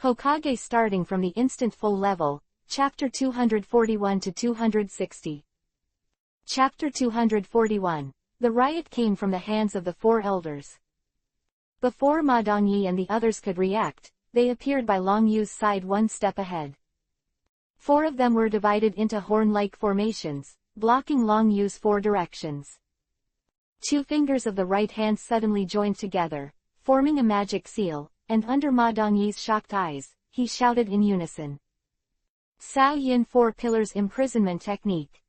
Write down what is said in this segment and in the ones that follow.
Hokage Starting from the Instant Full Level, Chapter 241 to 260. Chapter 241. The riot came from the hands of the four elders. Before Ma Dongyi and the others could react, they appeared by Long Yu's side one step ahead. Four of them were divided into horn-like formations, blocking Long Yu's four directions. Two fingers of the right hand suddenly joined together, forming a magic seal, and under Ma Dongyi's shocked eyes, he shouted in unison. Sao Yin Four Pillars Imprisonment Technique.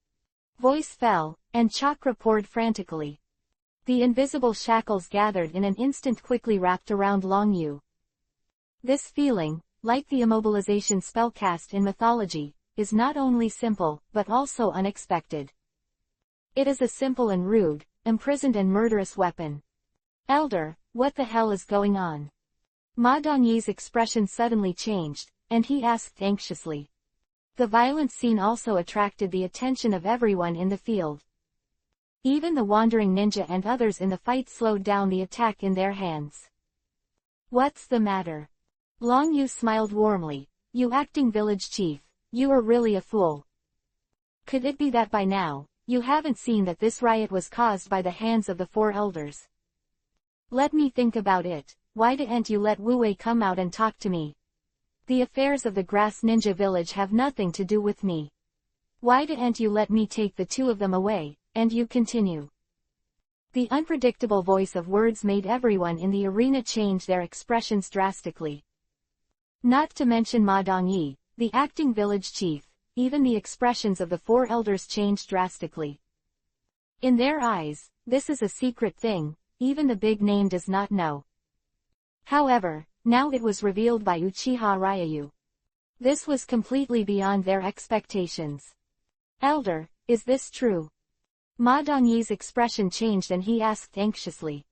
Voice fell, and chakra poured frantically. The invisible shackles gathered in an instant quickly wrapped around Long Yu. This feeling, like the immobilization spell cast in mythology, is not only simple, but also unexpected. It is a simple and rude, imprisoned and murderous weapon. Elder, what the hell is going on? Ma Dongyi's expression suddenly changed, and he asked anxiously. The violent scene also attracted the attention of everyone in the field. Even the wandering ninja and others in the fight slowed down the attack in their hands. What's the matter? Long Yu smiled warmly. You acting village chief, you are really a fool. Could it be that by now, you haven't seen that this riot was caused by the hands of the four elders? Let me think about it. Why didn't you let Wu Wei come out and talk to me? The affairs of the Grass Ninja Village have nothing to do with me. Why didn't you let me take the two of them away, and you continue? The unpredictable voice of words made everyone in the arena change their expressions drastically. Not to mention Ma Dongyi, the acting village chief, even the expressions of the four elders changed drastically. In their eyes, this is a secret thing, even the big name does not know. However, now it was revealed by Uchiha Ryu. This was completely beyond their expectations. Elder, is this true? Ma Dongyi's expression changed and he asked anxiously.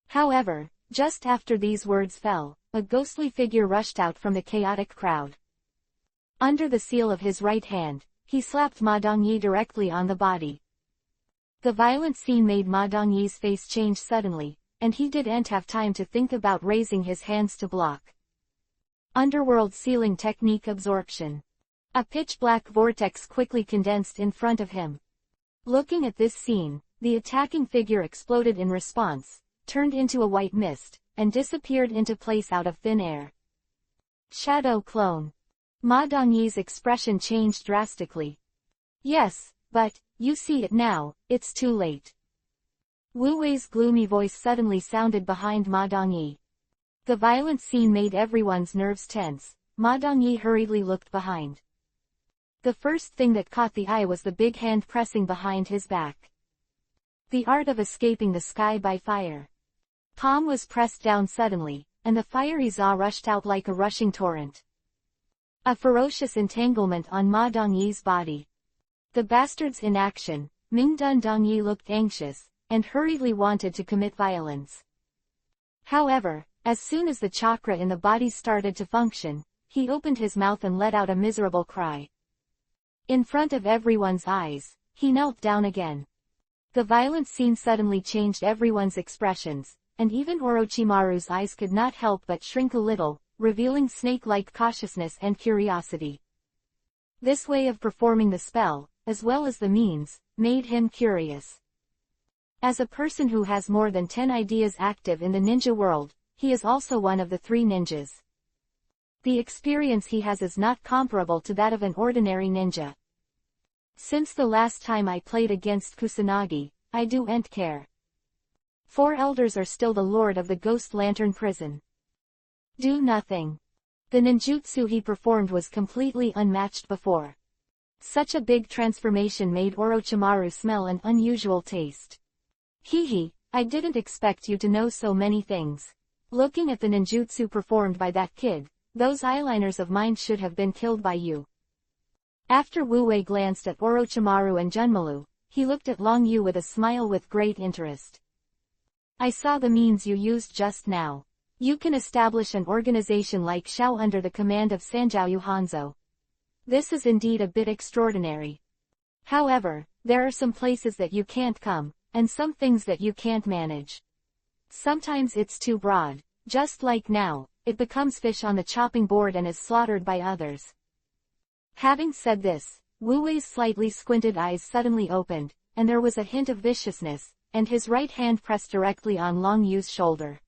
However, just after these words fell, a ghostly figure rushed out from the chaotic crowd. Under the seal of his right hand, he slapped Ma Dongyi directly on the body. The violent scene made Ma Dongyi's face change suddenly, and he didn't have time to think about raising his hands to block. Underworld Sealing Technique Absorption. A pitch-black vortex quickly condensed in front of him. Looking at this scene, the attacking figure exploded in response, turned into a white mist, and disappeared into place out of thin air. Shadow Clone. Ma Dongyi's expression changed drastically. Yes, but, you see it now, it's too late. Wu Wei's gloomy voice suddenly sounded behind Ma Dongyi. The violent scene made everyone's nerves tense. Ma Dongyi hurriedly looked behind. The first thing that caught the eye was the big hand pressing behind his back. The art of escaping the sky by fire. Palm was pressed down suddenly, and the fiery za rushed out like a rushing torrent. A ferocious entanglement on Ma Dongyi's body. The bastards in action. Mingdun Dongyi looked anxious, and hurriedly wanted to commit violence. However, as soon as the chakra in the body started to function, he opened his mouth and let out a miserable cry. In front of everyone's eyes, he knelt down again. The violent scene suddenly changed everyone's expressions, and even Orochimaru's eyes could not help but shrink a little, revealing snake-like cautiousness and curiosity. This way of performing the spell, as well as the means, made him curious. As a person who has more than 10 ideas active in the ninja world, he is also one of the 3 ninjas. The experience he has is not comparable to that of an ordinary ninja. Since the last time I played against Kusanagi, I don't care. 4 elders are still the lord of the Ghost Lantern Prison. Do nothing. The ninjutsu he performed was completely unmatched before. Such a big transformation made Orochimaru smell an unusual taste. Hehe, I didn't expect you to know so many things. Looking at the ninjutsu performed by that kid, those eyeliners of mine should have been killed by you. After Wu Wei glanced at Orochimaru and Junmalu, he looked at Long Yu with a smile with great interest. I saw the means you used just now. You can establish an organization like Shao under the command of Sanjiao Hanzo. This is indeed a bit extraordinary. However, there are some places that you can't come, and some things that you can't manage. Sometimes it's too broad, just like now, it becomes fish on the chopping board and is slaughtered by others. Having said this, Wu Wei's slightly squinted eyes suddenly opened, and there was a hint of viciousness, and his right hand pressed directly on Long Yu's shoulder.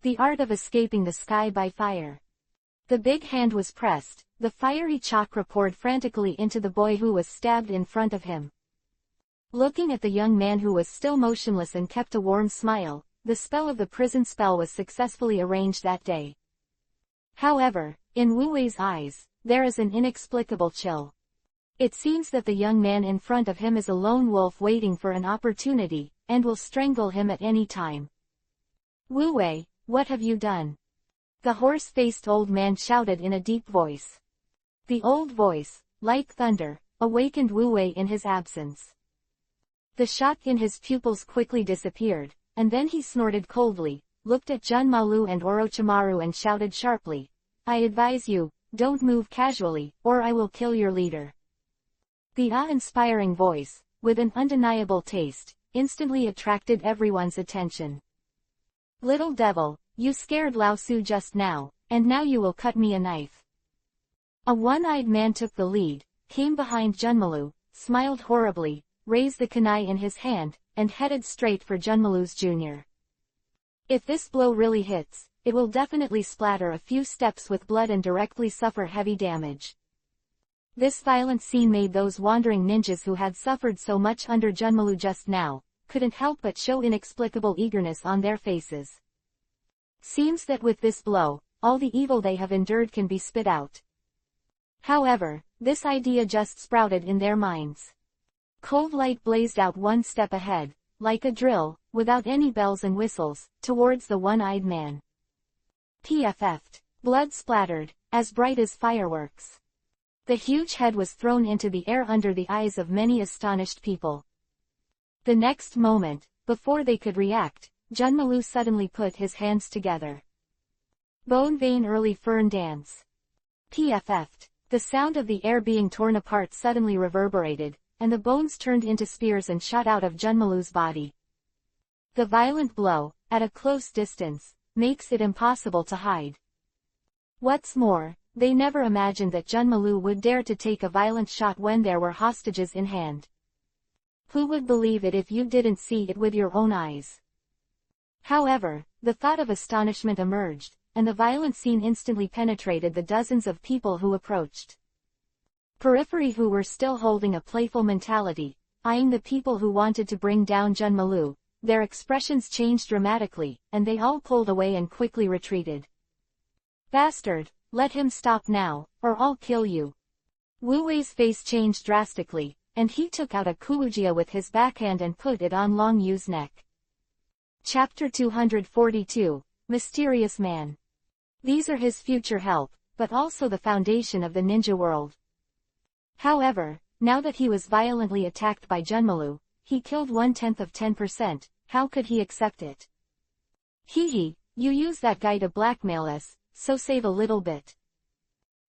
The art of escaping the sky by fire. The big hand was pressed, the fiery chakra poured frantically into the boy who was stabbed in front of him. Looking at the young man who was still motionless and kept a warm smile, the spell of the prison spell was successfully arranged that day. However, in Wu Wei's eyes, there is an inexplicable chill. It seems that the young man in front of him is a lone wolf waiting for an opportunity, and will strangle him at any time. Wu Wei, what have you done? The horse-faced old man shouted in a deep voice. The old voice, like thunder, awakened Wu Wei in his absence. The shock in his pupils quickly disappeared, and then he snorted coldly, looked at Junmalu and Orochimaru and shouted sharply, I advise you, don't move casually, or I will kill your leader. The awe-inspiring voice, with an undeniable taste, instantly attracted everyone's attention. Little devil, you scared Lao Su just now, and now you will cut me a knife. A one-eyed man took the lead, came behind Junmalu, smiled horribly, raised the kunai in his hand, and headed straight for Junmalu's junior. If this blow really hits, it will definitely splatter a few steps with blood and directly suffer heavy damage. This violent scene made those wandering ninjas who had suffered so much under Junmalu just now, couldn't help but show inexplicable eagerness on their faces. Seems that with this blow, all the evil they have endured can be spit out. However, this idea just sprouted in their minds. Cold light blazed out one step ahead, like a drill, without any bells and whistles, towards the one-eyed man. PFF'd. Blood splattered, as bright as fireworks. The huge head was thrown into the air under the eyes of many astonished people. The next moment, before they could react, Junmalu suddenly put his hands together. Bone vein early fern dance. PFF'd. The sound of the air being torn apart suddenly reverberated, and the bones turned into spears and shot out of Junmalu's body. The violent blow, at a close distance, makes it impossible to hide. What's more, they never imagined that Junmalu would dare to take a violent shot when there were hostages in hand. Who would believe it if you didn't see it with your own eyes? However, the thought of astonishment emerged, and the violent scene instantly penetrated the dozens of people who approached. Periphery who were still holding a playful mentality, eyeing the people who wanted to bring down Junmalu, their expressions changed dramatically, and they all pulled away and quickly retreated. Bastard, let him stop now, or I'll kill you. Wu Wei's face changed drastically, and he took out a kuujia with his backhand and put it on Long Yu's neck. Chapter 242, Mysterious Man. These are his future help, but also the foundation of the ninja world. However, now that he was violently attacked by Junmalu, he killed 1/10 of 10%, how could he accept it? Hee, you use that guy to blackmail us, so save a little bit.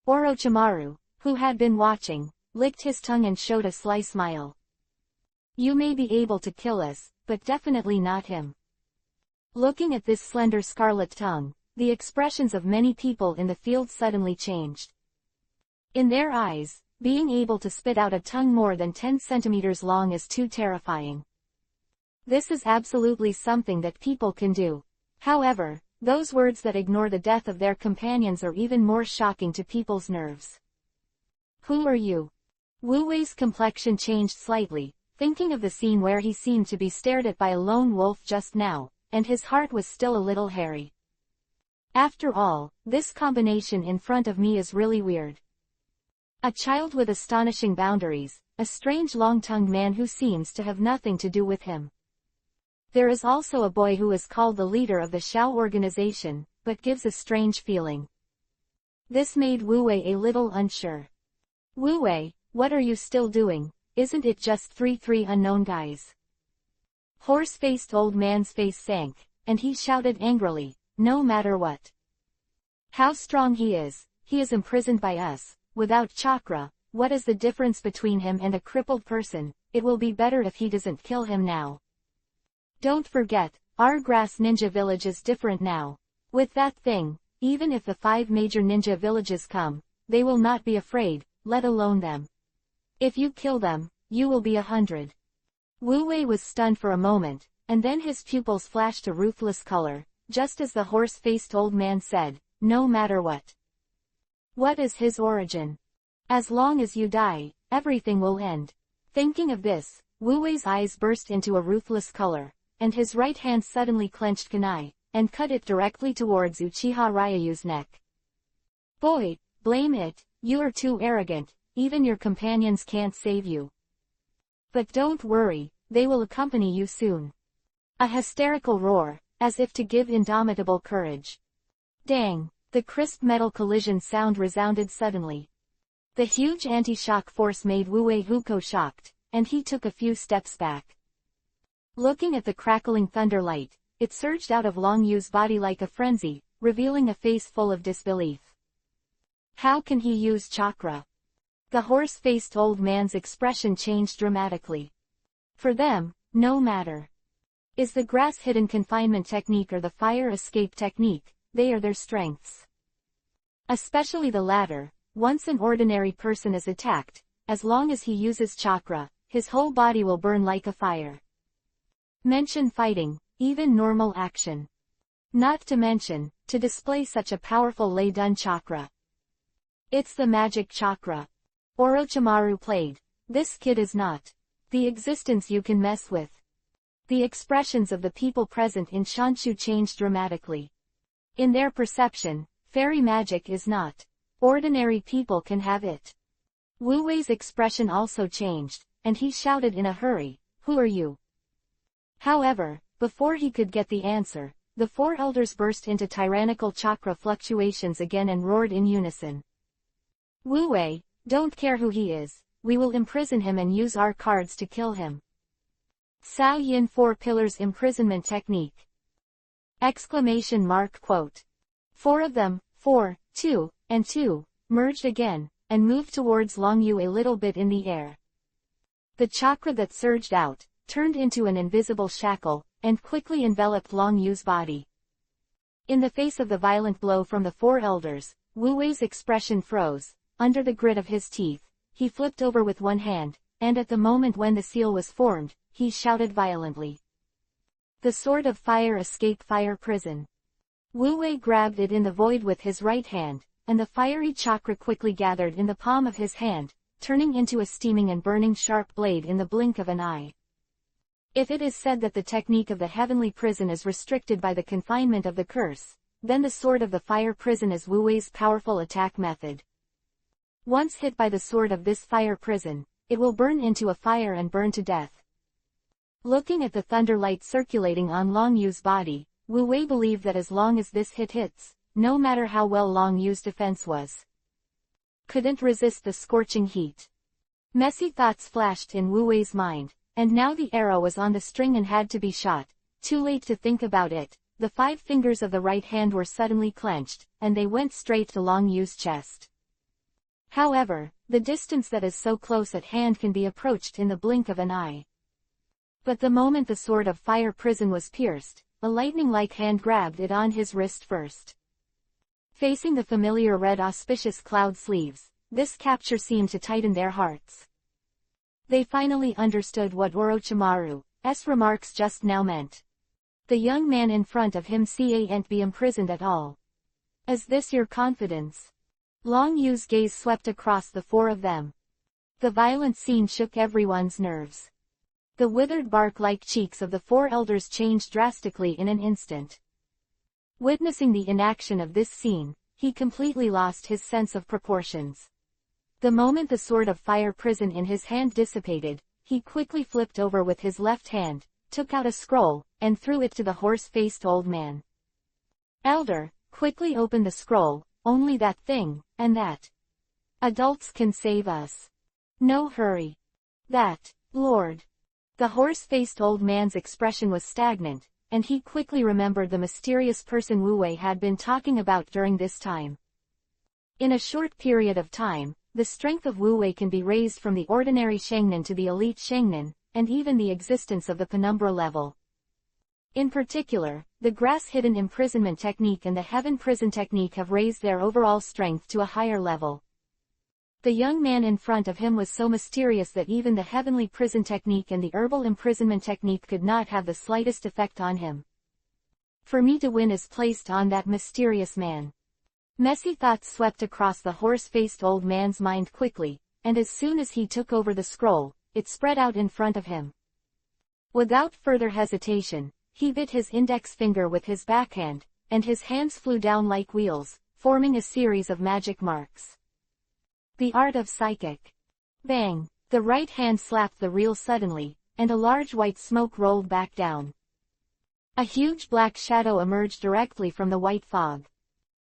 Orochimaru, who had been watching, licked his tongue and showed a sly smile. You may be able to kill us, but definitely not him. Looking at this slender scarlet tongue, the expressions of many people in the field suddenly changed. In their eyes, being able to spit out a tongue more than 10 centimeters long is too terrifying. This is absolutely something that people can do. However, those words that ignore the death of their companions are even more shocking to people's nerves. Who are you? Wu Wei's complexion changed slightly, thinking of the scene where he seemed to be stared at by a lone wolf just now, and his heart was still a little hairy. After all, this combination in front of me is really weird. A child with astonishing boundaries, a strange long-tongued man who seems to have nothing to do with him. There is also a boy who is called the leader of the Shao organization, but gives a strange feeling. This made Wu Wei a little unsure. Wu Wei, what are you still doing? Isn't it just three unknown guys? Horse-faced old man's face sank, and he shouted angrily, no matter what. How strong he is imprisoned by us. Without chakra, what is the difference between him and a crippled person? It will be better if he doesn't kill him now. Don't forget, our grass ninja village is different now. With that thing, even if the 5 major ninja villages come, they will not be afraid, let alone them. If you kill them, you will be 100. Wu Wei was stunned for a moment, and then his pupils flashed a ruthless color, just as the horse-faced old man said, no matter what. What is his origin? As long as you die, everything will end. Thinking of this, Wu Wei's eyes burst into a ruthless color, and his right hand suddenly clenched kunai, and cut it directly towards Uchiha Ryu's neck. Boy, blame it, you are too arrogant, even your companions can't save you. But don't worry, they will accompany you soon. A hysterical roar, as if to give indomitable courage. Dang, the crisp metal collision sound resounded suddenly. The huge anti-shock force made Wu Wei Huko shocked, and he took a few steps back. Looking at the crackling thunderlight, it surged out of Long Yu's body like a frenzy, revealing a face full of disbelief. How can he use chakra? The horse-faced old man's expression changed dramatically. For them, no matter. Is the grass hidden confinement technique or the fire escape technique, they are their strengths. Especially the latter. Once an ordinary person is attacked, as long as he uses chakra, his whole body will burn like a fire. Mention fighting, even normal action. Not to mention, to display such a powerful lay-done chakra. It's the magic chakra. Orochimaru played. This kid is not the existence you can mess with. The expressions of the people present in Shanshu changed dramatically. In their perception, fairy magic is not. Ordinary people can have it. Wu Wei's expression also changed, and he shouted in a hurry, who are you? However, before he could get the answer, the 4 elders burst into tyrannical chakra fluctuations again and roared in unison. Wu Wei, don't care who he is, we will imprison him and use our cards to kill him. Cao Yin 4 Pillars Imprisonment Technique. Exclamation mark quote. 4 of them, 4, 2, and 2, merged again, and moved towards Long Yu a little bit in the air. The chakra that surged out, turned into an invisible shackle, and quickly enveloped Long Yu's body. In the face of the violent blow from the 4 elders, Wu Wei's expression froze. Under the grit of his teeth, he flipped over with one hand, and at the moment when the seal was formed, he shouted violently. The Sword of Fire Escape Fire Prison. Wu Wei grabbed it in the void with his right hand, and the fiery chakra quickly gathered in the palm of his hand, turning into a steaming and burning sharp blade in the blink of an eye. If it is said that the technique of the heavenly prison is restricted by the confinement of the curse, then the Sword of the Fire Prison is Wu Wei's powerful attack method. Once hit by the sword of this fire prison, it will burn into a fire and burn to death. Looking at the thunderlight circulating on Long Yu's body, Wu Wei believed that as long as this hits, no matter how well Long Yu's defense was, couldn't resist the scorching heat. Messy thoughts flashed in Wu Wei's mind, and now the arrow was on the string and had to be shot. Too late to think about it, the 5 fingers of the right hand were suddenly clenched, and they went straight to Long Yu's chest. However, the distance that is so close at hand can be approached in the blink of an eye. But the moment the Sword of Fire Prison was pierced, a lightning-like hand grabbed it on his wrist first. Facing the familiar red auspicious cloud sleeves, this capture seemed to tighten their hearts. They finally understood what Orochimaru's remarks just now meant. The young man in front of him can't be imprisoned at all. Is this your confidence? Long Yu's gaze swept across the 4 of them. The violent scene shook everyone's nerves. The withered bark-like cheeks of the 4 elders changed drastically in an instant. Witnessing the inaction of this scene, he completely lost his sense of proportions. The moment the Sword of Fire Prison in his hand dissipated, he quickly flipped over with his left hand, took out a scroll, and threw it to the horse-faced old man. Elder, quickly open the scroll, only that thing, and that. Adults can save us. No hurry. That, Lord. The horse-faced old man's expression was stagnant, and he quickly remembered the mysterious person Wu Wei had been talking about during this time. In a short period of time, the strength of Wu Wei can be raised from the ordinary Shangnan to the elite Shangnan, and even the existence of the penumbra level. In particular, the grass hidden imprisonment technique and the heaven prison technique have raised their overall strength to a higher level. The young man in front of him was so mysterious that even the heavenly prison technique and the herbal imprisonment technique could not have the slightest effect on him. For me to win is placed on that mysterious man. Messy thoughts swept across the horse-faced old man's mind quickly, and as soon as he took over the scroll, it spread out in front of him. Without further hesitation, he bit his index finger with his backhand, and his hands flew down like wheels, forming a series of magic marks. The art of psychic. Bang! The right hand slapped the reel suddenly, and a large white smoke rolled back down. A huge black shadow emerged directly from the white fog.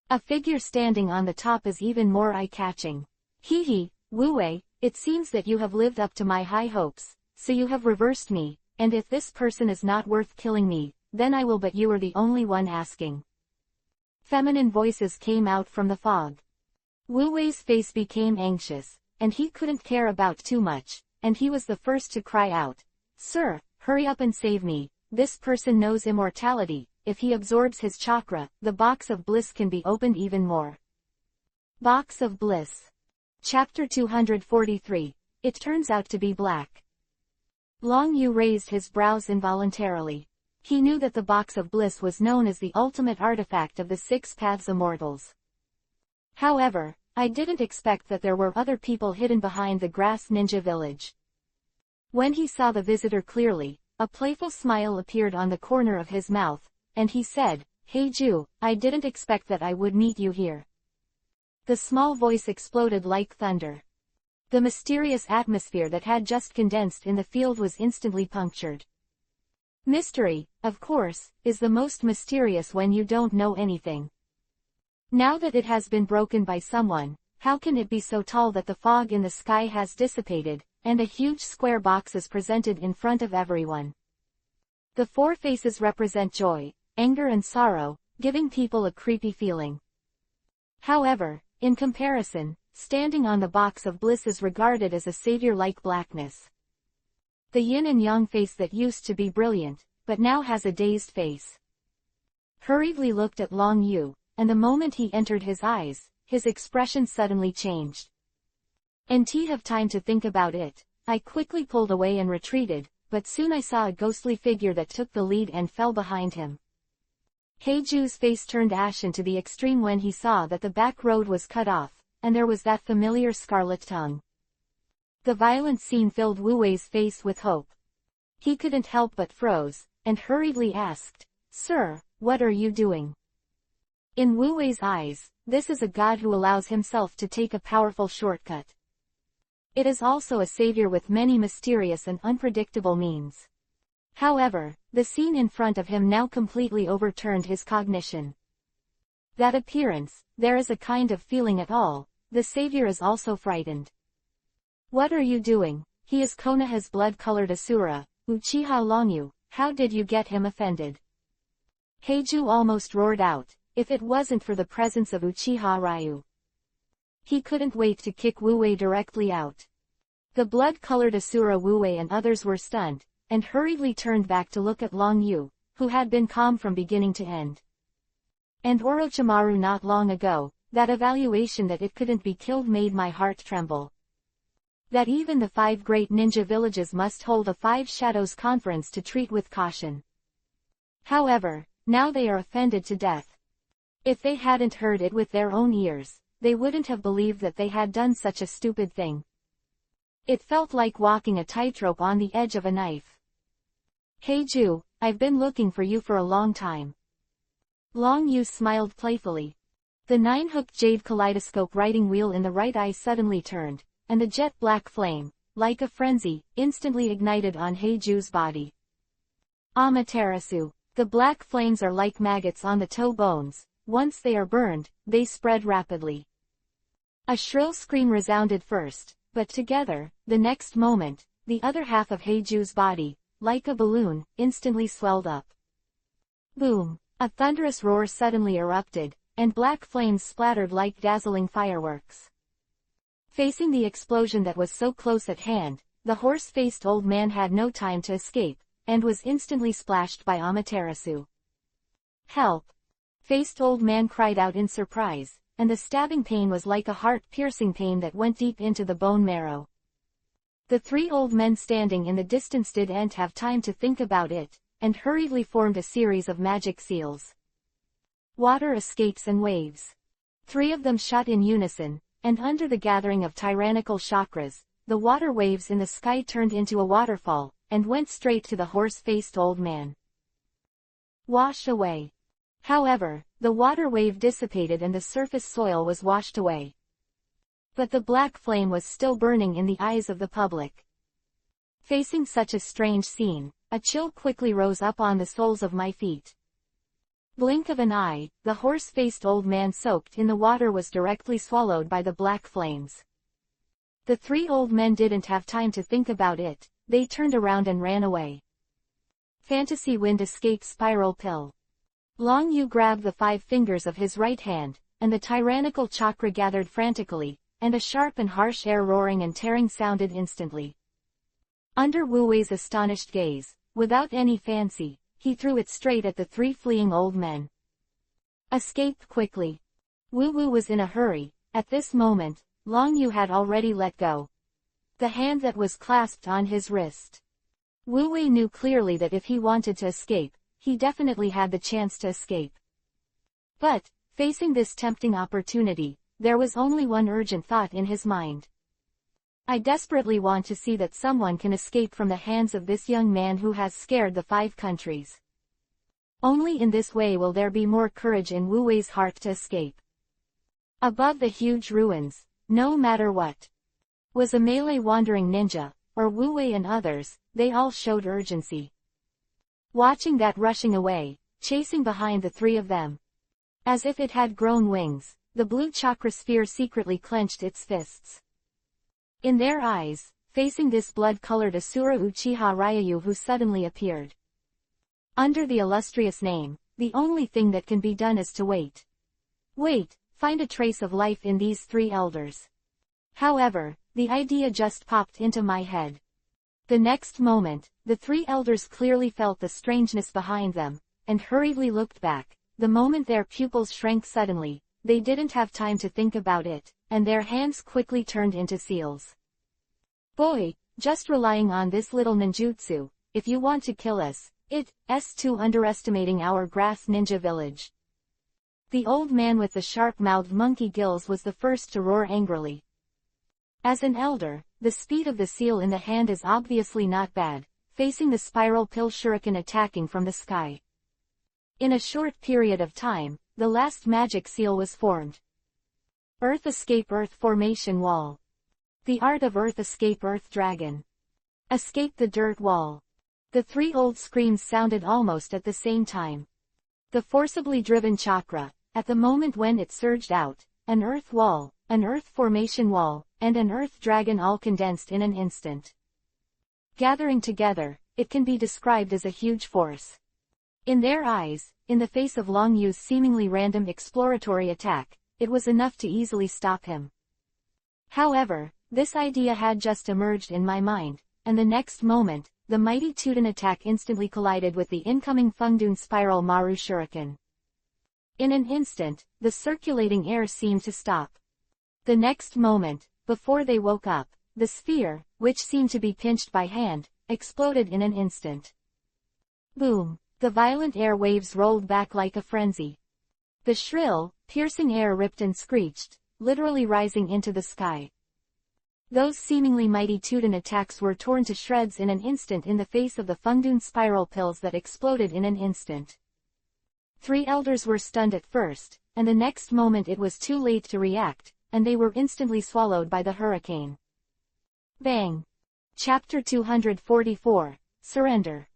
A figure standing on the top is even more eye-catching. Hee hee, Wu Wei, it seems that you have lived up to my high hopes, so you have reversed me, and if this person is not worth killing me, then I will, but you are the only one asking. Feminine voices came out from the fog. Wu Wei's face became anxious, and he couldn't care about too much, and he was the first to cry out. Sir, hurry up and save me, this person knows immortality, if he absorbs his chakra, the box of bliss can be opened even more. Box of Bliss. Chapter 243, It turns out to be black. Long Yu raised his brows involuntarily. He knew that the Box of Bliss was known as the ultimate artifact of the Six Paths Immortals. However, I didn't expect that there were other people hidden behind the grass ninja village. When he saw the visitor clearly, a playful smile appeared on the corner of his mouth, and he said, Hey Ju, I didn't expect that I would meet you here. The small voice exploded like thunder. The mysterious atmosphere that had just condensed in the field was instantly punctured. Mystery, of course, is the most mysterious when you don't know anything. Now that it has been broken by someone, how can it be so tall that the fog in the sky has dissipated, and a huge square box is presented in front of everyone? The four faces represent joy, anger and sorrow, giving people a creepy feeling. However, in comparison, standing on the Box of Bliss is regarded as a savior-like blackness. The yin and yang face that used to be brilliant, but now has a dazed face. Hurriedly looked at Long Yu, and the moment he entered his eyes, his expression suddenly changed. And to have time to think about it, I quickly pulled away and retreated, but soon I saw a ghostly figure that took the lead and fell behind him. Heiju's face turned ashen to the extreme when he saw that the back road was cut off, and there was that familiar scarlet tongue. The violent scene filled Wu Wei's face with hope. He couldn't help but froze, and hurriedly asked, Sir, what are you doing? In Wu Wei's eyes, this is a god who allows himself to take a powerful shortcut. It is also a savior with many mysterious and unpredictable means. However, the scene in front of him now completely overturned his cognition. That appearance, there is a kind of feeling at all, the savior is also frightened. What are you doing? He is Konoha's blood-colored Asura, Uchiha Longyu, how did you get him offended? Heiju almost roared out, if it wasn't for the presence of Uchiha Ryu. He couldn't wait to kick Wu Wei directly out. The blood-colored Asura Wu Wei and others were stunned, and hurriedly turned back to look at Long Yu, who had been calm from beginning to end. And Orochimaru not long ago, that evaluation that it couldn't be killed made my heart tremble. That even the 5 great ninja villages must hold a 5 Shadows conference to treat with caution. However, now they are offended to death. If they hadn't heard it with their own ears, they wouldn't have believed that they had done such a stupid thing. It felt like walking a tightrope on the edge of a knife. Heiju, I've been looking for you for a long time. Long Yu smiled playfully. The 9-hooked jade kaleidoscope writing wheel in the right eye suddenly turned, and the jet black flame, like a frenzy, instantly ignited on Heiju's body. Amaterasu. The black flames are like maggots on the toe bones, once they are burned, they spread rapidly. A shrill scream resounded first, but together, the next moment, the other half of Heiju's body, like a balloon, instantly swelled up. Boom! A thunderous roar suddenly erupted, and black flames splattered like dazzling fireworks. Facing the explosion that was so close at hand, the horse-faced old man had no time to escape, and was instantly splashed by Amaterasu. "Help!" Faced old man cried out in surprise, and the stabbing pain was like a heart-piercing pain that went deep into the bone marrow. The three old men standing in the distance didn't have time to think about it, and hurriedly formed a series of magic seals. Water escapes and waves. Three of them shot in unison, and under the gathering of tyrannical chakras, the water waves in the sky turned into a waterfall, and went straight to the horse-faced old man. Wash away. However, the water wave dissipated and the surface soil was washed away. But the black flame was still burning in the eyes of the public. Facing such a strange scene, a chill quickly rose up on the soles of my feet. Blink of an eye, the horse-faced old man soaked in the water was directly swallowed by the black flames. The three old men didn't have time to think about it, they turned around and ran away. Fantasy Wind Escape Spiral Pill. Long Yu grabbed the 5 fingers of his right hand, and the tyrannical chakra gathered frantically, and a sharp and harsh air roaring and tearing sounded instantly. Under Wu Wei's astonished gaze, without any fancy, he threw it straight at the 3 fleeing old men. Escape quickly. Wu Wu was in a hurry. At this moment, Long Yu had already let go the hand that was clasped on his wrist. Wu Wei knew clearly that if he wanted to escape, he definitely had the chance to escape. But, facing this tempting opportunity, there was only one urgent thought in his mind. I desperately want to see that someone can escape from the hands of this young man who has scared the 5 countries. Only in this way will there be more courage in Wu Wei's heart to escape. Above the huge ruins, no matter what, was a melee wandering ninja, or Wu Wei and others, they all showed urgency. Watching that rushing away, chasing behind the 3 of them. As if it had grown wings, the blue chakra sphere secretly clenched its fists. In their eyes, facing this blood-colored Asura Uchiha Ryayu who suddenly appeared. Under the illustrious name, the only thing that can be done is to wait. Wait, find a trace of life in these 3 elders. However, the idea just popped into my head. The next moment, the 3 elders clearly felt the strangeness behind them, and hurriedly looked back. The moment their pupils shrank suddenly, they didn't have time to think about it, and their hands quickly turned into seals. Boy, just relying on this little ninjutsu, if you want to kill us, it's too underestimating our grass ninja village. The old man with the sharp-mouthed monkey gills was the first to roar angrily. As an elder, the speed of the seal in the hand is obviously not bad, facing the spiral pill shuriken attacking from the sky. In a short period of time, the last magic seal was formed. Earth Escape Earth Formation Wall. The Art of Earth Escape Earth Dragon. Escape the Dirt Wall. The 3 old screams sounded almost at the same time. The forcibly driven chakra, at the moment when it surged out, an earth wall, an earth formation wall, and an earth dragon all condensed in an instant. Gathering together, it can be described as a huge force. In their eyes, in the face of Long Yu's seemingly random exploratory attack, it was enough to easily stop him. However, this idea had just emerged in my mind, and the next moment, the mighty Tuden attack instantly collided with the incoming Fengdun Spiral Maru Shuriken. In an instant, the circulating air seemed to stop. The next moment, before they woke up, the sphere, which seemed to be pinched by hand, exploded in an instant. Boom! The violent air waves rolled back like a frenzy. The shrill, piercing air ripped and screeched, literally rising into the sky. Those seemingly mighty Tuden attacks were torn to shreds in an instant in the face of the Fengdun spiral pills that exploded in an instant. 3 elders were stunned at first, and the next moment it was too late to react, and they were instantly swallowed by the hurricane. Bang! Chapter 244, Surrender.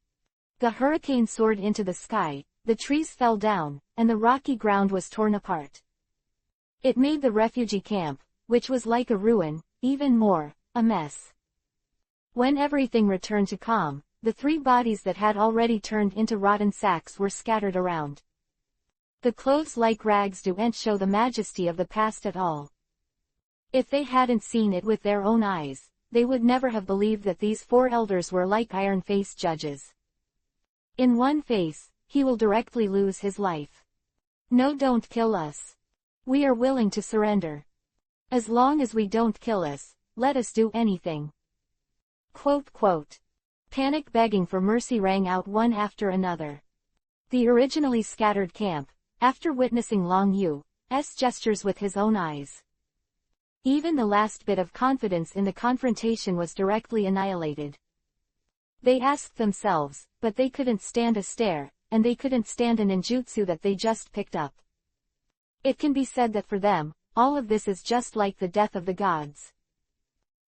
The hurricane soared into the sky, the trees fell down, and the rocky ground was torn apart. It made the refugee camp, which was like a ruin, even more, a mess. When everything returned to calm, the 3 bodies that had already turned into rotten sacks were scattered around. The clothes like rags don't show the majesty of the past at all. If they hadn't seen it with their own eyes, they would never have believed that these 4 elders were like iron-faced judges. In one face, he will directly lose his life. No, don't kill us. We are willing to surrender. As long as we don't kill us, let us do anything. Quote, quote. Panic begging for mercy rang out one after another. The originally scattered camp, after witnessing Long Yu's gestures with his own eyes. Even the last bit of confidence in the confrontation was directly annihilated. They asked themselves, but they couldn't stand a stare, and they couldn't stand a ninjutsu that they just picked up. It can be said that for them, all of this is just like the death of the gods.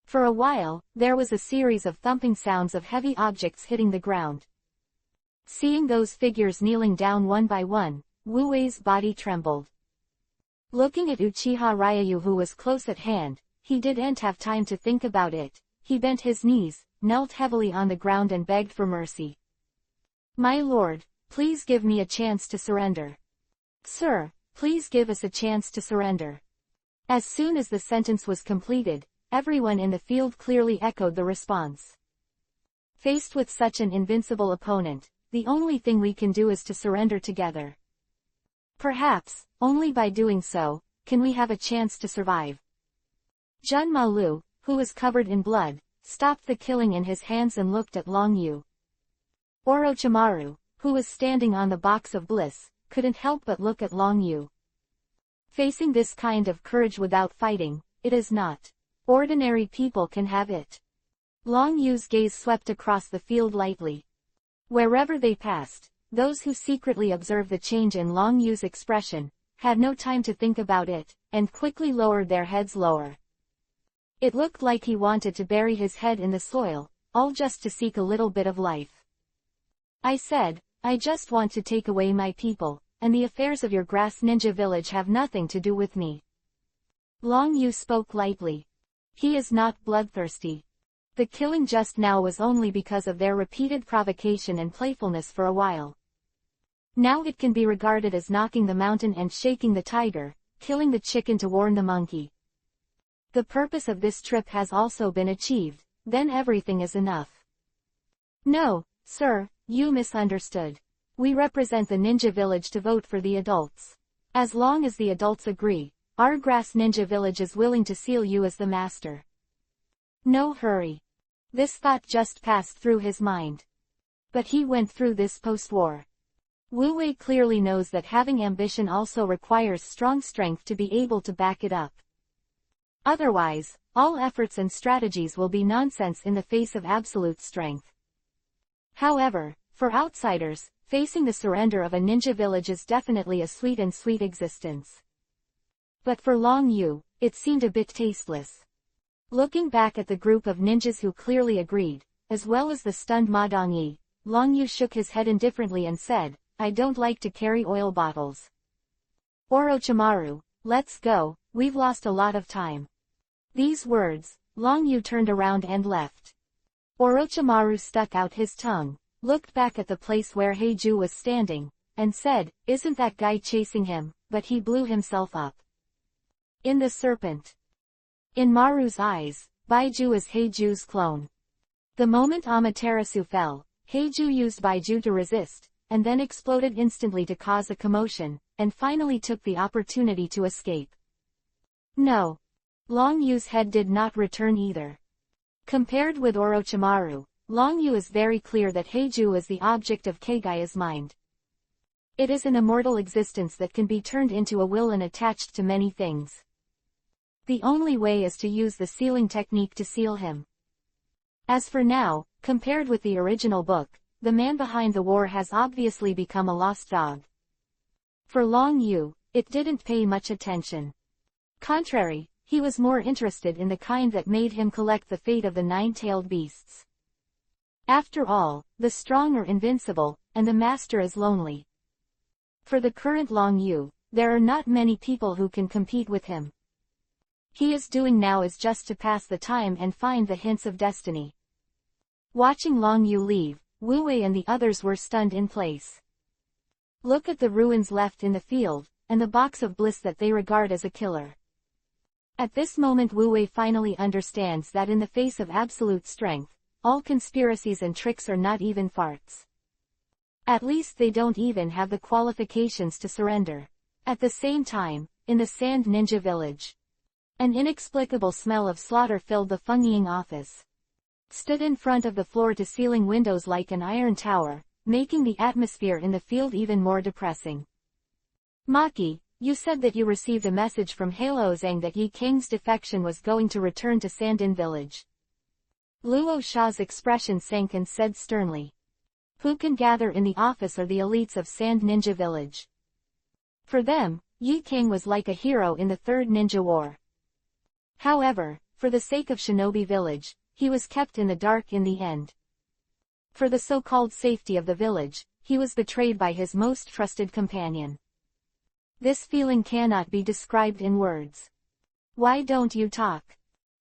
For a while, there was a series of thumping sounds of heavy objects hitting the ground. Seeing those figures kneeling down one by one, Wu Wei's body trembled. Looking at Uchiha Ryu, who was close at hand, he didn't have time to think about it. He bent his knees, knelt heavily on the ground and begged for mercy. My lord, please give me a chance to surrender. Sir, please give us a chance to surrender. As soon as the sentence was completed, everyone in the field clearly echoed the response. Faced with such an invincible opponent, the only thing we can do is to surrender together. Perhaps, only by doing so, can we have a chance to survive. Jun Malu, who was covered in blood, stopped the killing in his hands and looked at Long Yu. Orochimaru, who was standing on the box of bliss, couldn't help but look at Long Yu. Facing this kind of courage without fighting, it is not. Ordinary people can have it. Long Yu's gaze swept across the field lightly. Wherever they passed, those who secretly observed the change in Long Yu's expression, had no time to think about it, and quickly lowered their heads lower. It looked like he wanted to bury his head in the soil, all just to seek a little bit of life. I said, I just want to take away my people, and the affairs of your grass ninja village have nothing to do with me. Long Yu spoke lightly. He is not bloodthirsty. The killing just now was only because of their repeated provocation and playfulness for a while. Now it can be regarded as knocking the mountain and shaking the tiger, killing the chicken to warn the monkey. The purpose of this trip has also been achieved, then everything is enough. No, sir, you misunderstood. We represent the ninja village to vote for the adults. As long as the adults agree, our grass ninja village is willing to seal you as the master. No hurry. This thought just passed through his mind. But he went through this post-war. Wu Wei clearly knows that having ambition also requires strong strength to be able to back it up. Otherwise, all efforts and strategies will be nonsense in the face of absolute strength. However, for outsiders, facing the surrender of a ninja village is definitely a sweet existence. But for Long Yu, it seemed a bit tasteless. Looking back at the group of ninjas who clearly agreed, as well as the stunned Ma Dongyi, Long Yu shook his head indifferently and said, I don't like to carry oil bottles. Orochimaru, let's go, we've lost a lot of time. These words, Long Yu turned around and left. Orochimaru stuck out his tongue, looked back at the place where Heiju was standing, and said, isn't that guy chasing him, but he blew himself up. In the serpent. In Maru's eyes, Baiju is Heiju's clone. The moment Amaterasu fell, Heiju used Baiju to resist, and then exploded instantly to cause a commotion, and finally took the opportunity to escape. No. Long Yu's head did not return either. Compared with Orochimaru, Long Yu is very clear that Heiju is the object of Kagaya's mind. It is an immortal existence that can be turned into a will and attached to many things. The only way is to use the sealing technique to seal him. As for now, compared with the original book, the man behind the war has obviously become a lost dog. For Long Yu, it didn't pay much attention. Contrary, he was more interested in the kind that made him collect the fate of the nine-tailed beasts. After all, the strong are invincible, and the master is lonely. For the current Long Yu, there are not many people who can compete with him. He is doing now is just to pass the time and find the hints of destiny. Watching Long Yu leave, Wu Wei and the others were stunned in place. Look at the ruins left in the field, and the box of bliss that they regard as a killer. At this moment Wu Wei finally understands that in the face of absolute strength, all conspiracies and tricks are not even farts. At least they don't even have the qualifications to surrender. At the same time, in the Sand Ninja Village, an inexplicable smell of slaughter filled the fungying office. Stood in front of the floor-to-ceiling windows like an iron tower, making the atmosphere in the field even more depressing. Maki, you said that you received a message from Halo Zhang that Yi Kang's defection was going to return to Sandin Village. Luo Sha's expression sank and said sternly. Who can gather in the office are the elites of Sand Ninja Village. For them, Yi Kang was like a hero in the Third Ninja War. However, for the sake of Shinobi Village, he was kept in the dark in the end. For the so-called safety of the village, he was betrayed by his most trusted companion. This feeling cannot be described in words. Why don't you talk?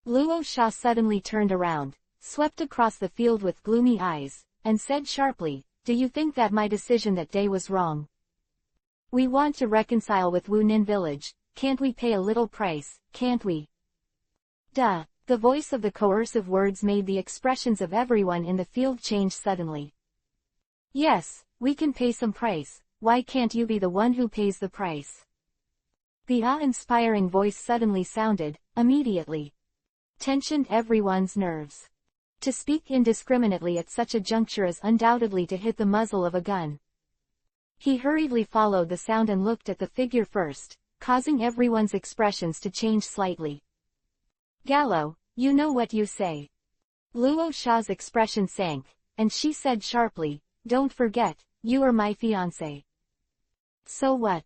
Luo Sha suddenly turned around, swept across the field with gloomy eyes, and said sharply, do you think that my decision that day was wrong? We want to reconcile with Wu Nin Village, can't we pay a little price, can't we? Duh. The voice of the coercive words made the expressions of everyone in the field change suddenly. Yes, we can pay some price, why can't you be the one who pays the price? The awe-inspiring voice suddenly sounded, immediately. Tensioned everyone's nerves. To speak indiscriminately at such a juncture is undoubtedly to hit the muzzle of a gun. He hurriedly followed the sound and looked at the figure first, causing everyone's expressions to change slightly. Gallo, you know what you say. Luo Sha's expression sank, and she said sharply, don't forget, you are my fiancé. So what?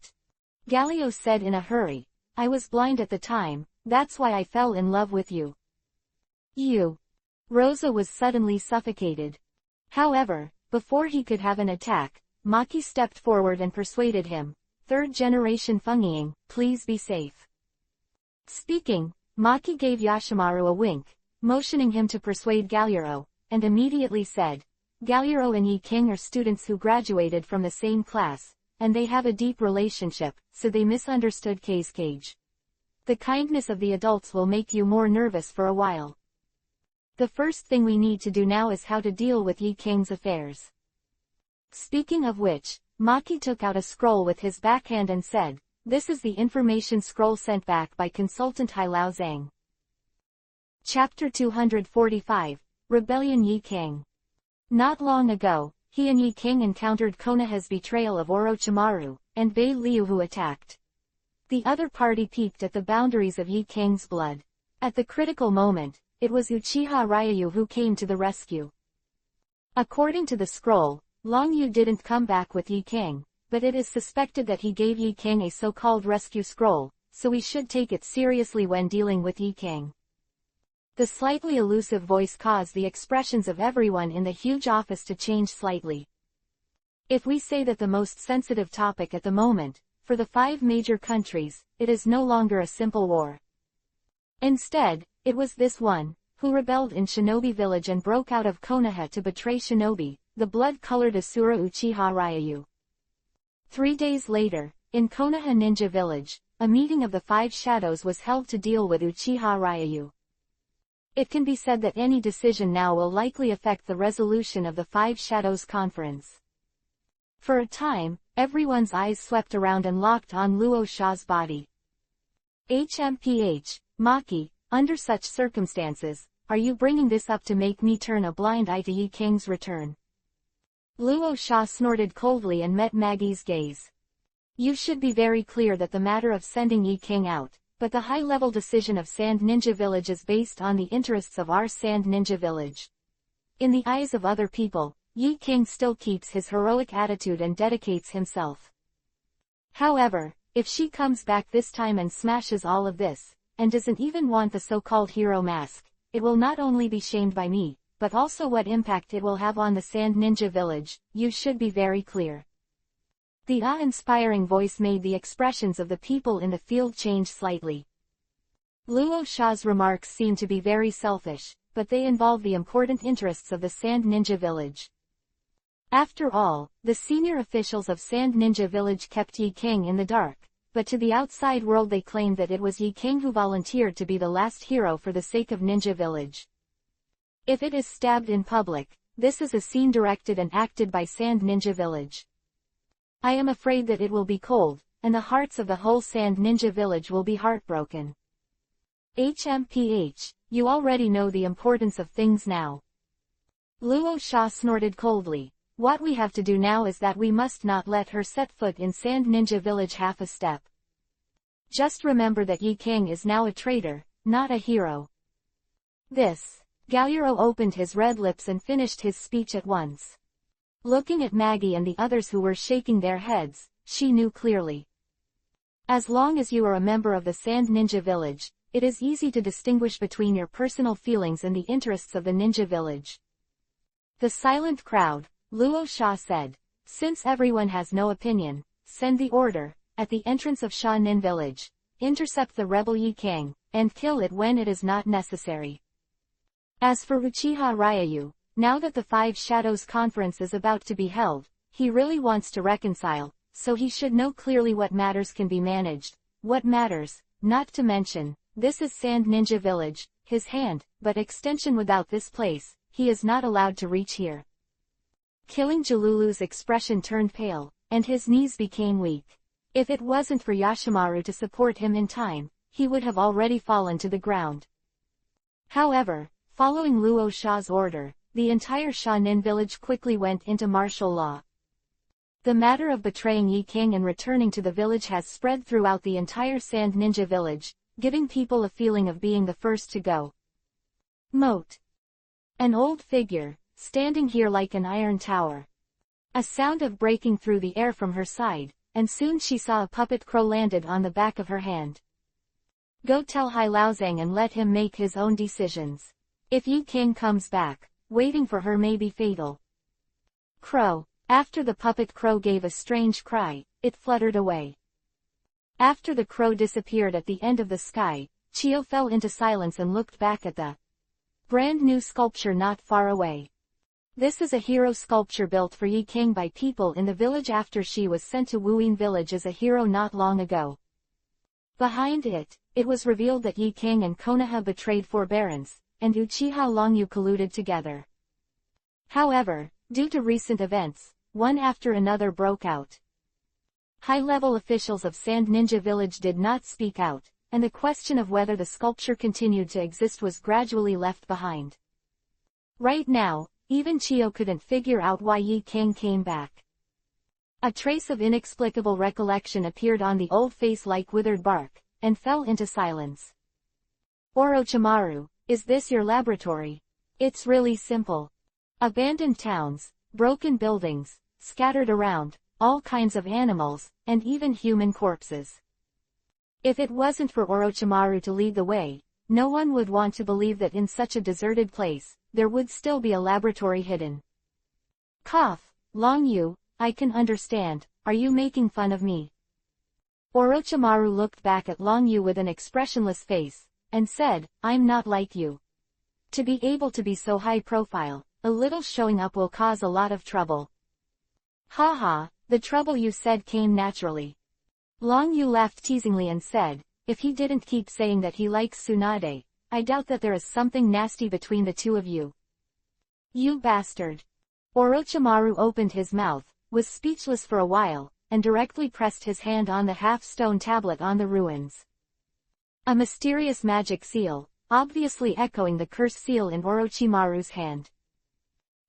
Gallo said in a hurry, I was blind at the time, that's why I fell in love with you. You. Rosa was suddenly suffocated. However, before he could have an attack, Maki stepped forward and persuaded him, third-generation Fengyiang, please be safe. Speaking, Maki gave Yashimaru a wink, motioning him to persuade Galuro, and immediately said, Galuro and Yi King are students who graduated from the same class, and they have a deep relationship, so they misunderstood K's cage. The kindness of the adults will make you more nervous for a while. The first thing we need to do now is how to deal with Yi King's affairs. Speaking of which, Maki took out a scroll with his backhand and said, this is the information scroll sent back by consultant Hailao Zhang. Chapter 245, Rebellion Yi King. Not long ago, he and Yi King encountered Konoha's betrayal of Orochimaru, and Bei Liu who attacked. The other party peeked at the boundaries of Yi King's blood. At the critical moment, it was Uchiha Ryu who came to the rescue. According to the scroll, Long Yu didn't come back with Yi King, but it is suspected that he gave Yi King a so-called rescue scroll, so we should take it seriously when dealing with Yi King. The slightly elusive voice caused the expressions of everyone in the huge office to change slightly. If we say that the most sensitive topic at the moment, for the 5 major countries, it is no longer a simple war. Instead, it was this one, who rebelled in Shinobi Village and broke out of Konoha to betray Shinobi, the blood-colored Asura Uchiha Ryu. 3 days later, in Konoha Ninja Village, a meeting of the 5 shadows was held to deal with Uchiha Ryu. It can be said that any decision now will likely affect the resolution of the 5 shadows conference. For a time, everyone's eyes swept around and locked on Luo Sha's body. HMPH, Maki, under such circumstances, are you bringing this up to make me turn a blind eye to Yi King's return? Luo Sha snorted coldly and met Maggie's gaze. You should be very clear that the matter of sending Yi King out, but the high-level decision of Sand Ninja Village is based on the interests of our Sand Ninja Village. In the eyes of other people, Yi King still keeps his heroic attitude and dedicates himself. However, if she comes back this time and smashes all of this, and doesn't even want the so-called hero mask, it will not only be shamed by me, but also what impact it will have on the Sand Ninja Village, you should be very clear. The awe-inspiring voice made the expressions of the people in the field change slightly. Luo Sha's remarks seem to be very selfish, but they involve the important interests of the Sand Ninja Village. After all, the senior officials of Sand Ninja Village kept Yi King in the dark, but to the outside world they claimed that it was Yi King who volunteered to be the last hero for the sake of Ninja Village. If it is stabbed in public, this is a scene directed and acted by Sand Ninja Village. I am afraid that it will be cold, and the hearts of the whole Sand Ninja Village will be heartbroken. HMPH, you already know the importance of things now. Luo Sha snorted coldly. What we have to do now is that we must not let her set foot in Sand Ninja Village half a step. Just remember that Yi King is now a traitor, not a hero. This. Galyuro opened his red lips and finished his speech at once. Looking at Maggie and the others who were shaking their heads, she knew clearly. As long as you are a member of the Sand Ninja Village, it is easy to distinguish between your personal feelings and the interests of the Ninja Village. The silent crowd, Luo Sha said. Since everyone has no opinion, send the order, at the entrance of Sha Nin Village, intercept the rebel Yi King, and kill it when it is not necessary. As for Uchiha Ryu, now that the Five Shadows Conference is about to be held, he really wants to reconcile, so he should know clearly what matters can be managed, what matters, not to mention, this is Sand Ninja Village, his hand, but extension without this place, he is not allowed to reach here. Killing Jalulu's expression turned pale, and his knees became weak. If it wasn't for Yashimaru to support him in time, he would have already fallen to the ground. However, following Luo Sha's order, the entire Sha Nin village quickly went into martial law. The matter of betraying Yi King and returning to the village has spread throughout the entire Sand Ninja Village, giving people a feeling of being the first to go. Moat. An old figure, standing here like an iron tower. A sound of breaking through the air from her side, and soon she saw a puppet crow landed on the back of her hand. Go tell Hai Laozang and let him make his own decisions. If Yi King comes back, waiting for her may be fatal. Crow. After the puppet crow gave a strange cry, it fluttered away. After the crow disappeared at the end of the sky, Chio fell into silence and looked back at the brand new sculpture not far away. This is a hero sculpture built for Yi King by people in the village after she was sent to Wuyin village as a hero not long ago. Behind it, it was revealed that Yi King and Konoha betrayed forbearance, and Uchiha Longyu colluded together. However, due to recent events, one after another broke out. High-level officials of Sand Ninja Village did not speak out, and the question of whether the sculpture continued to exist was gradually left behind. Right now, even Chio couldn't figure out why Yi King came back. A trace of inexplicable recollection appeared on the old face like withered bark, and fell into silence. Orochimaru, is this your laboratory? It's really simple. Abandoned towns, broken buildings, scattered around, all kinds of animals, and even human corpses. If it wasn't for Orochimaru to lead the way, no one would want to believe that in such a deserted place, there would still be a laboratory hidden. Cough. Longyu, I can understand, are you making fun of me? Orochimaru looked back at Longyu with an expressionless face, and said, I'm not like you. To be able to be so high profile, a little showing up will cause a lot of trouble. Haha, the trouble you said came naturally. Longyu laughed teasingly and said, if he didn't keep saying that he likes Tsunade, I doubt that there is something nasty between the two of you. You bastard. Orochimaru opened his mouth, was speechless for a while, and directly pressed his hand on the half-stone tablet on the ruins. A mysterious magic seal, obviously echoing the curse seal in Orochimaru's hand.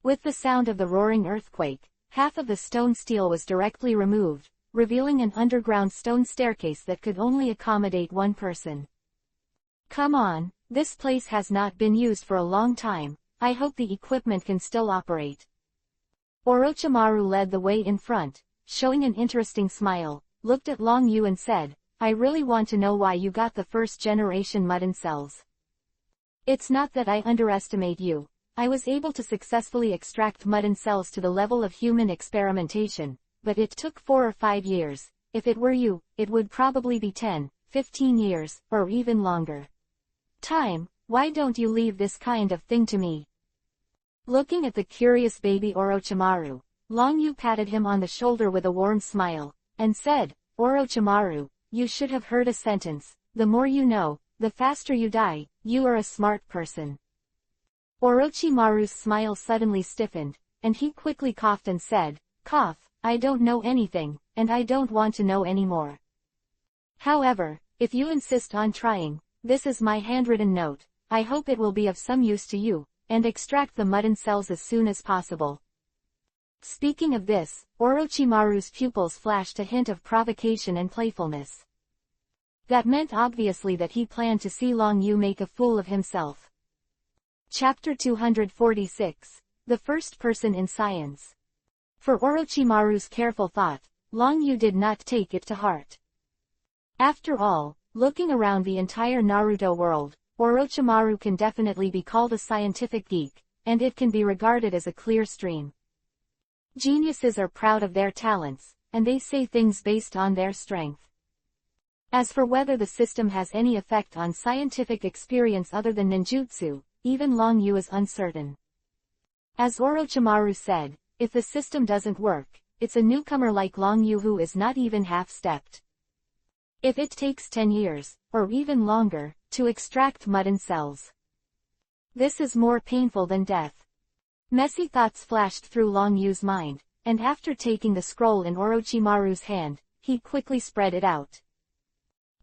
With the sound of the roaring earthquake, half of the stone steel was directly removed, revealing an underground stone staircase that could only accommodate one person. Come on, this place has not been used for a long time, I hope the equipment can still operate. Orochimaru led the way in front, showing an interesting smile, looked at Longyu and said, I really want to know why you got the first-generation Mudden cells. It's not that I underestimate you. I was able to successfully extract Mudden cells to the level of human experimentation, but it took 4 or 5 years. If it were you, it would probably be 10, 15 years, or even longer. Time, why don't you leave this kind of thing to me? Looking at the curious baby Orochimaru, Longyu patted him on the shoulder with a warm smile, and said, Orochimaru, you should have heard a sentence, the more you know, the faster you die, you are a smart person. Orochimaru's smile suddenly stiffened, and he quickly coughed and said, "Cough, I don't know anything, and I don't want to know anymore. However, if you insist on trying, this is my handwritten note. I hope it will be of some use to you, and extract the mudden cells as soon as possible." Speaking of this, Orochimaru's pupils flashed a hint of provocation and playfulness. That meant obviously that he planned to see Long Yu make a fool of himself. Chapter 246, The First Person in Science. For Orochimaru's careful thought, Long Yu did not take it to heart. After all, looking around the entire Naruto world, Orochimaru can definitely be called a scientific geek, and it can be regarded as a clear stream. Geniuses are proud of their talents, and they say things based on their strength. As for whether the system has any effect on scientific experience other than ninjutsu, even Long Yu is uncertain. As Orochimaru said, if the system doesn't work, it's a newcomer like Long Yu who is not even half-stepped. If it takes 10 years, or even longer, to extract mudden cells, this is more painful than death. Messy thoughts flashed through Long Yu's mind, and after taking the scroll in Orochimaru's hand, he quickly spread it out.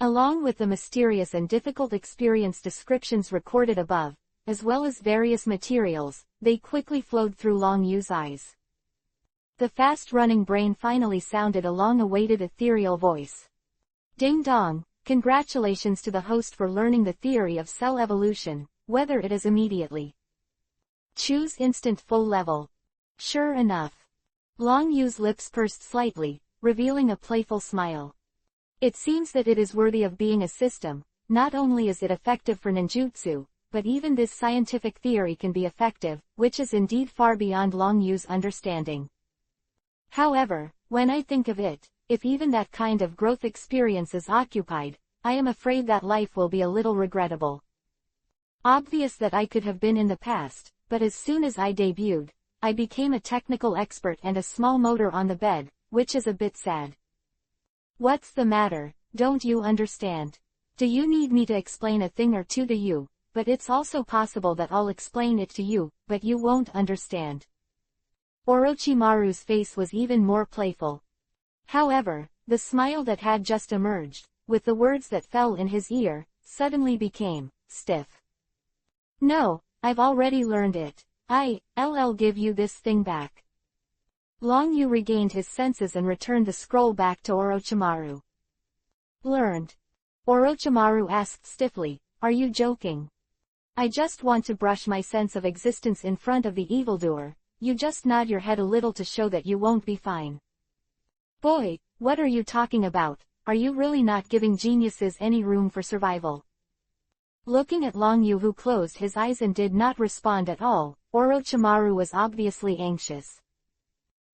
Along with the mysterious and difficult experience descriptions recorded above, as well as various materials, they quickly flowed through Long Yu's eyes. The fast-running brain finally sounded a long-awaited ethereal voice. "Ding dong, congratulations to the host for learning the theory of cell evolution, whether it is immediately. Choose instant full level." Sure enough. Long Yu's lips pursed slightly, revealing a playful smile. It seems that it is worthy of being a system. Not only is it effective for ninjutsu, but even this scientific theory can be effective, which is indeed far beyond Long Yu's understanding. However, when I think of it, if even that kind of growth experience is occupied, I am afraid that life will be a little regrettable. Obvious that I could have been in the past, but as soon as I debuted, I became a technical expert and a small motor on the bed, which is a bit sad. What's the matter, don't you understand? Do you need me to explain a thing or two to you? But it's also possible that I'll explain it to you, but you won't understand. Orochimaru's face was even more playful. However, the smile that had just emerged, with the words that fell in his ear, suddenly became stiff. "No, I've already learned it. I'll give you this thing back." Long Yu regained his senses and returned the scroll back to Orochimaru. "Learned?" Orochimaru asked stiffly, "Are you joking?" "I just want to brush my sense of existence in front of the evildoer." You just nod your head a little to show that you won't be fine. "Boy, what are you talking about? Are you really not giving geniuses any room for survival?" Looking at Long Yu, who closed his eyes and did not respond at all, Orochimaru was obviously anxious.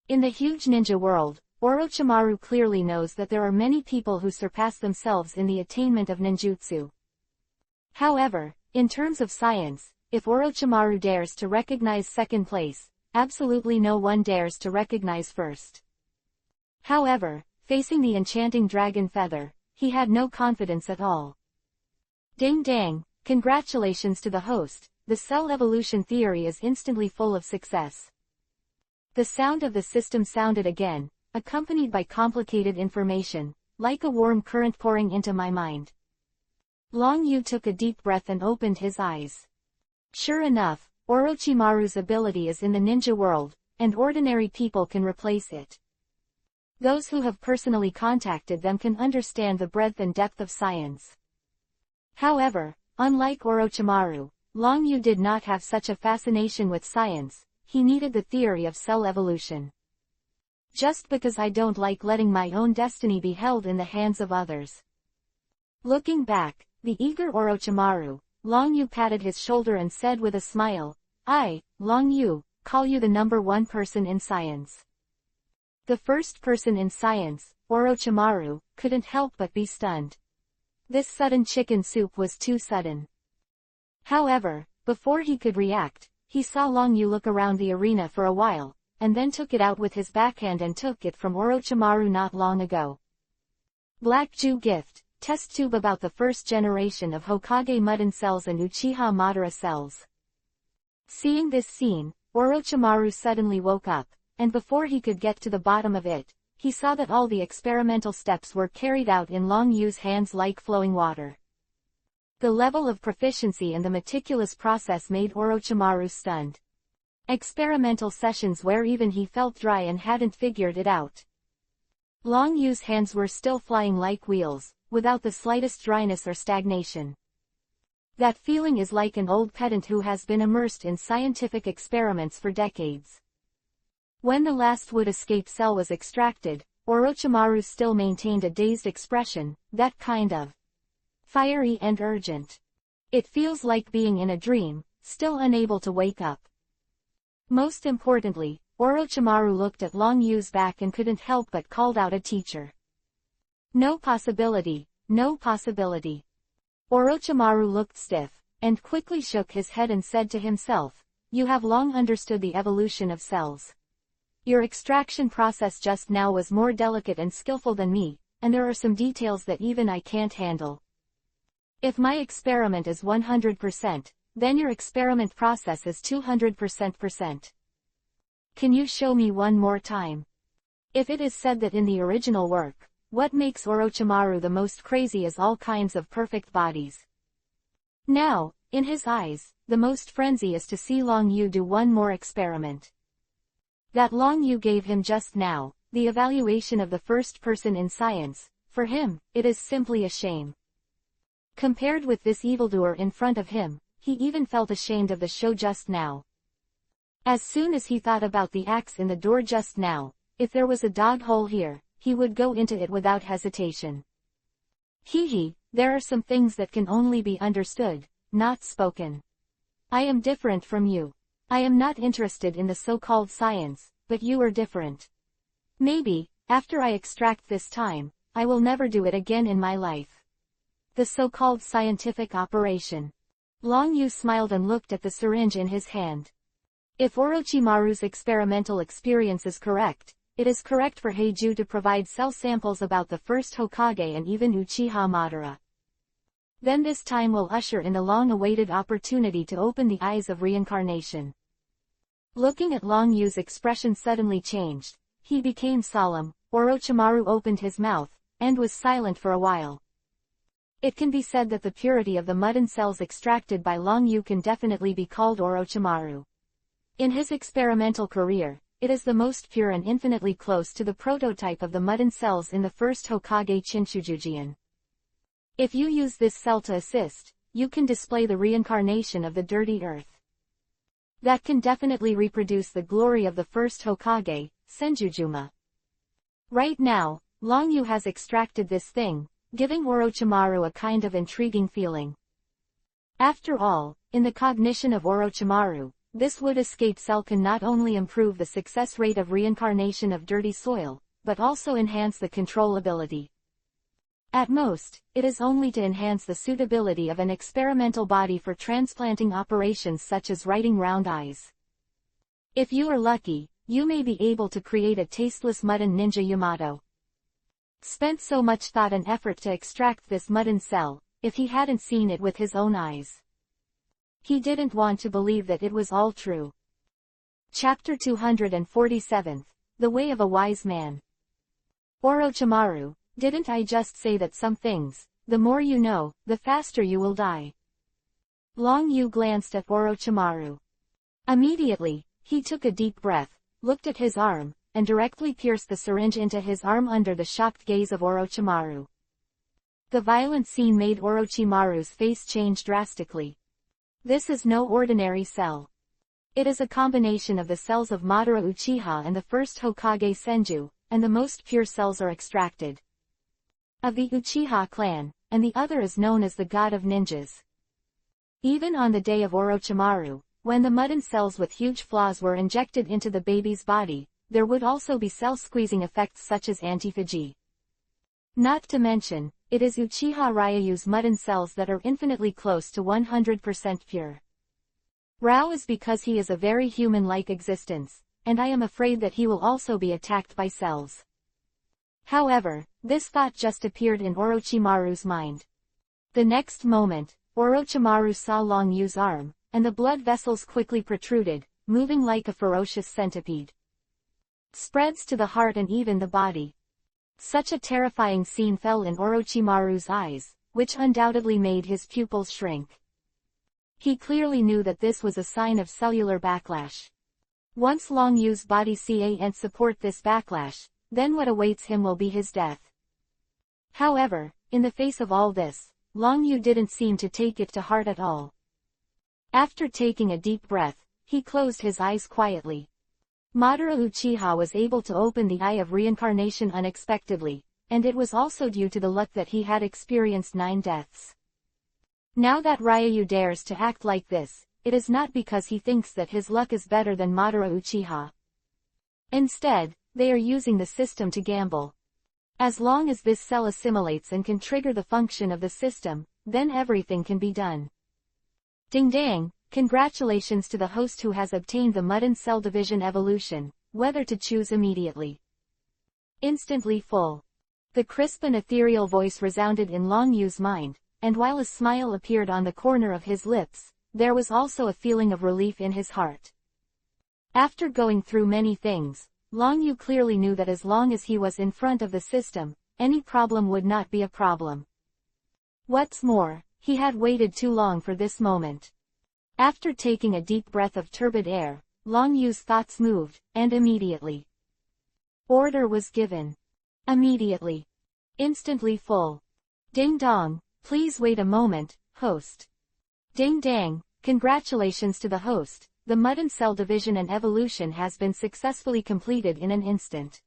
In the huge ninja world, Orochimaru clearly knows that there are many people who surpass themselves in the attainment of ninjutsu. However, in terms of science, if Orochimaru dares to recognize second place, absolutely no one dares to recognize first. However, facing the enchanting dragon feather, he had no confidence at all. "Ding dang, congratulations to the host, the cell evolution theory is instantly full of success." The sound of the system sounded again, accompanied by complicated information, like a warm current pouring into my mind. Long Yu took a deep breath and opened his eyes. Sure enough, Orochimaru's ability is in the ninja world, and ordinary people can replace it. Those who have personally contacted them can understand the breadth and depth of science. However, unlike Orochimaru, Long Yu did not have such a fascination with science. He needed the theory of cell evolution. Just because I don't like letting my own destiny be held in the hands of others. Looking back, the eager Orochimaru, Long Yu patted his shoulder and said with a smile, "I, Long Yu, call you the #1 person in science." The first person in science, Orochimaru, couldn't help but be stunned. This sudden chicken soup was too sudden. However, before he could react, he saw Long Yu look around the arena for a while, and then took it out with his backhand and took it from Orochimaru not long ago. Black Jew gift, test tube about the first generation of Hokage Mudden cells and Uchiha Madara cells. Seeing this scene, Orochimaru suddenly woke up, and before he could get to the bottom of it, he saw that all the experimental steps were carried out in Long Yu's hands like flowing water. The level of proficiency and the meticulous process made Orochimaru stunned. Experimental sessions where even he felt dry and hadn't figured it out. Long Yu's hands were still flying like wheels, without the slightest dryness or stagnation. That feeling is like an old pedant who has been immersed in scientific experiments for decades. When the last wood escape cell was extracted, Orochimaru still maintained a dazed expression, that kind of fiery and urgent. It feels like being in a dream, still unable to wake up. Most importantly, Orochimaru looked at Long Yu's back and couldn't help but called out a teacher. No possibility, no possibility. Orochimaru looked stiff, and quickly shook his head and said to himself, "You have long understood the evolution of cells. Your extraction process just now was more delicate and skillful than me, and there are some details that even I can't handle. If my experiment is 100%, then your experiment process is 200%. Can you show me one more time?" If it is said that in the original work, what makes Orochimaru the most crazy is all kinds of perfect bodies. Now, in his eyes, the most frenzy is to see Long Yu do one more experiment. That Long Yu gave him just now, the evaluation of the first person in science, for him, it is simply a shame. Compared with this evildoer in front of him, he even felt ashamed of the show just now. As soon as he thought about the axe in the door just now, if there was a dog hole here, he would go into it without hesitation. There are some things that can only be understood, not spoken. I am different from you. I am not interested in the so-called science, but you are different. Maybe, after I extract this time, I will never do it again in my life. The so-called scientific operation. Long Yu smiled and looked at the syringe in his hand. If Orochimaru's experimental experience is correct, it is correct for Heiju to provide cell samples about the first Hokage and even Uchiha Madara. Then this time will usher in the long-awaited opportunity to open the eyes of reincarnation. Looking at Long Yu's expression suddenly changed. He became solemn. Orochimaru opened his mouth, and was silent for a while. It can be said that the purity of the mudden cells extracted by Long Yu can definitely be called Orochimaru. In his experimental career, it is the most pure and infinitely close to the prototype of the mudden cells in the first Hokage Chinchujujian. If you use this cell to assist, you can display the reincarnation of the dirty earth. That can definitely reproduce the glory of the first Hokage, Senjujuma. Right now, Long Yu has extracted this thing, giving Orochimaru a kind of intriguing feeling. After all, in the cognition of Orochimaru, this wood escape cell can not only improve the success rate of reincarnation of dirty soil, but also enhance the controllability. At most, it is only to enhance the suitability of an experimental body for transplanting operations such as writing round eyes. If you are lucky, you may be able to create a tasteless mudden ninja Yamato. Spent so much thought and effort to extract this mudden cell, if he hadn't seen it with his own eyes. He didn't want to believe that it was all true. Chapter 247, The Way of a Wise Man. Orochimaru, didn't I just say that some things, the more you know, the faster you will die? Long Yu glanced at Orochimaru. Immediately, he took a deep breath, looked at his arm, and directly pierced the syringe into his arm under the shocked gaze of Orochimaru. The violent scene made Orochimaru's face change drastically. This is no ordinary cell. It is a combination of the cells of Madara Uchiha and the first Hokage Senju, and the most pure cells are extracted of the Uchiha clan, and the other is known as the God of Ninjas. Even on the day of Orochimaru, when the mudden cells with huge flaws were injected into the baby's body, there would also be cell-squeezing effects such as antiphagy. Not to mention, it is Uchiha Ryu's mudden cells that are infinitely close to 100% pure. Rao is because he is a very human-like existence, and I am afraid that he will also be attacked by cells. However, this thought just appeared in Orochimaru's mind. The next moment, Orochimaru saw Long Yu's arm, and the blood vessels quickly protruded, moving like a ferocious centipede. Spreads to the heart and even the body. Such a terrifying scene fell in Orochimaru's eyes, which undoubtedly made his pupils shrink. He clearly knew that this was a sign of cellular backlash. Once Long Yu's body can't support this backlash, then what awaits him will be his death. However, in the face of all this, Long Yu didn't seem to take it to heart at all. After taking a deep breath, he closed his eyes quietly. Madara Uchiha was able to open the Eye of Reincarnation unexpectedly, and it was also due to the luck that he had experienced 9 deaths. Now that Ryu dares to act like this, it is not because he thinks that his luck is better than Madara Uchiha. Instead, they are using the system to gamble. As long as this cell assimilates and can trigger the function of the system, then everything can be done. Ding dang, congratulations to the host who has obtained the Mudden Cell Division evolution, whether to choose immediately. Instantly full. The crisp and ethereal voice resounded in Long Yu's mind, and while a smile appeared on the corner of his lips, there was also a feeling of relief in his heart. After going through many things, Long Yu clearly knew that as long as he was in front of the system, any problem would not be a problem. What's more, he had waited too long for this moment. After taking a deep breath of turbid air, Long Yu's thoughts moved, and immediately. Order was given. Immediately. Instantly full. Ding dong, please wait a moment, host. Ding dang, congratulations to the host, the Mudden Cell Division and evolution has been successfully completed in an instant.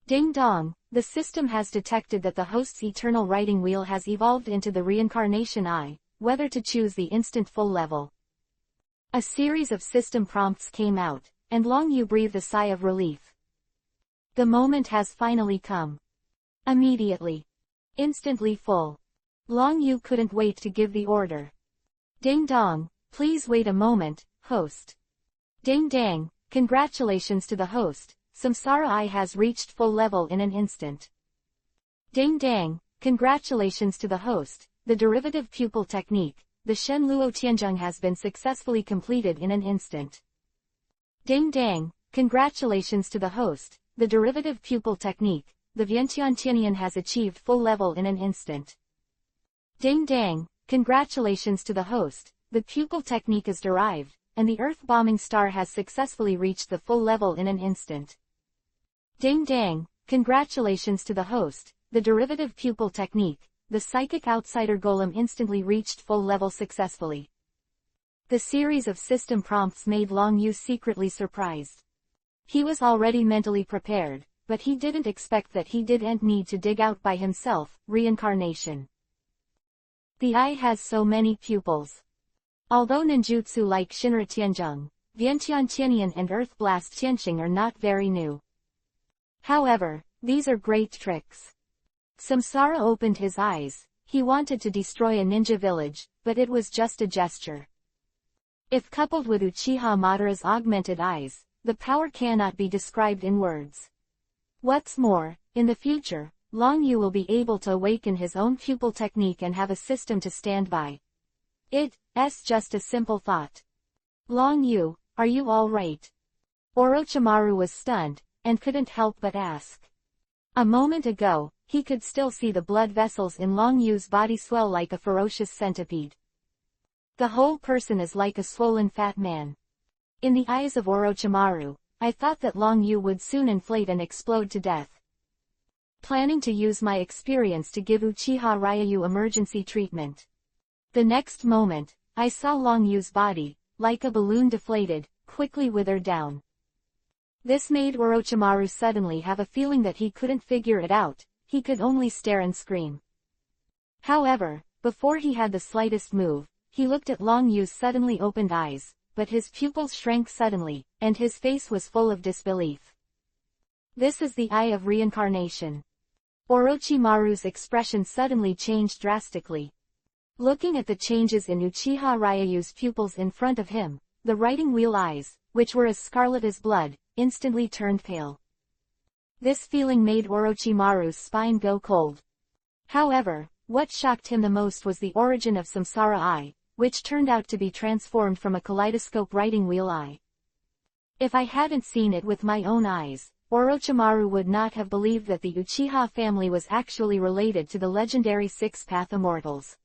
Ding dong, the system has detected that the host's eternal writing wheel has evolved into the reincarnation eye, whether to choose the instant full level. A series of system prompts came out, and Long Yu breathed a sigh of relief. The moment has finally come. Immediately. Instantly full. Long Yu couldn't wait to give the order. Ding dong, please wait a moment, host. Ding dang, congratulations to the host, Samsara Eye has reached full level in an instant. Ding dang, congratulations to the host, the derivative pupil technique, the Shen Luo Tianzheng has been successfully completed in an instant. Ding dang, congratulations to the host, the derivative pupil technique, the Vientian Tianyan has achieved full level in an instant. Ding dang, congratulations to the host, the pupil technique is derived, and the Earth-bombing star has successfully reached the full level in an instant. Ding dang, congratulations to the host, the derivative pupil technique, the psychic outsider golem instantly reached full level successfully. The series of system prompts made Long Yu secretly surprised. He was already mentally prepared, but he didn't expect that he didn't need to dig out by himself, reincarnation. The eye has so many pupils. Although ninjutsu like Shinra Tianzheng, Vientian Tianyan and Earth Blast Tianxing are not very new. However, these are great tricks. Samsara opened his eyes. He wanted to destroy a ninja village, but it was just a gesture. If coupled with Uchiha Madara's augmented eyes, the power cannot be described in words. What's more, in the future, Long Yu will be able to awaken his own pupil technique and have a system to stand by. It's just a simple thought. Long Yu, are you all right? Orochimaru was stunned, and couldn't help but ask. A moment ago, he could still see the blood vessels in Long Yu's body swell like a ferocious centipede. The whole person is like a swollen fat man. In the eyes of Orochimaru, I thought that Long Yu would soon inflate and explode to death. Planning to use my experience to give Uchiha Ryu emergency treatment. The next moment, I saw Long Yu's body, like a balloon deflated, quickly wither down. This made Orochimaru suddenly have a feeling that he couldn't figure it out, he could only stare and scream. However, before he had the slightest move, he looked at Long Yu's suddenly opened eyes, but his pupils shrank suddenly, and his face was full of disbelief. This is the Eye of Reincarnation. Orochimaru's expression suddenly changed drastically. Looking at the changes in Uchiha Ryu's pupils in front of him, the writing wheel eyes, which were as scarlet as blood, instantly turned pale. This feeling made Orochimaru's spine go cold. However, what shocked him the most was the origin of Samsara Eye, which turned out to be transformed from a kaleidoscope writing wheel eye. If I hadn't seen it with my own eyes, Orochimaru would not have believed that the Uchiha family was actually related to the legendary Six-Path Immortals.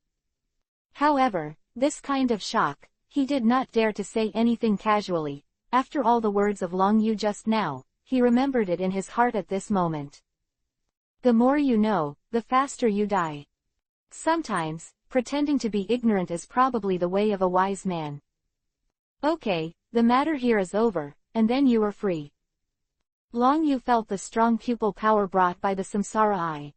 However, this kind of shock, he did not dare to say anything casually. After all the words of Long Yu just now, he remembered it in his heart at this moment. The more you know, the faster you die. Sometimes, pretending to be ignorant is probably the way of a wise man. Okay, the matter here is over, and then you are free. Long Yu felt the strong pupil power brought by the Samsara eye.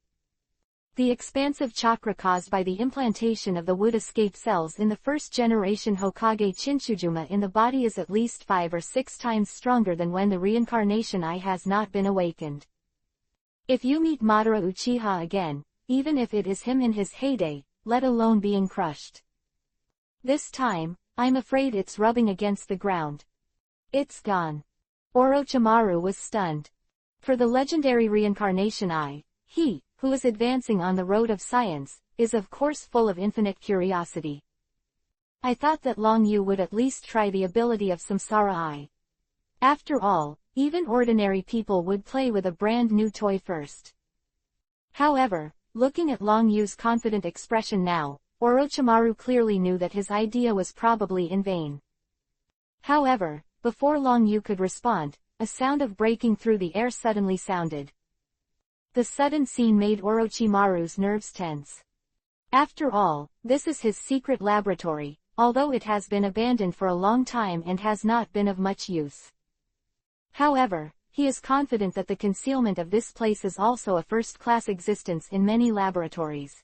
The expansive chakra caused by the implantation of the wood escape cells in the first-generation Hokage Chinchujuma in the body is at least 5 or 6 times stronger than when the reincarnation eye has not been awakened. If you meet Madara Uchiha again, even if it is him in his heyday, let alone being crushed. This time, I'm afraid it's rubbing against the ground. It's gone. Orochimaru was stunned. For the legendary reincarnation eye, he, who is advancing on the road of science, is of course full of infinite curiosity. I thought that Long Yu would at least try the ability of Samsara eye. After all, even ordinary people would play with a brand new toy first. However, looking at Long Yu's confident expression now, Orochimaru clearly knew that his idea was probably in vain. However, before Long Yu could respond, a sound of breaking through the air suddenly sounded. The sudden scene made Orochimaru's nerves tense. After all, this is his secret laboratory, although it has been abandoned for a long time and has not been of much use. However, he is confident that the concealment of this place is also a first-class existence in many laboratories.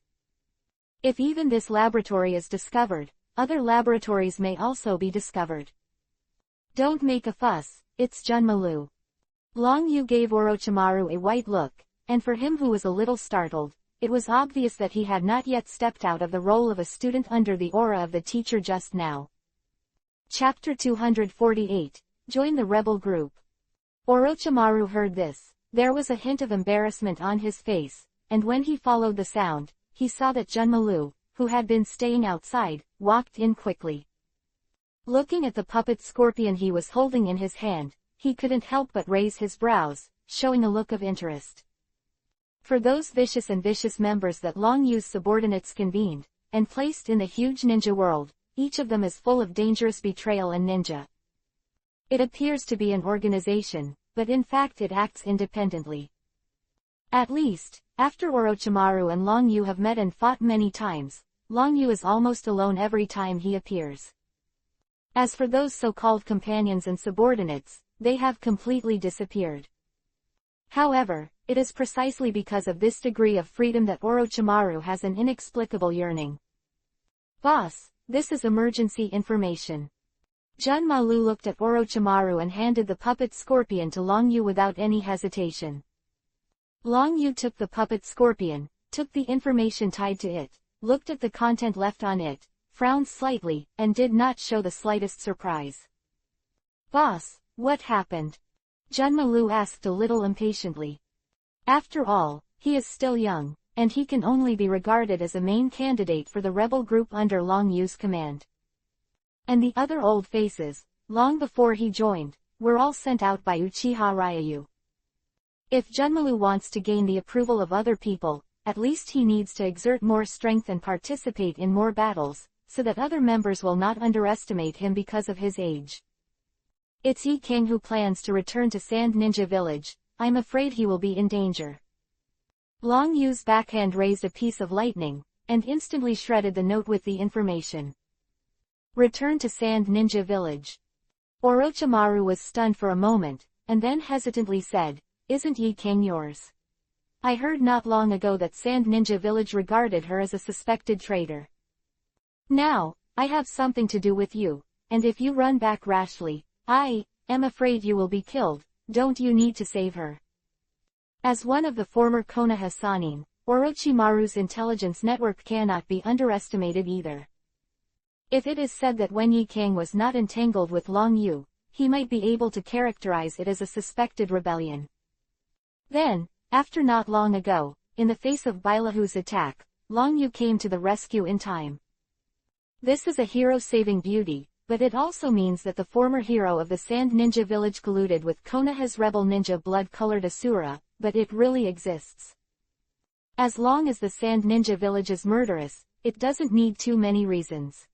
If even this laboratory is discovered, other laboratories may also be discovered. Don't make a fuss, it's Junmalu. Long Yu gave Orochimaru a white look, and for him who was a little startled, it was obvious that he had not yet stepped out of the role of a student under the aura of the teacher just now. Chapter 248, Join the Rebel Group. Orochimaru heard this. There was a hint of embarrassment on his face, and when he followed the sound, he saw that Junmalu, who had been staying outside, walked in quickly. Looking at the puppet scorpion he was holding in his hand, he couldn't help but raise his brows, showing a look of interest. For those vicious members that Long Yu's subordinates convened, and placed in the huge ninja world, each of them is full of dangerous betrayal and ninja. It appears to be an organization, but in fact it acts independently. At least, after Orochimaru and Long Yu have met and fought many times, Long Yu is almost alone every time he appears. As for those so-called companions and subordinates, they have completely disappeared. However, it is precisely because of this degree of freedom that Orochimaru has an inexplicable yearning. Boss, this is emergency information. Junmalu looked at Orochimaru and handed the puppet scorpion to Long Yu without any hesitation. Long Yu took the puppet scorpion, took the information tied to it, looked at the content left on it, frowned slightly, and did not show the slightest surprise. Boss, what happened? Junmalu asked a little impatiently. After all, he is still young, and he can only be regarded as a main candidate for the rebel group under Long Yu's command. And the other old faces, long before he joined, were all sent out by Uchiha Ryu. If Junmalu wants to gain the approval of other people, at least he needs to exert more strength and participate in more battles, so that other members will not underestimate him because of his age. It's Yi King who plans to return to Sand Ninja Village. I'm afraid he will be in danger. Long Yu's backhand raised a piece of lightning, and instantly shredded the note with the information. Return to Sand Ninja Village. Orochimaru was stunned for a moment, and then hesitantly said, Isn't Yi King yours? I heard not long ago that Sand Ninja Village regarded her as a suspected traitor. Now, I have something to do with you, and if you run back rashly, I am afraid you will be killed. Don't you need to save her? As one of the former Konoha Sannin, Orochimaru's intelligence network cannot be underestimated either. If it is said that when Yi King was not entangled with Long Yu, he might be able to characterize it as a suspected rebellion. Then, after not long ago, in the face of Bailahu's attack, Long Yu came to the rescue in time. This is a hero-saving beauty, but it also means that the former hero of the Sand Ninja Village colluded with Konoha's rebel ninja blood-colored Asura, but it really exists. As long as the Sand Ninja Village is murderous, it doesn't need too many reasons.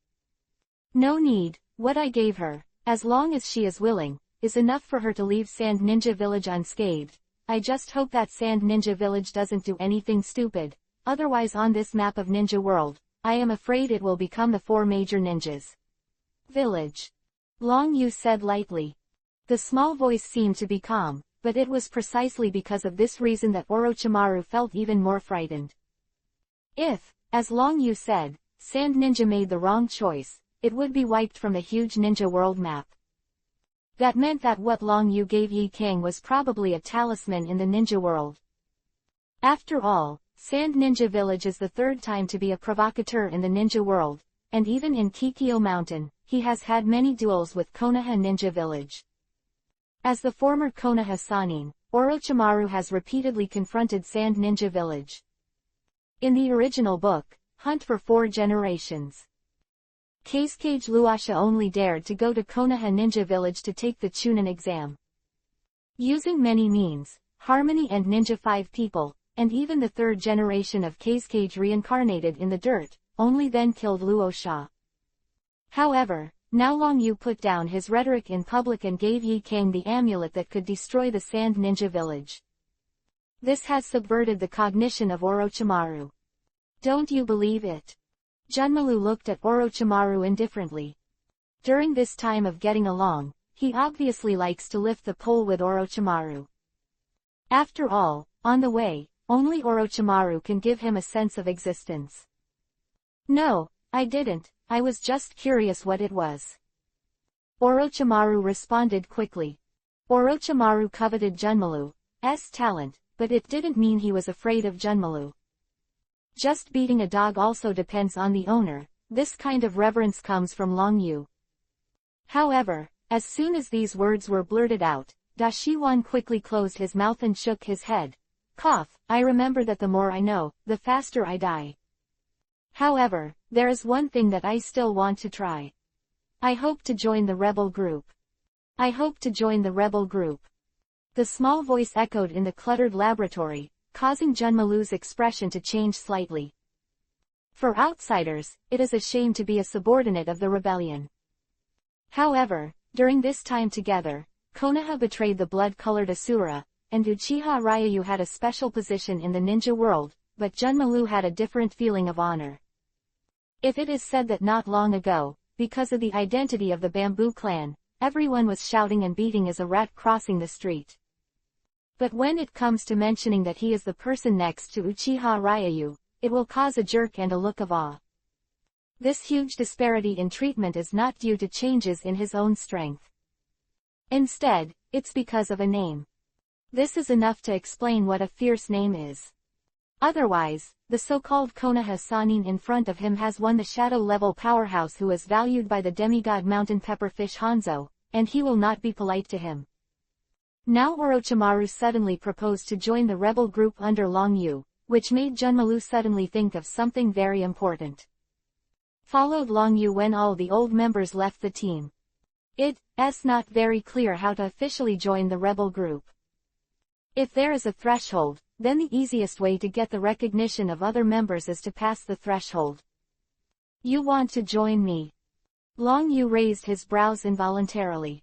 No need, what I gave her, as long as she is willing, is enough for her to leave Sand Ninja Village unscathed. I just hope that Sand Ninja Village doesn't do anything stupid, otherwise on this map of Ninja World, I am afraid it will become the 4 major ninjas. Village. Long Yu said lightly. The small voice seemed to be calm, but it was precisely because of this reason that Orochimaru felt even more frightened. If, as Long Yu said, Sand Ninja made the wrong choice, it would be wiped from the huge Ninja World map. That meant that what Long Yu gave Yi King was probably a talisman in the Ninja World. After all, Sand Ninja Village is the 3rd time to be a provocateur in the Ninja World, and even in Kikyo Mountain, he has had many duels with Konoha Ninja Village. As the former Konoha Sannin, Orochimaru has repeatedly confronted Sand Ninja Village. In the original book, Hunt for 4 Generations, Kazekage Luasha only dared to go to Konoha Ninja Village to take the Chunin exam. Using many means, Harmony and Ninja 5 people, and even the 3rd generation of Kazekage reincarnated in the dirt, only then killed Luosha. However, now Long Yu put down his rhetoric in public and gave Yi King the amulet that could destroy the Sand Ninja Village. This has subverted the cognition of Orochimaru. Don't you believe it? Junmalu looked at Orochimaru indifferently. During this time of getting along, he obviously likes to lift the pole with Orochimaru. After all, on the way, only Orochimaru can give him a sense of existence. No, I didn't, I was just curious what it was. Orochimaru responded quickly. Orochimaru coveted Junmalu's talent, but it didn't mean he was afraid of Junmalu. Just beating a dog also depends on the owner. This kind of reverence comes from Long Yu. However, as soon as these words were blurted out, Dashiwan quickly closed his mouth and shook his head. Cough, I remember that the more I know, the faster I die. However, there is one thing that I still want to try. I hope to join the rebel group. I hope to join the rebel group. The small voice echoed in the cluttered laboratory, causing Junmalu's expression to change slightly. For outsiders, it is a shame to be a subordinate of the rebellion. However, during this time together, Konoha betrayed the blood-colored Asura, and Uchiha Ryayu had a special position in the ninja world, but Junmalu had a different feeling of honor. If it is said that not long ago, because of the identity of the Bamboo Clan, everyone was shouting and beating as a rat crossing the street. But when it comes to mentioning that he is the person next to Uchiha Ryayu, it will cause a jerk and a look of awe. This huge disparity in treatment is not due to changes in his own strength. Instead, it's because of a name. This is enough to explain what a fierce name is. Otherwise, the so-called Konoha Sannin in front of him has won the shadow-level powerhouse who is valued by the demigod mountain pepperfish Hanzo, and he will not be polite to him. Now Orochimaru suddenly proposed to join the rebel group under Long Yu, which made Junmalu suddenly think of something very important. Followed Long Yu when all the old members left the team. It's not very clear how to officially join the rebel group. If there is a threshold, then the easiest way to get the recognition of other members is to pass the threshold. You want to join me? Long Yu raised his brows involuntarily.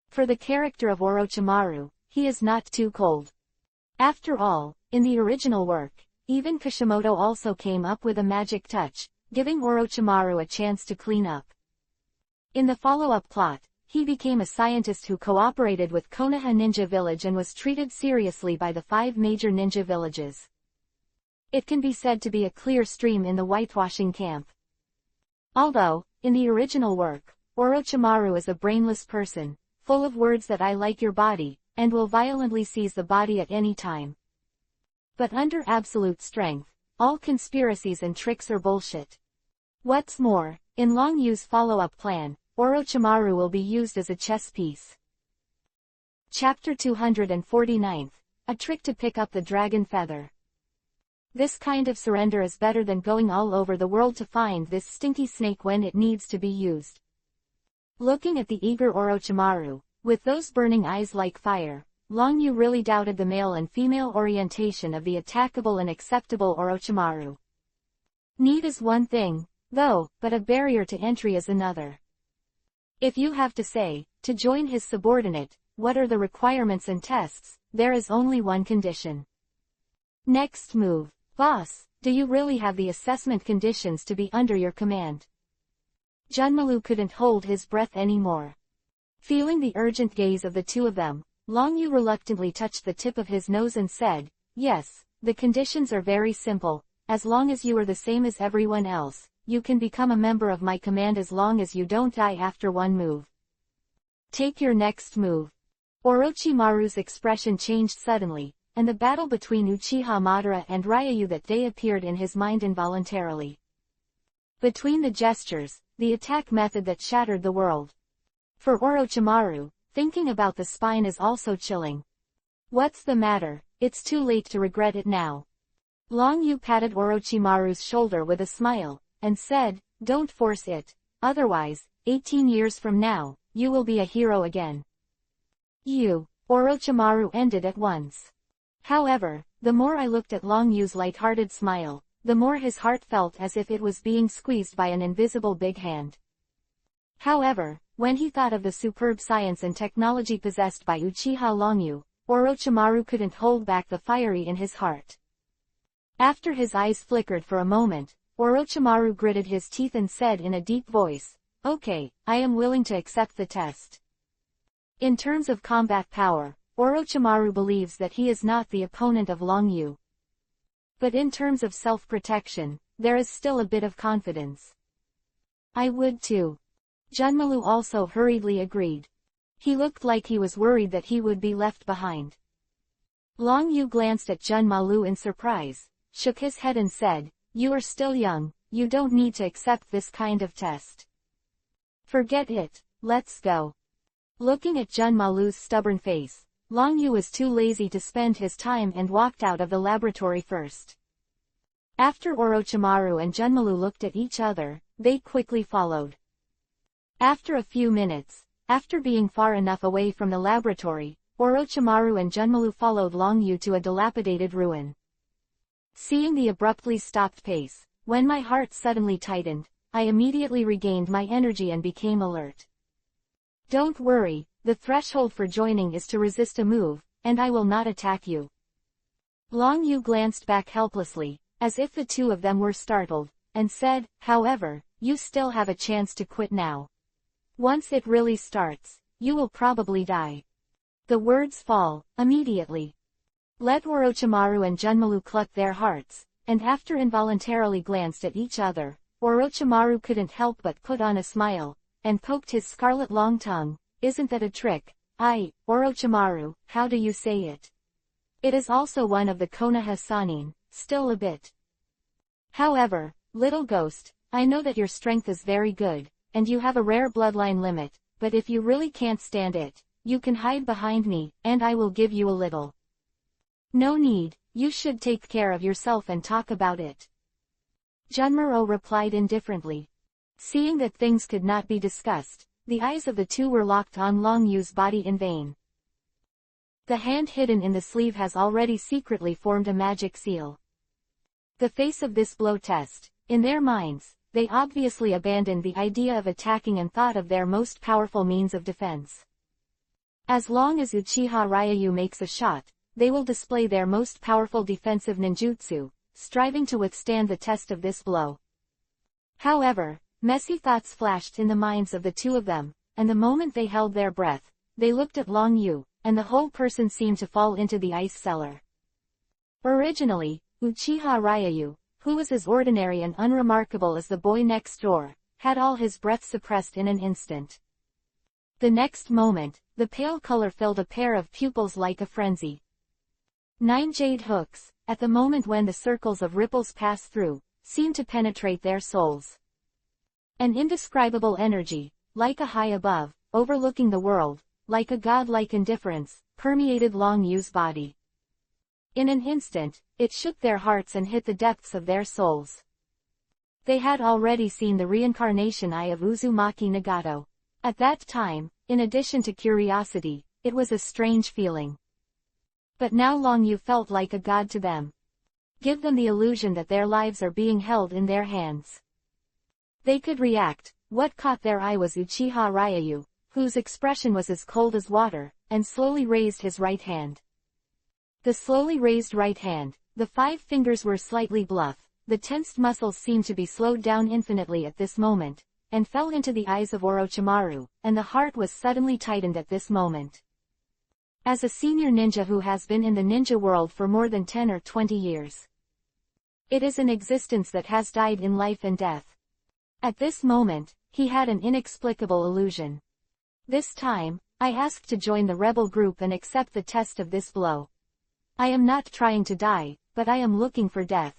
For the character of Orochimaru, he is not too cold. After all, in the original work, even Kishimoto also came up with a magic touch, giving Orochimaru a chance to clean up. In the follow-up plot, he became a scientist who cooperated with Konoha Ninja Village and was treated seriously by the 5 major ninja villages. It can be said to be a clear stream in the whitewashing camp. Although, in the original work, Orochimaru is a brainless person, full of words that I like your body, and will violently seize the body at any time. But under absolute strength, all conspiracies and tricks are bullshit. What's more, in Long Yu's follow-up plan, Orochimaru will be used as a chess piece. Chapter 249, A Trick to Pick Up the Dragon Feather. This kind of surrender is better than going all over the world to find this stinky snake when it needs to be used. Looking at the eager Orochimaru, with those burning eyes like fire, Long Yu really doubted the male and female orientation of the attackable and acceptable Orochimaru. Need is one thing, though, but a barrier to entry is another. If you have to say, to join his subordinate, what are the requirements and tests, there is only one condition. Next move. Boss, do you really have the assessment conditions to be under your command? Junmalu couldn't hold his breath anymore. Feeling the urgent gaze of the two of them, Long Yu reluctantly touched the tip of his nose and said, yes, the conditions are very simple. As long as you are the same as everyone else, you can become a member of my command as long as you don't die after one move. Take your next move. Orochimaru's expression changed suddenly, and the battle between Uchiha Madara and Ryayu that day appeared in his mind involuntarily. Between the gestures, the attack method that shattered the world. For Orochimaru, thinking about the spine is also chilling. What's the matter? It's too late to regret it now. Long Yu patted Orochimaru's shoulder with a smile, and said, don't force it, otherwise, 18 years from now, you will be a hero again. Orochimaru ended at once. However, the more I looked at Long Yu's light-hearted smile, the more his heart felt as if it was being squeezed by an invisible big hand. However, when he thought of the superb science and technology possessed by Uchiha Long Yu, Orochimaru couldn't hold back the fiery in his heart. After his eyes flickered for a moment, Orochimaru gritted his teeth and said in a deep voice, okay, I am willing to accept the test. In terms of combat power, Orochimaru believes that he is not the opponent of Long Yu. But in terms of self-protection, there is still a bit of confidence. I would too. Junmalu also hurriedly agreed. He looked like he was worried that he would be left behind. Long Yu glanced at Junmalu in surprise, shook his head and said, you are still young, you don't need to accept this kind of test. Forget it, let's go. Looking at Junmalu's stubborn face, Long Yu was too lazy to spend his time and walked out of the laboratory first. After Orochimaru and Junmalu looked at each other, they quickly followed. After a few minutes, after being far enough away from the laboratory, Orochimaru and Junmalu followed Long Yu to a dilapidated ruin. Seeing the abruptly stopped pace, when my heart suddenly tightened, I immediately regained my energy and became alert. Don't worry, the threshold for joining is to resist a move, and I will not attack you. Long Yu glanced back helplessly, as if the two of them were startled, and said, however, you still have a chance to quit now. Once it really starts, you will probably die. The words fall, immediately. Let Orochimaru and Junmalu cluck their hearts, and after involuntarily glanced at each other, Orochimaru couldn't help but put on a smile, and poked his scarlet long tongue. Isn't that a trick? Orochimaru, how do you say it? It is also one of the Konoha Sannin, still a bit. However, little ghost, I know that your strength is very good, and you have a rare bloodline limit, but if you really can't stand it, you can hide behind me, and I will give you a little. No need, you should take care of yourself and talk about it. Junmaru replied indifferently. Seeing that things could not be discussed, the eyes of the two were locked on Long Yu's body in vain. The hand hidden in the sleeve has already secretly formed a magic seal. The face of this blow test, in their minds, they obviously abandoned the idea of attacking and thought of their most powerful means of defense. As long as Uchiha Ryayu makes a shot, they will display their most powerful defensive ninjutsu, striving to withstand the test of this blow. However, messy thoughts flashed in the minds of the two of them, and the moment they held their breath, they looked at Long Yu, and the whole person seemed to fall into the ice cellar. Originally, Uchiha Ryayu, who was as ordinary and unremarkable as the boy next door, had all his breath suppressed in an instant. The next moment, the pale color filled a pair of pupils like a frenzy. 9 jade hooks, at the moment when the circles of ripples pass through, seemed to penetrate their souls. An indescribable energy, like a high above, overlooking the world, like a godlike indifference, permeated Long Yu's body. In an instant, it shook their hearts and hit the depths of their souls. They had already seen the reincarnation eye of Uzumaki Nagato. At that time, in addition to curiosity, it was a strange feeling. But now Long Yu felt like a god to them. Give them the illusion that their lives are being held in their hands. They could react. What caught their eye was Uchiha Ryu, whose expression was as cold as water, and slowly raised his right hand. The slowly raised right hand, the 5 fingers were slightly bluff, the tensed muscles seemed to be slowed down infinitely at this moment, and fell into the eyes of Orochimaru, and the heart was suddenly tightened at this moment. As a senior ninja who has been in the ninja world for more than 10 or 20 years, it is an existence that has died in life and death. At this moment, he had an inexplicable illusion. This time, I asked to join the rebel group and accept the test of this blow. I am not trying to die, but I am looking for death.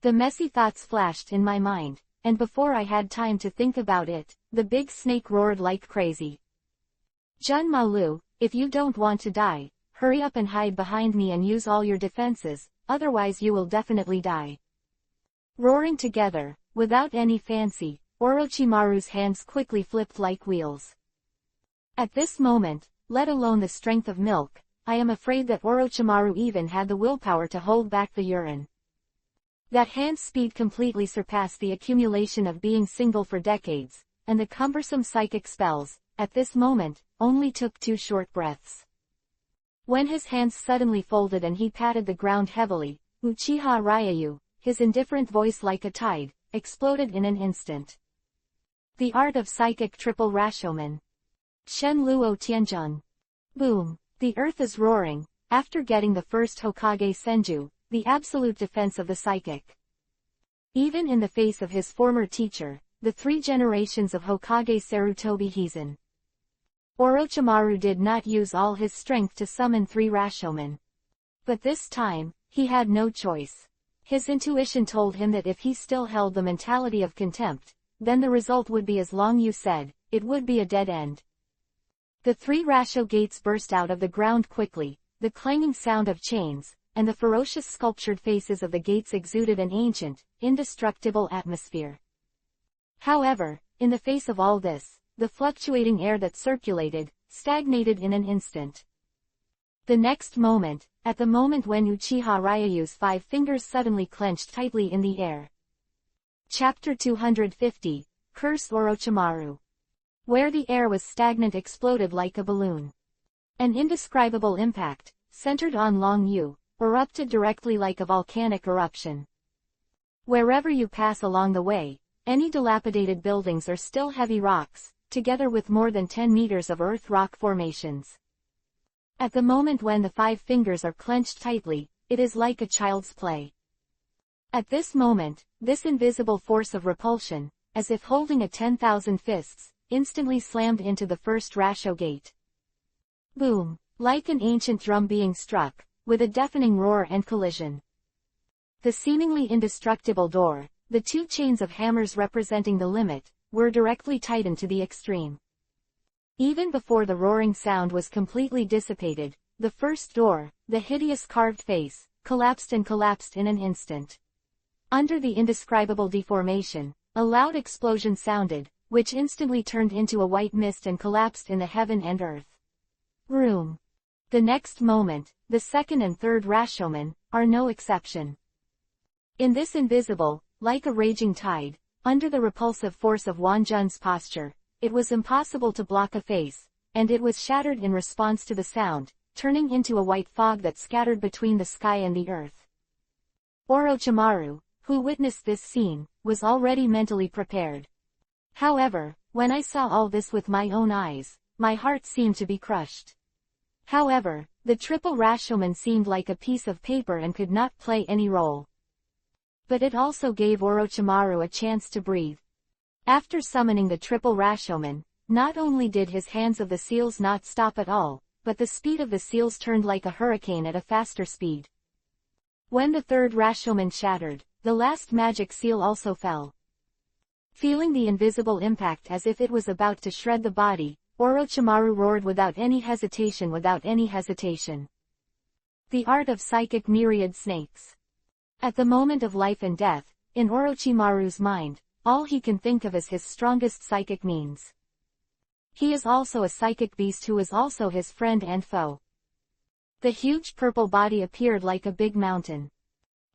The messy thoughts flashed in my mind, and before I had time to think about it, the big snake roared like crazy. Jun Malu, if you don't want to die, hurry up and hide behind me and use all your defenses, otherwise you will definitely die. Roaring together, without any fancy, Orochimaru's hands quickly flipped like wheels. At this moment, let alone the strength of milk, I am afraid that Orochimaru even had the willpower to hold back the urine. That hand speed completely surpassed the accumulation of being single for decades, and the cumbersome psychic spells, at this moment, only took 2 short breaths. When his hands suddenly folded and he patted the ground heavily, Uchiha Ryu, his indifferent voice like a tide, exploded in an instant. The art of psychic triple Rashomon. Shen Luo Tianjun. Boom. The earth is roaring, after getting the first Hokage Senju, the absolute defense of the psychic. Even in the face of his former teacher, the 3 generations of Hokage Sarutobi Hizen, Orochimaru did not use all his strength to summon 3 Rashomon. But this time, he had no choice. His intuition told him that if he still held the mentality of contempt, then the result would be as Long Yu said, it would be a dead end. The 3 Rasho gates burst out of the ground quickly, the clanging sound of chains, and the ferocious sculptured faces of the gates exuded an ancient, indestructible atmosphere. However, in the face of all this, the fluctuating air that circulated, stagnated in an instant. The next moment, at the moment when Uchiha Ryu's 5 fingers suddenly clenched tightly in the air. Chapter 250, Curse Orochimaru. Where the air was stagnant exploded like a balloon. An indescribable impact, centered on Long Yu, erupted directly like a volcanic eruption. Wherever you pass along the way, any dilapidated buildings or still heavy rocks, together with more than 10 meters of earth rock formations. At the moment when the 5 fingers are clenched tightly, it is like a child's play. At this moment, this invisible force of repulsion, as if holding a 10,000 fists, instantly slammed into the first Rasho gate. Boom! Like an ancient drum being struck, with a deafening roar and collision. The seemingly indestructible door, the 2 chains of hammers representing the limit, were directly tightened to the extreme. Even before the roaring sound was completely dissipated, the first door, the hideous carved face, collapsed in an instant. Under the indescribable deformation, a loud explosion sounded, which instantly turned into a white mist and collapsed in the heaven and earth. Room. The next moment, the 2nd and 3rd Rashomon, are no exception. In this invisible, like a raging tide, under the repulsive force of Wanjun's posture, it was impossible to block a face, and it was shattered in response to the sound, turning into a white fog that scattered between the sky and the earth. Orochimaru, who witnessed this scene, was already mentally prepared. However, when I saw all this with my own eyes, my heart seemed to be crushed. However, the triple Rashomon seemed like a piece of paper and could not play any role. But it also gave Orochimaru a chance to breathe. After summoning the triple Rashomon, not only did his hands of the seals not stop at all, but the speed of the seals turned like a hurricane at a faster speed. When the 3rd Rashomon shattered, the last magic seal also fell. Feeling the invisible impact as if it was about to shred the body, Orochimaru roared without any hesitation. The Art of Psychic Myriad Snakes. At the moment of life and death, in Orochimaru's mind, all he can think of is his strongest psychic means. He is also a psychic beast who is also his friend and foe. The huge purple body appeared like a big mountain.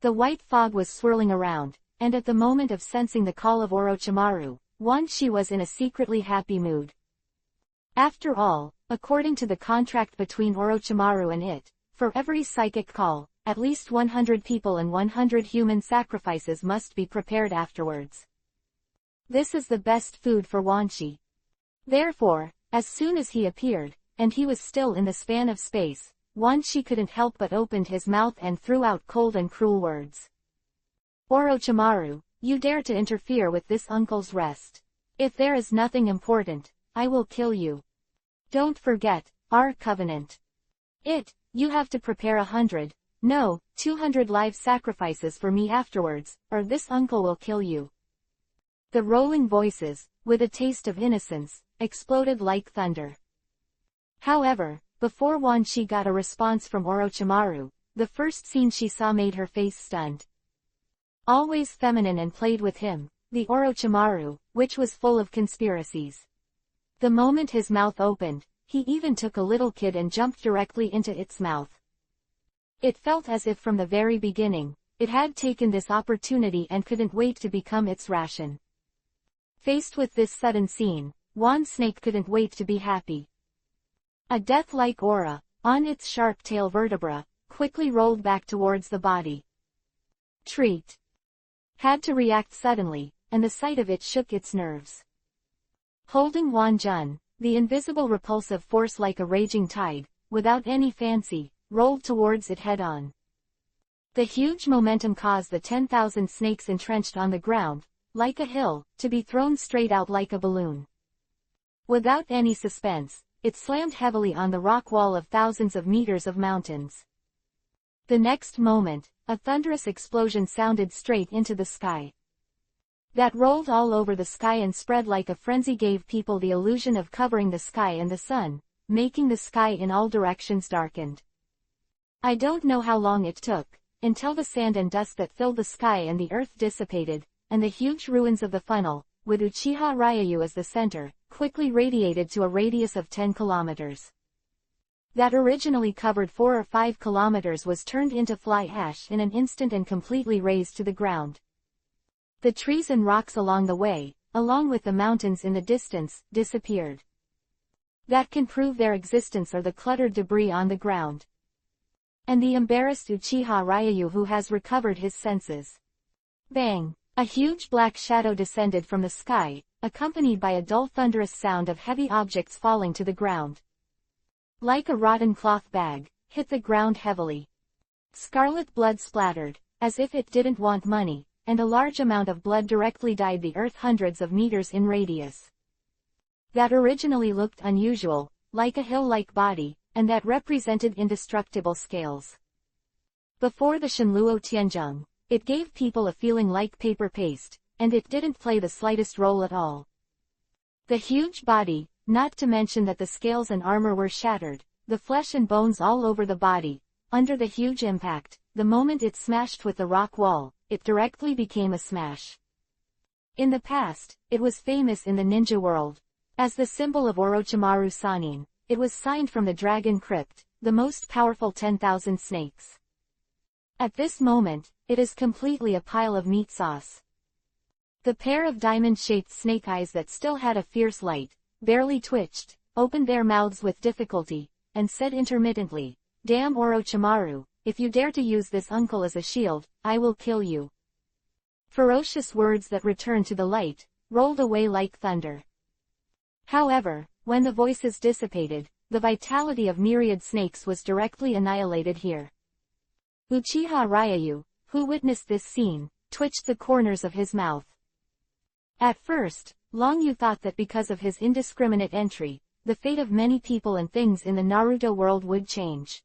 The white fog was swirling around, and at the moment of sensing the call of Orochimaru, Wan Shi was in a secretly happy mood. After all, according to the contract between Orochimaru and it, for every psychic call, at least 100 people and 100 human sacrifices must be prepared afterwards. This is the best food for Wan Shi. Therefore, as soon as he appeared, and he was still in the span of space, Wan Shi couldn't help but opened his mouth and threw out cold and cruel words. Orochimaru, you dare to interfere with this uncle's rest. If there is nothing important, I will kill you. Don't forget, our covenant. You have to prepare 100, no, 200 live sacrifices for me afterwards, or this uncle will kill you. The rolling voices, with a taste of innocence, exploded like thunder. However, before Wan Shi got a response from Orochimaru, the first scene she saw made her face stunned. Always feminine and played with him, the Orochimaru, which was full of conspiracies. The moment his mouth opened, he even took a little kid and jumped directly into its mouth. It felt as if from the very beginning, it had taken this opportunity and couldn't wait to become its ration. Faced with this sudden scene, Wan Snake couldn't wait to be happy. A death-like aura, on its sharp tail vertebra, quickly rolled back towards the body. Treat. Had to react suddenly, and the sight of it shook its nerves. Holding Wan Jun, the invisible repulsive force like a raging tide, without any fancy, rolled towards it head-on. The huge momentum caused the 10,000 snakes entrenched on the ground, like a hill, to be thrown straight out like a balloon. Without any suspense, it slammed heavily on the rock wall of thousands of meters of mountains. The next moment, a thunderous explosion sounded straight into the sky. That rolled all over the sky and spread like a frenzy, gave people the illusion of covering the sky and the sun, making the sky in all directions darkened. I don't know how long it took, until the sand and dust that filled the sky and the earth dissipated, and the huge ruins of the funnel, with Uchiha Ryu as the center, quickly radiated to a radius of 10 kilometers. That originally covered 4 or 5 kilometers was turned into fly ash in an instant and completely razed to the ground. The trees and rocks along the way, along with the mountains in the distance, disappeared. That can prove their existence or the cluttered debris on the ground. And the embarrassed Uchiha Ryu who has recovered his senses. Bang! A huge black shadow descended from the sky, accompanied by a dull thunderous sound of heavy objects falling to the ground. Like a rotten cloth bag, hit the ground heavily. Scarlet blood splattered, as if it didn't want money, and a large amount of blood directly dyed the earth hundreds of meters in radius. That originally looked unusual, like a hill-like body, and that represented indestructible scales. Before the Shenluo Tianzheng, it gave people a feeling like paper paste, and it didn't play the slightest role at all. The huge body, not to mention that the scales and armor were shattered, the flesh and bones all over the body, under the huge impact, the moment it smashed with the rock wall, it directly became a smash. In the past, it was famous in the ninja world. As the symbol of Orochimaru Sannin, it was signed from the Dragon Crypt, the most powerful 10,000 snakes. At this moment, it is completely a pile of meat sauce. The pair of diamond-shaped snake eyes that still had a fierce light, barely twitched, opened their mouths with difficulty, and said intermittently, "Damn Orochimaru, if you dare to use this uncle as a shield, I will kill you." Ferocious words that returned to the light, rolled away like thunder. However, when the voices dissipated, the vitality of myriad snakes was directly annihilated here. Uchiha Ryu, who witnessed this scene, twitched the corners of his mouth. At first, Long Yu thought that because of his indiscriminate entry, the fate of many people and things in the Naruto world would change.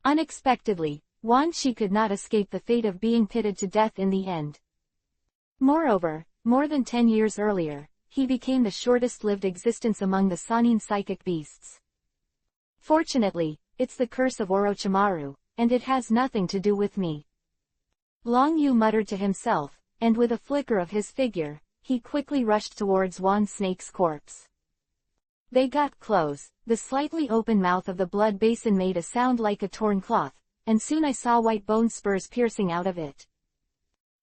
Unexpectedly, Wan Shi could not escape the fate of being pitted to death in the end. Moreover, more than 10 years earlier, he became the shortest-lived existence among the Sannin psychic beasts. Fortunately, it's the curse of Orochimaru, and it has nothing to do with me." Long Yu muttered to himself, and with a flicker of his figure, he quickly rushed towards Wan Snake's corpse. They got close. The slightly open mouth of the blood basin made a sound like a torn cloth, and soon I saw white bone spurs piercing out of it,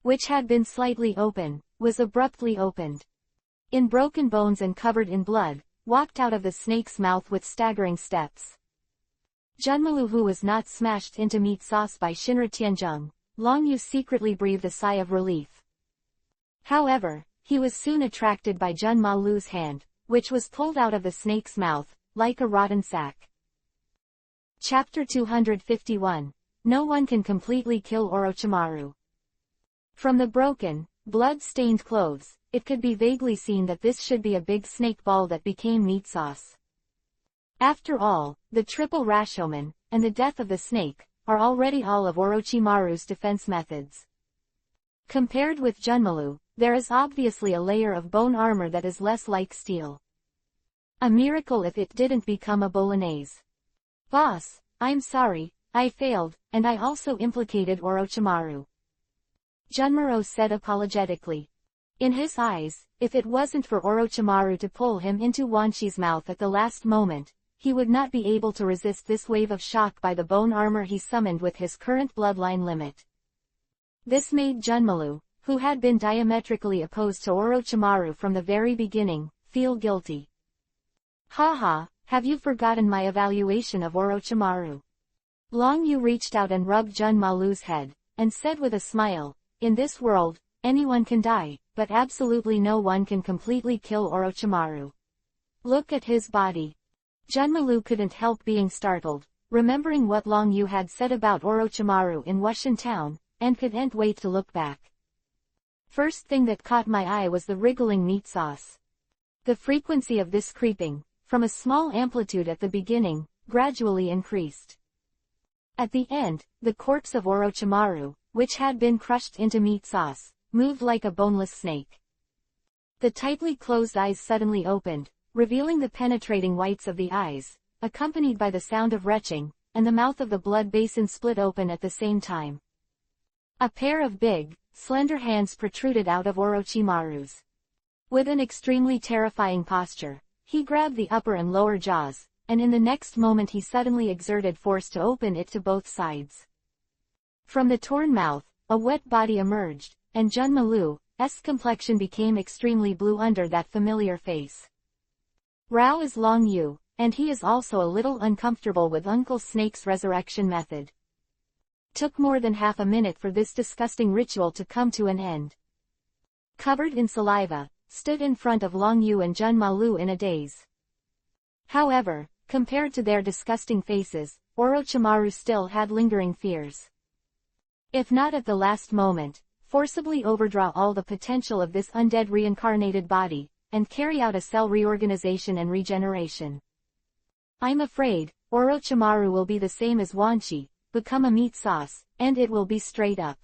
which had been slightly open, was abruptly opened. In broken bones and covered in blood, walked out of the snake's mouth with staggering steps Junmalu, who was not smashed into meat sauce by Shinra Tianzheng. Long Yu secretly breathed a sigh of relief. However, he was soon attracted by Junmalu's hand, which was pulled out of the snake's mouth, like a rotten sack. Chapter 251. No one can completely kill Orochimaru. From the broken, blood-stained clothes, it could be vaguely seen that this should be a big snake ball that became meat sauce. After all, the triple Rashomon, and the death of the snake, are already all of Orochimaru's defense methods. Compared with Junmalu, there is obviously a layer of bone armor that is less like steel. A miracle if it didn't become a bolognese. "Boss, I'm sorry, I failed, and I also implicated Orochimaru," Junmaru said apologetically. In his eyes, if it wasn't for Orochimaru to pull him into Wanshi's mouth at the last moment, he would not be able to resist this wave of shock by the bone armor he summoned with his current bloodline limit. This made Junmalu, who had been diametrically opposed to Orochimaru from the very beginning, feel guilty. "Haha, have you forgotten my evaluation of Orochimaru?" Long Yu reached out and rubbed Junmalu's head, and said with a smile, "In this world, anyone can die, but absolutely no one can completely kill Orochimaru. Look at his body." Junmalu couldn't help being startled, remembering what Long Yu had said about Orochimaru in Wushan Town, and couldn't wait to look back. First thing that caught my eye was the wriggling meat sauce. The frequency of this creeping, from a small amplitude at the beginning, gradually increased. At the end, the corpse of Orochimaru, which had been crushed into meat sauce, moved like a boneless snake. The tightly closed eyes suddenly opened, revealing the penetrating whites of the eyes, accompanied by the sound of retching, and the mouth of the blood basin split open at the same time. A pair of big, slender hands protruded out of Orochimaru's. With an extremely terrifying posture, he grabbed the upper and lower jaws, and in the next moment he suddenly exerted force to open it to both sides. From the torn mouth, a wet body emerged, and Junmalu's complexion became extremely blue under that familiar face. Rao is Long Yu, and he is also a little uncomfortable with Uncle Snake's resurrection method. Took more than half a minute for this disgusting ritual to come to an end. Covered in saliva, stood in front of Long Yu and Junmalu in a daze. However, compared to their disgusting faces, Orochimaru still had lingering fears. If not at the last moment, forcibly overdraw all the potential of this undead reincarnated body, and carry out a cell reorganization and regeneration. I'm afraid, Orochimaru will be the same as Wanshi, become a meat sauce, and it will be straight up.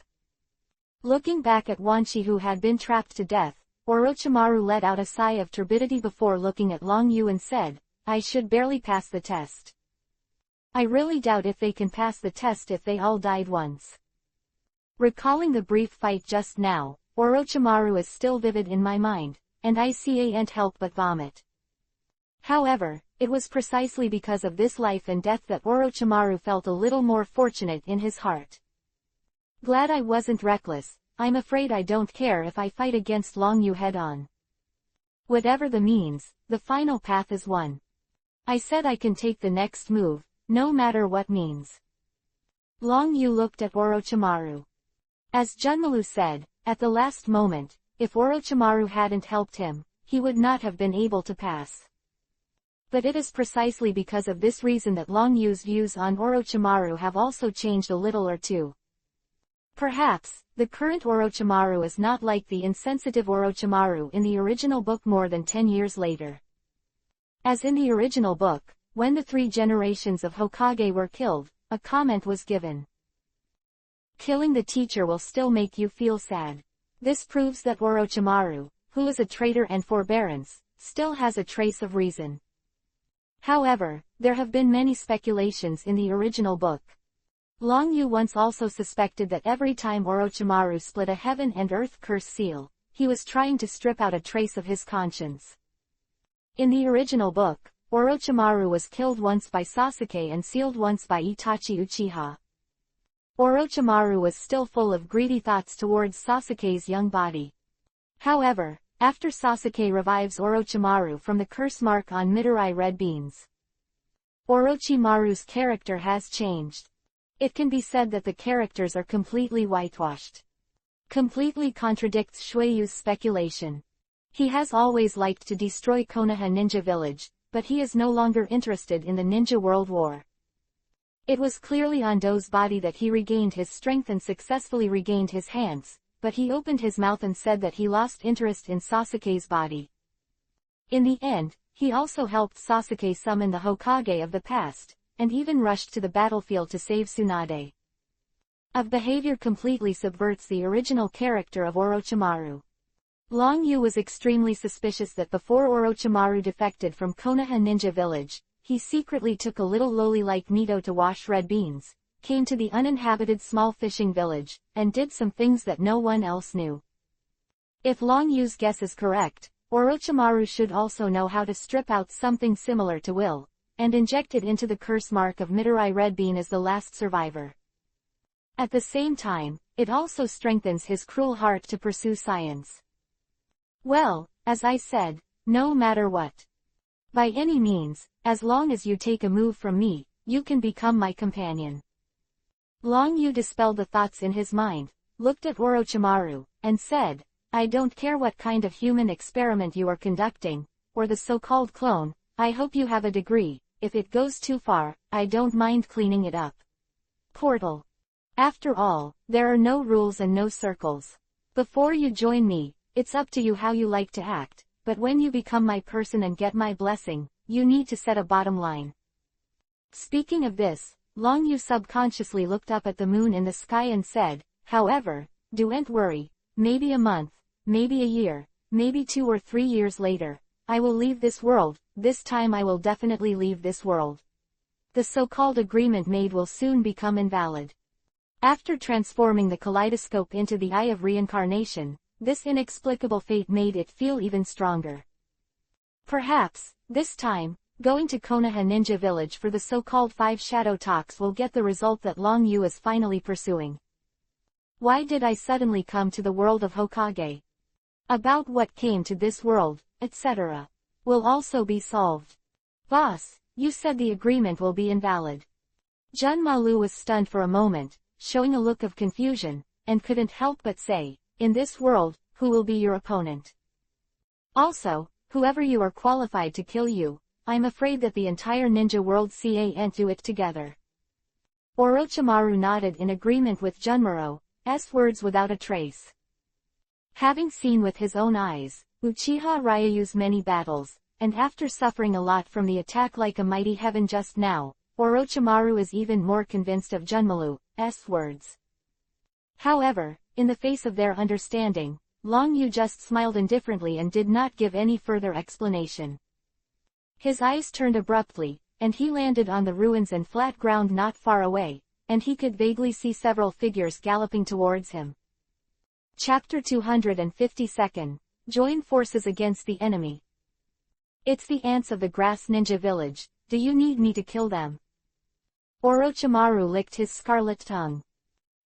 Looking back at Wanshi, who had been trapped to death, Orochimaru let out a sigh of turbidity before looking at Long Yu and said, "I should barely pass the test. I really doubt if they can pass the test if they all died once." Recalling the brief fight just now, Orochimaru is still vivid in my mind, and I can't help but vomit. However, it was precisely because of this life and death that Orochimaru felt a little more fortunate in his heart. Glad I wasn't reckless. I'm afraid I don't care if I fight against Long Yu head-on. Whatever the means, the final path is one. I said I can take the next move, no matter what means. Long Yu looked at Orochimaru. As Junmalu said, at the last moment, if Orochimaru hadn't helped him, he would not have been able to pass. But it is precisely because of this reason that Long Yu's views on Orochimaru have also changed a little or two. Perhaps, the current Orochimaru is not like the insensitive Orochimaru in the original book more than 10 years later. As in the original book, when the 3 generations of Hokage were killed, a comment was given. Killing the teacher will still make you feel sad. This proves that Orochimaru, who is a traitor and forbearance, still has a trace of reason. However, there have been many speculations in the original book. Long Yu once also suspected that every time Orochimaru split a heaven and earth curse seal, he was trying to strip out a trace of his conscience. In the original book, Orochimaru was killed once by Sasuke and sealed once by Itachi Uchiha. Orochimaru was still full of greedy thoughts towards Sasuke's young body. However, after Sasuke revives Orochimaru from the curse mark on Midori red beans, Orochimaru's character has changed. It can be said that the characters are completely whitewashed. Completely contradicts Shueiyu's speculation. He has always liked to destroy Konoha Ninja Village, but he is no longer interested in the Ninja World War. It was clearly on Do's body that he regained his strength and successfully regained his hands, but he opened his mouth and said that he lost interest in Sasuke's body. In the end, he also helped Sasuke summon the Hokage of the past, and even rushed to the battlefield to save Tsunade. Of behavior completely subverts the original character of Orochimaru. Long Yu was extremely suspicious that before Orochimaru defected from Konoha Ninja Village, he secretly took a little loli like Nito to wash red beans, came to the uninhabited small fishing village, and did some things that no one else knew. If Long Yu's guess is correct, Orochimaru should also know how to strip out something similar to will, and inject it into the curse mark of Midori red bean as the last survivor. At the same time, it also strengthens his cruel heart to pursue science. Well, as I said, no matter what. By any means, as long as you take a move from me, you can become my companion. Long Yu dispelled the thoughts in his mind, looked at Orochimaru, and said, I don't care what kind of human experiment you are conducting, or the so-called clone, I hope you have a degree. If it goes too far, I don't mind cleaning it up. Portal. After all, there are no rules and no circles. Before you join me, it's up to you how you like to act, but when you become my person and get my blessing, you need to set a bottom line. Speaking of this, Long Yu subconsciously looked up at the moon in the sky and said, however, don't worry, maybe a month, maybe a year, maybe 2 or 3 years later, I will leave this world. This time I will definitely leave this world. The so-called agreement made will soon become invalid. After transforming the kaleidoscope into the Eye of Reincarnation, this inexplicable fate made it feel even stronger. Perhaps, this time, going to Konoha Ninja Village for the so-called 5 shadow talks will get the result that Long Yu is finally pursuing. Why did I suddenly come to the world of Hokage? About what came to this world, etc. will also be solved. Boss, you said the agreement will be invalid. Junmalu was stunned for a moment, showing a look of confusion, and couldn't help but say, in this world, who will be your opponent? Also, whoever you are qualified to kill you, I'm afraid that the entire ninja world can't do it together. Orochimaru nodded in agreement with Junmaru's words without a trace. Having seen with his own eyes, Uchiha Ryu's many battles, and after suffering a lot from the attack like a mighty heaven just now, Orochimaru is even more convinced of Junmaru's words. However, in the face of their understanding, Long Yu just smiled indifferently and did not give any further explanation. His eyes turned abruptly, and he landed on the ruins and flat ground not far away, and he could vaguely see several figures galloping towards him. Chapter 252. Join forces against the enemy. It's the ants of the grass ninja village, do you need me to kill them? Orochimaru licked his scarlet tongue.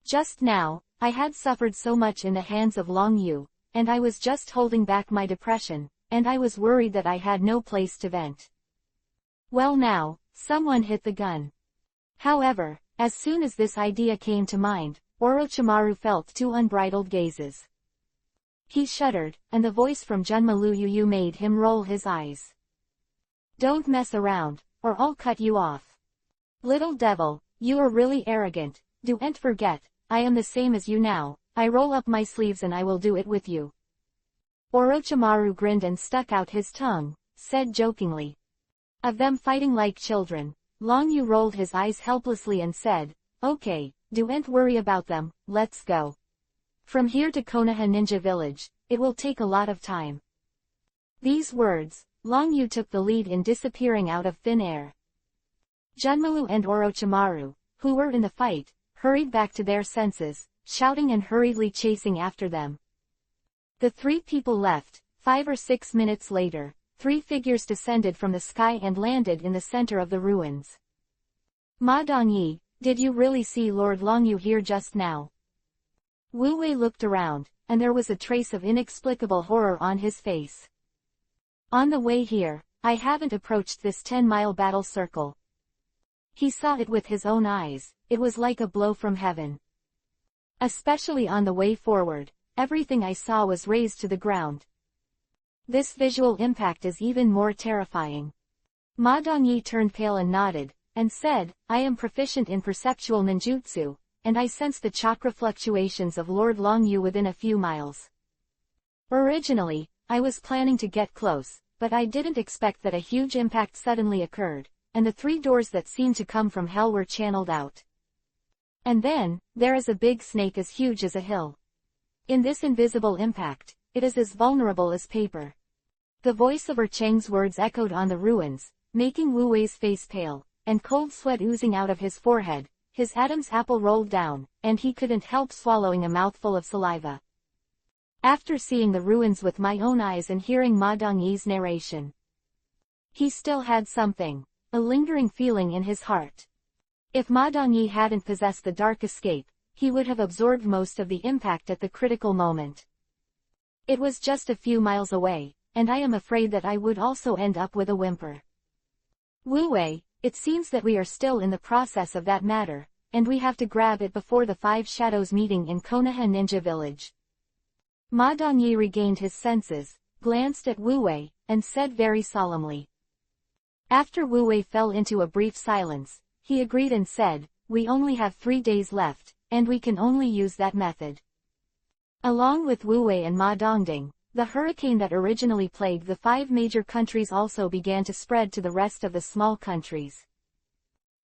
Just now, I had suffered so much in the hands of Long Yu, and I was just holding back my depression, and I was worried that I had no place to vent. Well now, someone hit the gun. However, as soon as this idea came to mind, Orochimaru felt 2 unbridled gazes. He shuddered, and the voice from Junmaru made him roll his eyes. Don't mess around, or I'll cut you off. Little devil, you are really arrogant, don't forget, I am the same as you now, I roll up my sleeves and I will do it with you. Orochimaru grinned and stuck out his tongue, said jokingly. Of them fighting like children, Long Yu rolled his eyes helplessly and said, okay, don't worry about them, let's go. From here to Konoha Ninja Village, it will take a lot of time. These words, Long Yu took the lead in disappearing out of thin air. Junmaru and Orochimaru, who were in the fight, hurried back to their senses, shouting and hurriedly chasing after them. The three people left. 5 or 6 minutes later, 3 figures descended from the sky and landed in the center of the ruins. Ma Dongyi, did you really see Lord Longyu here just now? Wu Wei looked around, and there was a trace of inexplicable horror on his face. On the way here, I haven't approached this 10-mile battle circle. He saw it with his own eyes. It was like a blow from heaven. Especially on the way forward, everything I saw was razed to the ground. This visual impact is even more terrifying. Ma Dongyi turned pale and nodded, and said, I am proficient in perceptual ninjutsu, and I sense the chakra fluctuations of Lord Longyu within a few miles. Originally, I was planning to get close, but I didn't expect that a huge impact suddenly occurred, and the 3 doors that seemed to come from hell were channeled out. And then, there is a big snake as huge as a hill. In this invisible impact, it is as vulnerable as paper. The voice of Cheng's words echoed on the ruins, making Wu Wei's face pale, and cold sweat oozing out of his forehead. His Adam's apple rolled down, and he couldn't help swallowing a mouthful of saliva. After seeing the ruins with my own eyes and hearing Ma Dongyi's narration, he still had something, a lingering feeling in his heart. If Ma Dongyi hadn't possessed the dark escape, he would have absorbed most of the impact at the critical moment. It was just a few miles away, and I am afraid that I would also end up with a whimper. Wu Wei, it seems that we are still in the process of that matter, and we have to grab it before the 5 shadows meeting in Konoha Ninja Village. Ma Dongyi regained his senses, glanced at Wu Wei, and said very solemnly. After Wu Wei fell into a brief silence, he agreed and said, we only have 3 days left, and we can only use that method. Along with Wu Wei and Ma Dongding, the hurricane that originally plagued the 5 major countries also began to spread to the rest of the small countries.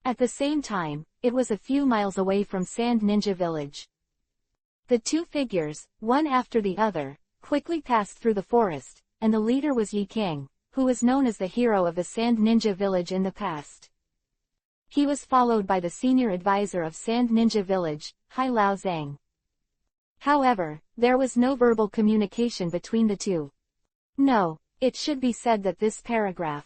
At the same time, it was a few miles away from Sand Ninja Village. The 2 figures, one after the other, quickly passed through the forest, and the leader was Yi King, who was known as the hero of the Sand Ninja Village in the past. He was followed by the senior advisor of Sand Ninja Village, Hai Lao Zhang. However, there was no verbal communication between the 2. No, it should be said that this paragraph.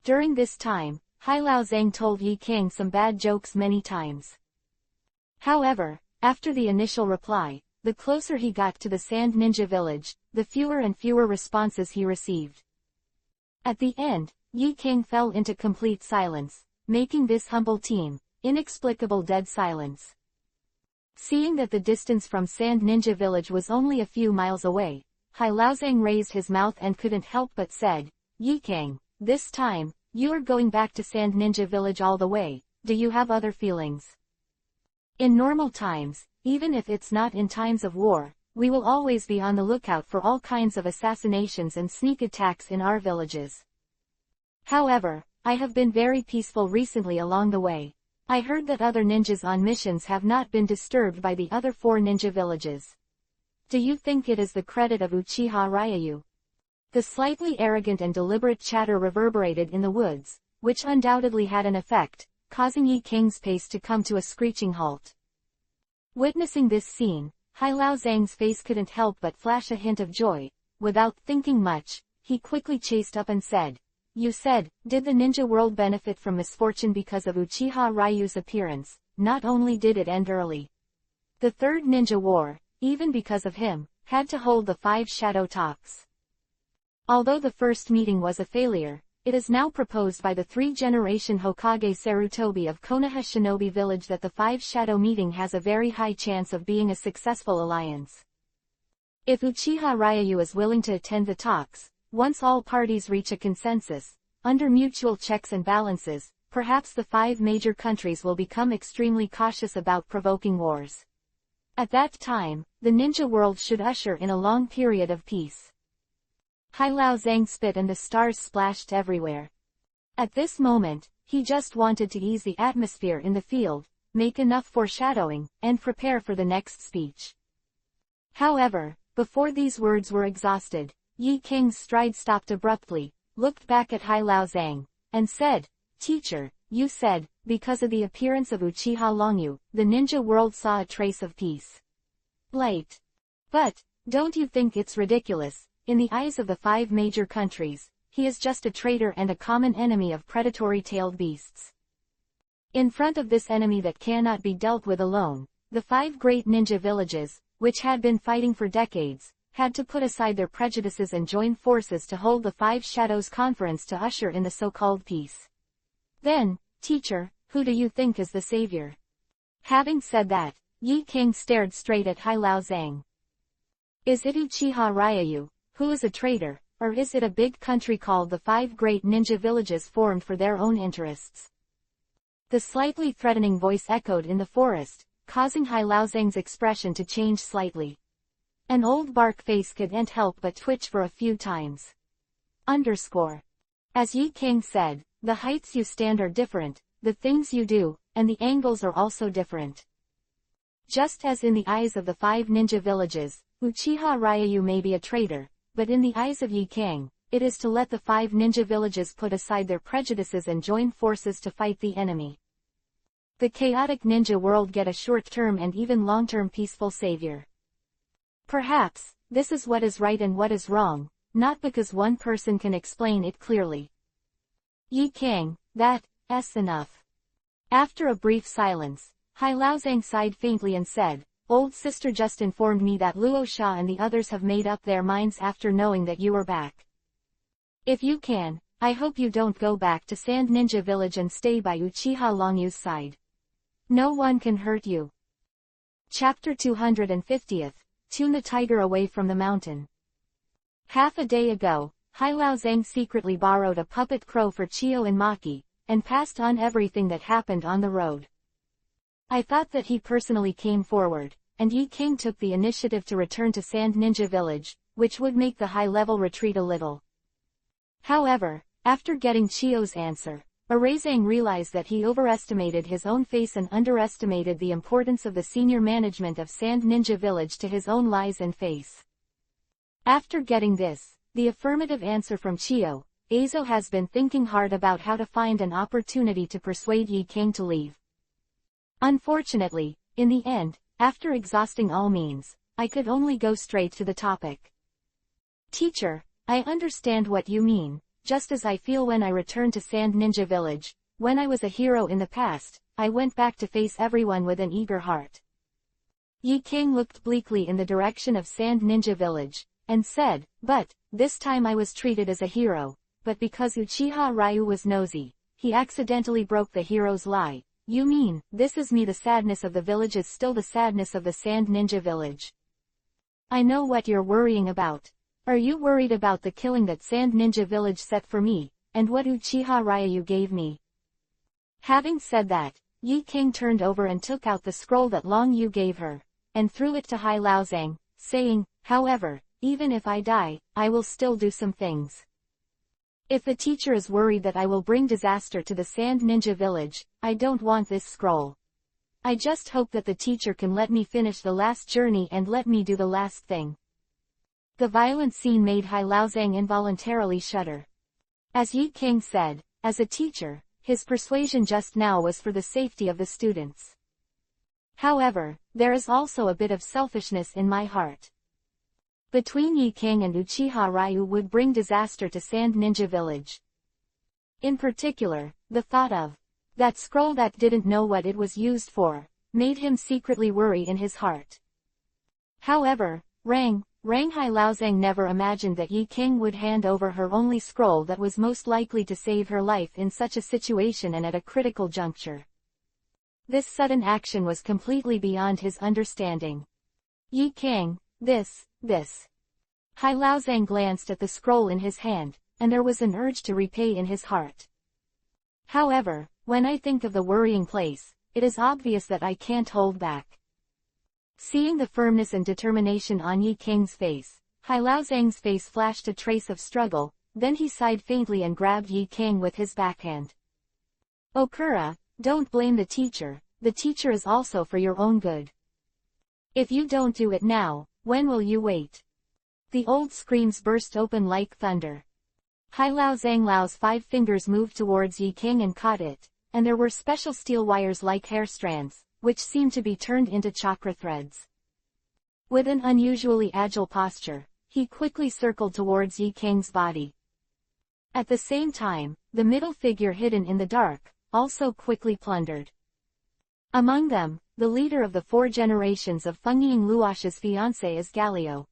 During this time, Hai Lao Zhang told Yi King some bad jokes many times. However, after the initial reply, the closer he got to the Sand Ninja Village, the fewer and fewer responses he received. At the end, Yi King fell into complete silence, making this humble team, inexplicable dead silence. Seeing that the distance from Sand Ninja Village was only a few miles away, Hai Lao Zhang raised his mouth and couldn't help but said, Yi King, this time, you are going back to Sand Ninja Village all the way, do you have other feelings? In normal times, even if it's not in times of war, we will always be on the lookout for all kinds of assassinations and sneak attacks in our villages. However, I have been very peaceful recently along the way. I heard that other ninjas on missions have not been disturbed by the other 4 ninja villages. Do you think it is the credit of Uchiha Ryu? The slightly arrogant and deliberate chatter reverberated in the woods, which undoubtedly had an effect, causing Yi King's pace to come to a screeching halt. Witnessing this scene, Hai Lao Zhang's face couldn't help but flash a hint of joy. Without thinking much, he quickly chased up and said, You said, did the ninja world benefit from misfortune because of Uchiha Ryu's appearance? Not only did it end early. The Third Ninja War, even because of him, had to hold the 5 shadow talks. Although the first meeting was a failure, it is now proposed by the 3-generation Hokage Sarutobi of Konoha Shinobi Village that the 5 shadow meeting has a very high chance of being a successful alliance. If Uchiha Ryu is willing to attend the talks, once all parties reach a consensus, under mutual checks and balances, perhaps the 5 major countries will become extremely cautious about provoking wars. At that time, the ninja world should usher in a long period of peace. Hai Lao Zhang spit and the stars splashed everywhere. At this moment, he just wanted to ease the atmosphere in the field, make enough foreshadowing, and prepare for the next speech. However, before these words were exhausted, Yi King's stride stopped abruptly, looked back at Hai Lao Zhang, and said, Teacher, you said, because of the appearance of Uchiha Longyu, the ninja world saw a trace of peace. Light. But, don't you think it's ridiculous? In the eyes of the 5 major countries, he is just a traitor and a common enemy of predatory-tailed beasts. In front of this enemy that cannot be dealt with alone, the 5 great ninja villages, which had been fighting for decades, had to put aside their prejudices and join forces to hold the 5 Shadows Conference to usher in the so-called peace. Then, teacher, who do you think is the savior? Having said that, Yi King stared straight at Hai Lao Zhang. Is it Uchiha Ryu, who is a traitor, or is it a big country called the 5 great ninja villages formed for their own interests? The slightly threatening voice echoed in the forest, causing Hai Lao Zhang's expression to change slightly. An old bark face couldn't help but twitch for a few times. As Yi King said, the heights you stand are different, the things you do, and the angles are also different. Just as in the eyes of the 5 ninja villages, Uchiha Ryu may be a traitor, but in the eyes of Yi King, it is to let the 5 ninja villages put aside their prejudices and join forces to fight the enemy. The chaotic ninja world get a short-term and even long-term peaceful savior. Perhaps, this is what is right and what is wrong, not because one person can explain it clearly. Yi King, that's enough. After a brief silence, Hai Lao Zhang sighed faintly and said, Old sister just informed me that Luo Sha and the others have made up their minds after knowing that you are back. If you can, I hope you don't go back to Sand Ninja Village and stay by Uchiha Longyu's side. No one can hurt you. Chapter 250th, Tune the Tiger Away from the Mountain. Half a day ago, Hai Lao Zhang secretly borrowed a puppet crow for Chio and Maki, and passed on everything that happened on the road. I thought that he personally came forward, and Yi King took the initiative to return to Sand Ninja Village, which would make the high-level retreat a little. However, after getting Chio's answer, Arazang realized that he overestimated his own face and underestimated the importance of the senior management of Sand Ninja Village to his own lies and face. After getting this, the affirmative answer from Chio, Azo has been thinking hard about how to find an opportunity to persuade Yi King to leave. Unfortunately, in the end, after exhausting all means, I could only go straight to the topic. Teacher, I understand what you mean, just as I feel when I returned to Sand Ninja Village. When I was a hero in the past, I went back to face everyone with an eager heart. Yi King looked bleakly in the direction of Sand Ninja Village, and said, but, this time I was treated as a hero, but because Uchiha Ryu was nosy, he accidentally broke the hero's lie. You mean, this is me? The sadness of the village is still the sadness of the Sand Ninja Village. I know what you're worrying about. Are you worried about the killing that Sand Ninja Village set for me, and what Uchiha Ryu gave me? Having said that, Yi King turned over and took out the scroll that Long Yu gave her, and threw it to Hai Lao Zhang, saying, however, even if I die, I will still do some things. If the teacher is worried that I will bring disaster to the Sand Ninja Village, I don't want this scroll. I just hope that the teacher can let me finish the last journey and let me do the last thing. The violent scene made Hai Lao Zhang involuntarily shudder. As Yi King said, as a teacher, his persuasion just now was for the safety of the students. However, there is also a bit of selfishness in my heart. Between Yi King and Uchiha Ryu would bring disaster to Sand Ninja Village. In particular, the thought of that scroll that didn't know what it was used for, made him secretly worry in his heart. However, Hai Lao Zhang never imagined that Yi King would hand over her only scroll that was most likely to save her life in such a situation and at a critical juncture. This sudden action was completely beyond his understanding. Yi King, this. Hai Lao Zhang glanced at the scroll in his hand, and there was an urge to repay in his heart. However, when I think of the worrying place, it is obvious that I can't hold back. Seeing the firmness and determination on Yi King's face, Hai Lao Zhang's face flashed a trace of struggle, then he sighed faintly and grabbed Yi King with his backhand. Okura, don't blame the teacher is also for your own good. If you don't do it now, when will you wait? The old screams burst open like thunder. Hai Lao Zhang Lao's 5 fingers moved towards Yi King and caught it, and there were special steel wires like hair strands, which seemed to be turned into chakra threads. With an unusually agile posture, he quickly circled towards Yi Kang's body. At the same time, the middle figure hidden in the dark, also quickly plundered. Among them, the leader of the 4 generations of Fengying Luosha's fiancé is Galio.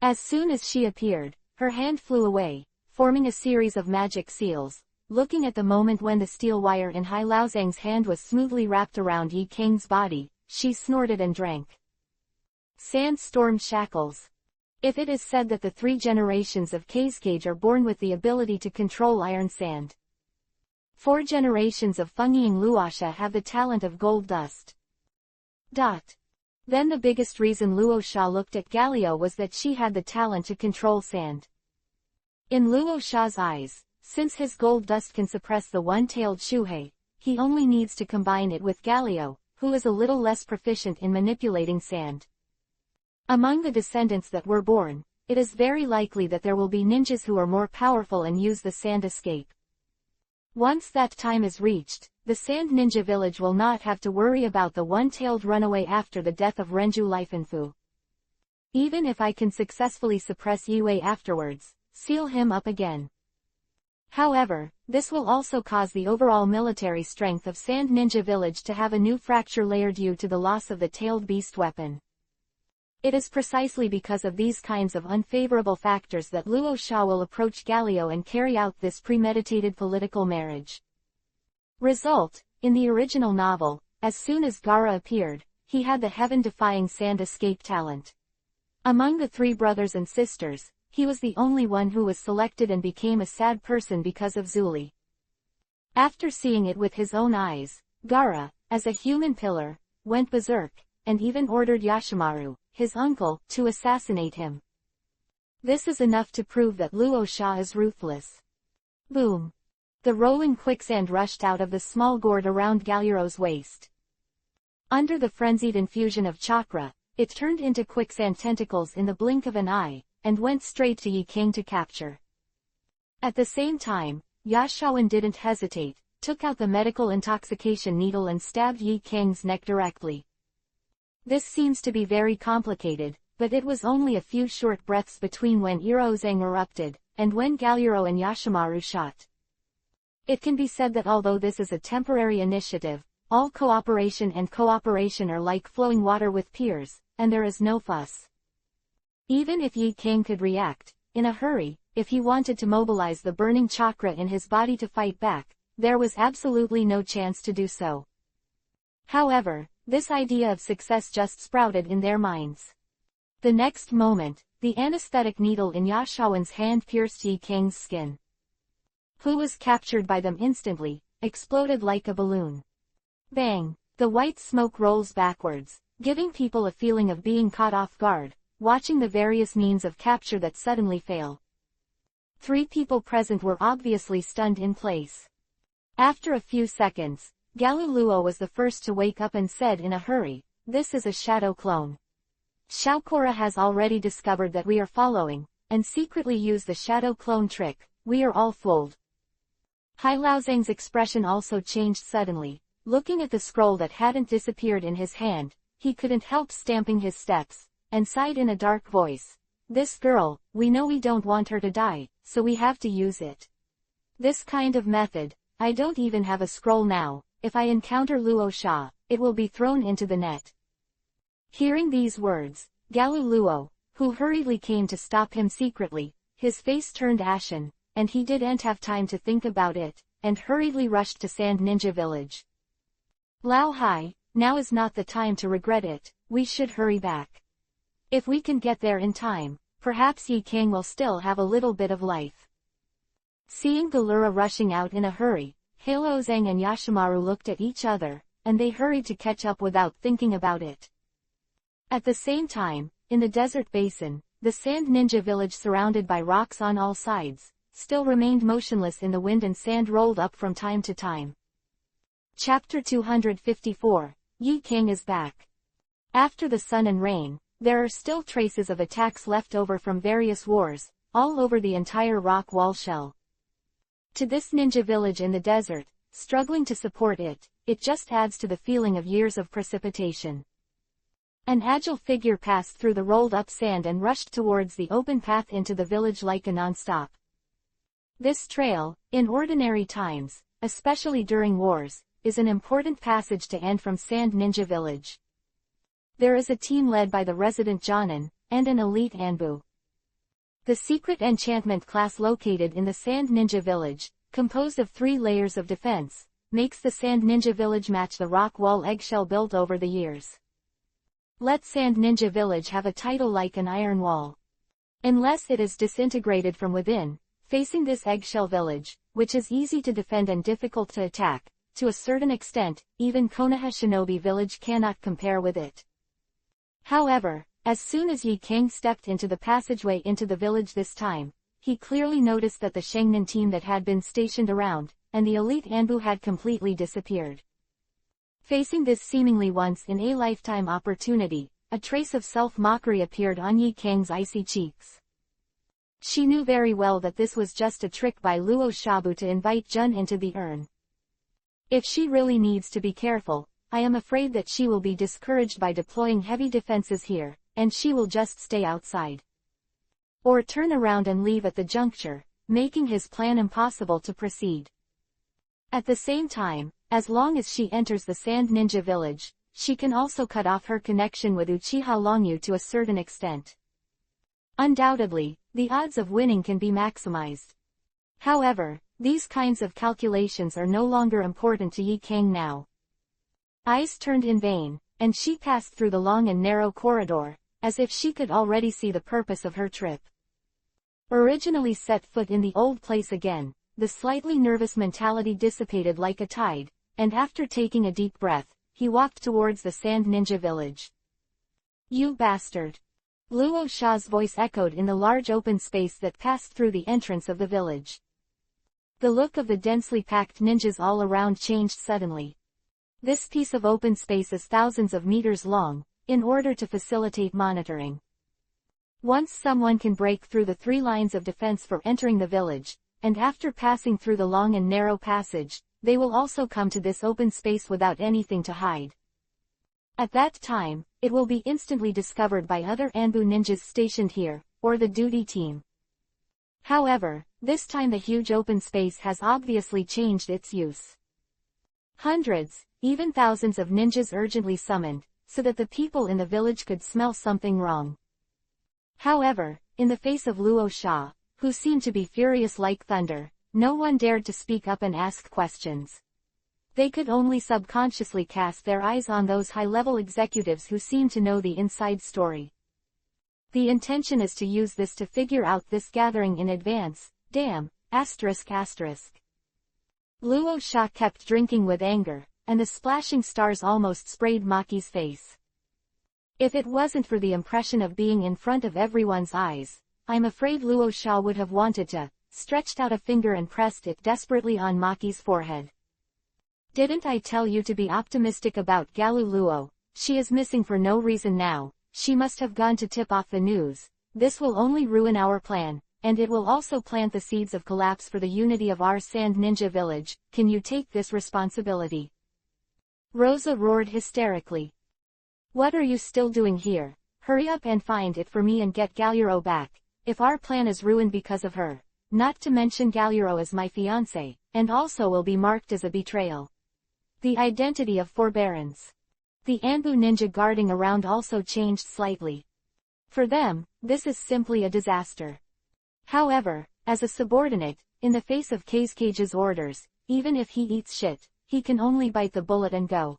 As soon as she appeared, her hand flew away, forming a series of magic seals. Looking at the moment when the steel wire in Hai Laozang's hand was smoothly wrapped around Yi Kang's body, she snorted and drank. Sandstorm shackles. If it is said that the 3 generations of Kazekage are born with the ability to control iron sand, 4 generations of Fengying Luosha have the talent of gold dust. Then the biggest reason Luosha looked at Galio was that she had the talent to control sand. In Luosha's eyes, since his gold dust can suppress the one-tailed Shuhei, he only needs to combine it with Galio, who is a little less proficient in manipulating sand. Among the descendants that were born, it is very likely that there will be ninjas who are more powerful and use the sand escape. Once that time is reached, the Sand Ninja Village will not have to worry about the one-tailed runaway after the death of Renju Lifanfu. Even if I can successfully suppress Yue afterwards, seal him up again. However, this will also cause the overall military strength of Sand Ninja Village to have a new fracture layer due to the loss of the tailed beast weapon. It is precisely because of these kinds of unfavorable factors that Luosha will approach Galio and carry out this premeditated political marriage. Result: in the original novel, as soon as Gaara appeared, he had the heaven-defying sand escape talent. Among the 3 brothers and sisters, he was the only one who was selected and became a sad person because of Zuli. After seeing it with his own eyes, Gaara, as a human pillar, went berserk, and even ordered Yashimaru, his uncle, to assassinate him. This is enough to prove that Luosha is ruthless. Boom! The rolling quicksand rushed out of the small gourd around Galiero's waist. Under the frenzied infusion of chakra, it turned into quicksand tentacles in the blink of an eye, and went straight to Yi Kang to capture. At the same time, Yashawan didn't hesitate, took out the medical intoxication needle and stabbed Yi Kang's neck directly. This seems to be very complicated, but it was only a few short breaths between when Irozang erupted, and when Galiero and Yashimaru shot. It can be said that although this is a temporary initiative, all cooperation are like flowing water with piers, and there is no fuss. Even if Yi Kang could react, in a hurry, if he wanted to mobilize the burning chakra in his body to fight back, there was absolutely no chance to do so. However, this idea of success just sprouted in their minds. The next moment, the anesthetic needle in Yashawan's hand pierced Yi Kang's skin. Who was captured by them instantly, exploded like a balloon. Bang! The white smoke rolls backwards, giving people a feeling of being caught off guard, watching the various means of capture that suddenly fail. 3 people present were obviously stunned in place. After a few seconds, Galuluo was the first to wake up and said in a hurry, "This is a shadow clone. Shaokora has already discovered that we are following, and secretly used the shadow clone trick. We are all fooled." Hai Laozang's expression also changed suddenly. Looking at the scroll that hadn't disappeared in his hand, he couldn't help stamping his steps, and sighed in a dark voice. "This girl, we know we don't want her to die, so we have to use it. This kind of method, I don't even have a scroll now, if I encounter Luosha, it will be thrown into the net." Hearing these words, Galuluo, who hurriedly came to stop him secretly, his face turned ashen, and he didn't have time to think about it, and hurriedly rushed to Sand Ninja Village. "Lao Hai, now is not the time to regret it, we should hurry back. If we can get there in time, perhaps Yi Kang will still have a little bit of life." Seeing Galura rushing out in a hurry, Halozang and Yashimaru looked at each other, and they hurried to catch up without thinking about it. At the same time, in the desert basin, the Sand Ninja Village surrounded by rocks on all sides, still remained motionless in the wind and sand rolled up from time to time. Chapter 254, Yi Kang is back. After the sun and rain, there are still traces of attacks left over from various wars, all over the entire rock wall shell. To this ninja village in the desert, struggling to support it, it just adds to the feeling of years of precipitation. An agile figure passed through the rolled-up sand and rushed towards the open path into the village like a non-stop. This trail, in ordinary times, especially during wars, is an important passage to and from Sand Ninja Village. There is a team led by the resident Jonin, and an elite Anbu. The secret enchantment class located in the Sand Ninja Village, composed of 3 layers of defense, makes the Sand Ninja Village match the rock wall eggshell built over the years. Let Sand Ninja Village have a title like an iron wall. Unless it is disintegrated from within, facing this eggshell village, which is easy to defend and difficult to attack, to a certain extent, even Konoha Shinobi Village cannot compare with it. However, as soon as Yi Kang stepped into the passageway into the village this time, he clearly noticed that the Shengnan team that had been stationed around, and the elite Anbu had completely disappeared. Facing this seemingly once-in-a-lifetime opportunity, a trace of self-mockery appeared on Yi Kang's icy cheeks. She knew very well that this was just a trick by Luo Shabu to invite Jun into the urn. If she really needs to be careful, I am afraid that she will be discouraged by deploying heavy defenses here, and she will just stay outside. Or turn around and leave at the juncture, making his plan impossible to proceed. At the same time, as long as she enters the Sand Ninja Village, she can also cut off her connection with Uchiha Longyu to a certain extent. Undoubtedly, the odds of winning can be maximized. However, these kinds of calculations are no longer important to Yi Kang now. Eyes turned in vain, and she passed through the long and narrow corridor, as if she could already see the purpose of her trip. Originally set foot in the old place again, the slightly nervous mentality dissipated like a tide, and after taking a deep breath, he walked towards the Sand Ninja Village. "You bastard!" Luo Sha's voice echoed in the large open space that passed through the entrance of the village. The look of the densely packed ninjas all around changed suddenly. This piece of open space is thousands of meters long, in order to facilitate monitoring. Once someone can break through the 3 lines of defense for entering the village, and after passing through the long and narrow passage, they will also come to this open space without anything to hide. At that time, it will be instantly discovered by other Anbu ninjas stationed here, or the duty team. However, this time the huge open space has obviously changed its use. Hundreds, even thousands of ninjas urgently summoned, so that the people in the village could smell something wrong. However, in the face of Luo Sha, who seemed to be furious like thunder, no one dared to speak up and ask questions. They could only subconsciously cast their eyes on those high-level executives who seemed to know the inside story. The intention is to use this to figure out this gathering in advance, damn, asterisk asterisk. Luo Sha kept drinking with anger, and the splashing stars almost sprayed Maki's face. If it wasn't for the impression of being in front of everyone's eyes, I'm afraid Luo Sha would have wanted to, stretched out a finger and pressed it desperately on Maki's forehead. Didn't I tell you to be optimistic about Galu Luo? She is missing for no reason now, she must have gone to tip off the news. This will only ruin our plan, and it will also plant the seeds of collapse for the unity of our Sand Ninja Village. Can you take this responsibility? Rosa roared hysterically. What are you still doing here? Hurry up and find it for me and get Galuro back, if our plan is ruined because of her. Not to mention Galuro is my fiancé, and also will be marked as a betrayal. The identity of forbearance. The Anbu ninja guarding around also changed slightly. For them, this is simply a disaster. However, as a subordinate, in the face of Kage's orders, even if he eats shit, he can only bite the bullet and go.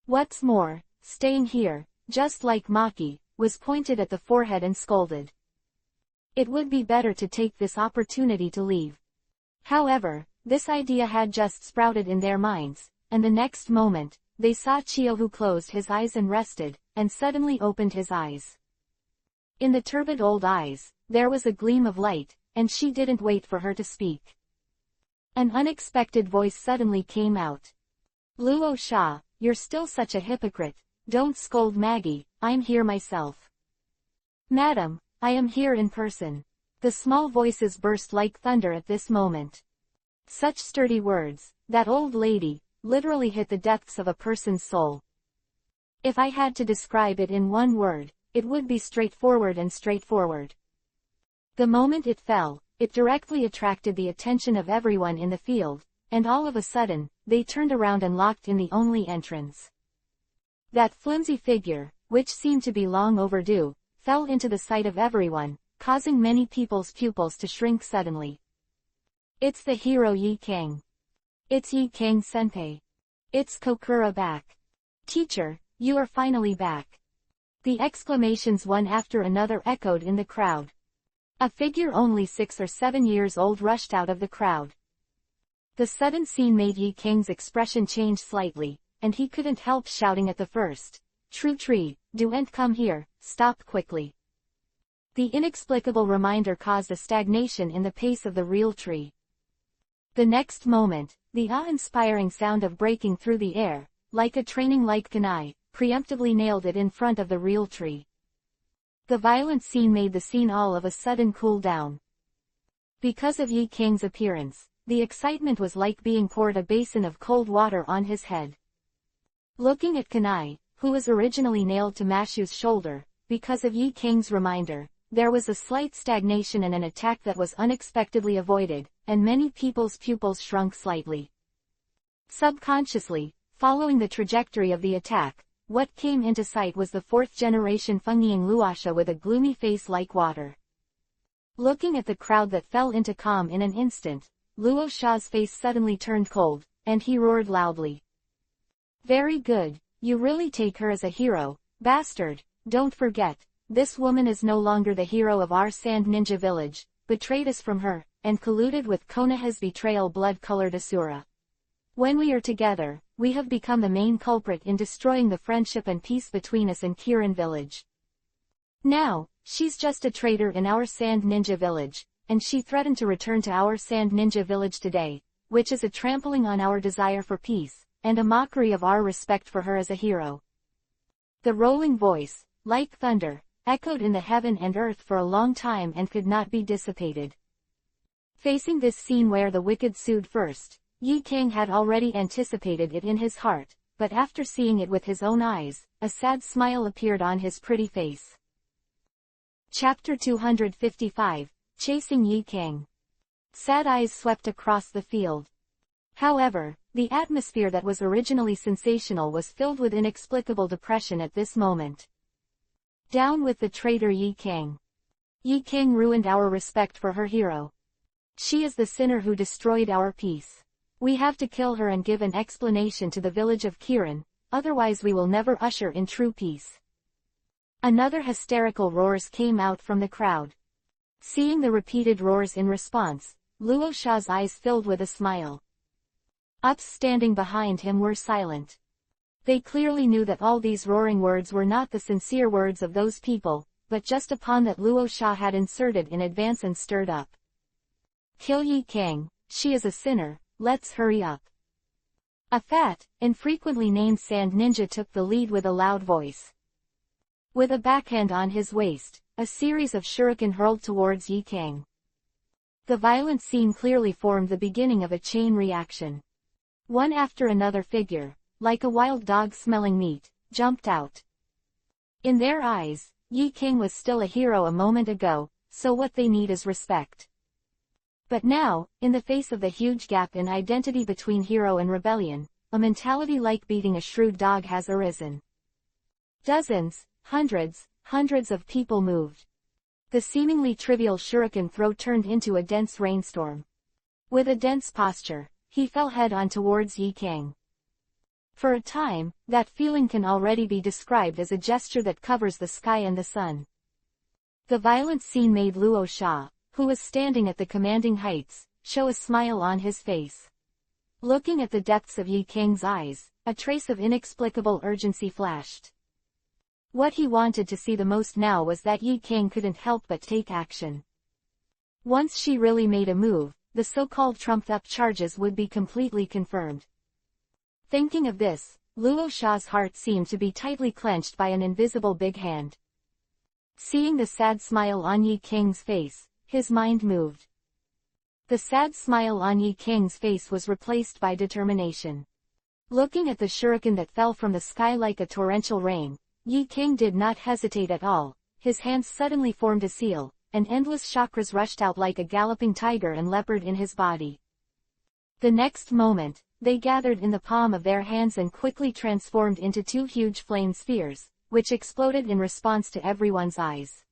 What's more, staying here, just like Maki, was pointed at the forehead and scolded. It would be better to take this opportunity to leave. However, this idea had just sprouted in their minds, and the next moment, they saw Chio, who closed his eyes and rested, and suddenly opened his eyes. In the turbid old eyes, there was a gleam of light, and she didn't wait for her to speak. An unexpected voice suddenly came out. Luo Sha, you're still such a hypocrite. Don't scold Maggie, I'm here myself. Madam, I am here in person. The small voices burst like thunder at this moment. Such sturdy words, that old lady, literally hit the depths of a person's soul. If I had to describe it in one word, it would be straightforward and straightforward. The moment it fell, it directly attracted the attention of everyone in the field, and all of a sudden, they turned around and locked in the only entrance. That flimsy figure, which seemed to be long overdue, fell into the sight of everyone, causing many people's pupils to shrink suddenly. It's the hero Yi King. It's Yi King Senpai. It's Kokura back. Teacher, you are finally back. The exclamations one after another echoed in the crowd. A figure only 6 or 7 years old rushed out of the crowd. The sudden scene made Yi King's expression change slightly, and he couldn't help shouting at the first. True tree, don't come here, stop quickly. The inexplicable reminder caused a stagnation in the pace of the real tree. The next moment, the awe-inspiring sound of breaking through the air, like a training like kunai, preemptively nailed it in front of the real tree. The violent scene made the scene all of a sudden cool down. Because of Yi King's appearance, the excitement was like being poured a basin of cold water on his head. Looking at kunai, who was originally nailed to Mashu's shoulder, because of Yi King's reminder, there was a slight stagnation and an attack that was unexpectedly avoided, and many people's pupils shrunk slightly. Subconsciously, following the trajectory of the attack, what came into sight was the 4th-generation Fengniang Luosha with a gloomy face like water. Looking at the crowd that fell into calm in an instant, Luosha's face suddenly turned cold, and he roared loudly. Very good, you really take her as a hero, bastard. Don't forget, this woman is no longer the hero of our Sand Ninja village, betrayed us from her, and colluded with Konoha's betrayal blood-colored Asura. When we are together, we have become the main culprit in destroying the friendship and peace between us and Kirin village. Now, she's just a traitor in our Sand Ninja village, and she threatened to return to our Sand Ninja village today, which is a trampling on our desire for peace, and a mockery of our respect for her as a hero. The rolling voice, like thunder, echoed in the heaven and earth for a long time and could not be dissipated. Facing this scene where the wicked sued first, Yi King had already anticipated it in his heart, but after seeing it with his own eyes, a sad smile appeared on his pretty face. Chapter 255, Chasing Yi King. Sad eyes swept across the field. However, the atmosphere that was originally sensational was filled with inexplicable depression at this moment. Down with the traitor Yi King. Yi King ruined our respect for her hero. She is the sinner who destroyed our peace. We have to kill her and give an explanation to the village of Kirin, otherwise we will never usher in true peace. Another hysterical roars came out from the crowd. Seeing the repeated roars in response, Luosha's eyes filled with a smile. Ups standing behind him were silent. They clearly knew that all these roaring words were not the sincere words of those people, but just a pun that Luosha had inserted in advance and stirred up. Kill Yi King, she is a sinner, let's hurry up. A fat, infrequently named Sand Ninja took the lead with a loud voice. With a backhand on his waist, a series of shuriken hurled towards Yi King. The violent scene clearly formed the beginning of a chain reaction. One after another figure, like a wild dog smelling meat, jumped out. In their eyes, Yi King was still a hero a moment ago, so what they need is respect. But now, in the face of the huge gap in identity between hero and rebellion, a mentality like beating a shrewd dog has arisen. Dozens, hundreds of people moved. The seemingly trivial shuriken throw turned into a dense rainstorm. With a dense posture, he fell head-on towards Yi King. For a time, that feeling can already be described as a gesture that covers the sky and the sun. The violent scene made Luosha, who was standing at the commanding heights, show a smile on his face. Looking at the depths of Yi King's eyes, a trace of inexplicable urgency flashed. What he wanted to see the most now was that Yi King couldn't help but take action. Once she really made a move, the so-called trumped-up charges would be completely confirmed. Thinking of this, Luosha's heart seemed to be tightly clenched by an invisible big hand. Seeing the sad smile on Yi King's face, his mind moved. The sad smile on Yi King's face was replaced by determination. Looking at the shuriken that fell from the sky like a torrential rain, Yi King did not hesitate at all. His hands suddenly formed a seal, and endless chakras rushed out like a galloping tiger and leopard in his body. The next moment, they gathered in the palm of their hands and quickly transformed into two huge flame spheres, which exploded in response to everyone's eyes.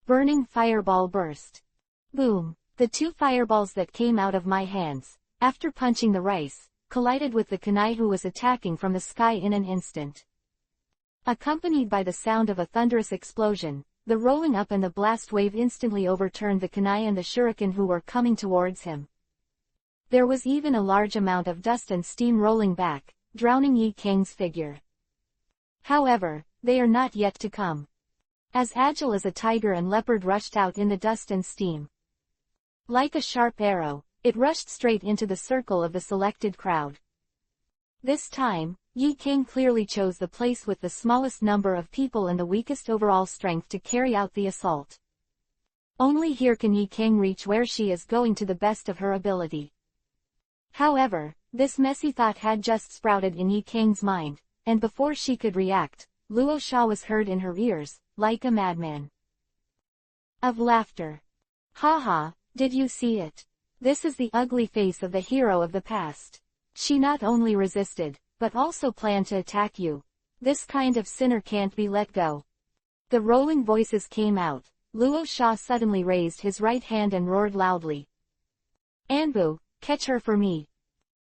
Burning fireball burst. Boom! The two fireballs that came out of my hands, after punching the rice, collided with the kunai who was attacking from the sky in an instant. Accompanied by the sound of a thunderous explosion, the rolling up and the blast wave instantly overturned the kunai and the shuriken who were coming towards him. There was even a large amount of dust and steam rolling back, drowning Yi King's figure. However, they are not yet to come. As agile as a tiger and leopard rushed out in the dust and steam. Like a sharp arrow, it rushed straight into the circle of the selected crowd. This time, Yi King clearly chose the place with the smallest number of people and the weakest overall strength to carry out the assault. Only here can Yi King reach where she is going to the best of her ability. However, this messy thought had just sprouted in Yi King's mind, and before she could react, Luo Sha was heard in her ears, like a madman. Of laughter. Ha ha, did you see it? This is the ugly face of the hero of the past. She not only resisted, but also planned to attack you. This kind of sinner can't be let go. The rolling voices came out. Luo Sha suddenly raised his right hand and roared loudly. Anbu, catch her for me.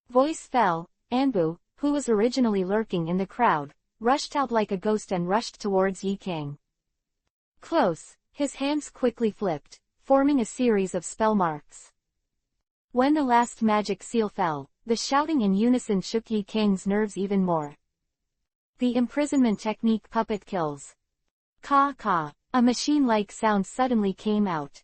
Voice fell. Anbu, who was originally lurking in the crowd, rushed out like a ghost and rushed towards Yi King. Close, his hands quickly flipped, forming a series of spell marks. When the last magic seal fell, the shouting in unison shook Yi King's nerves even more. The imprisonment technique puppet kills. Ka. A machine-like sound suddenly came out.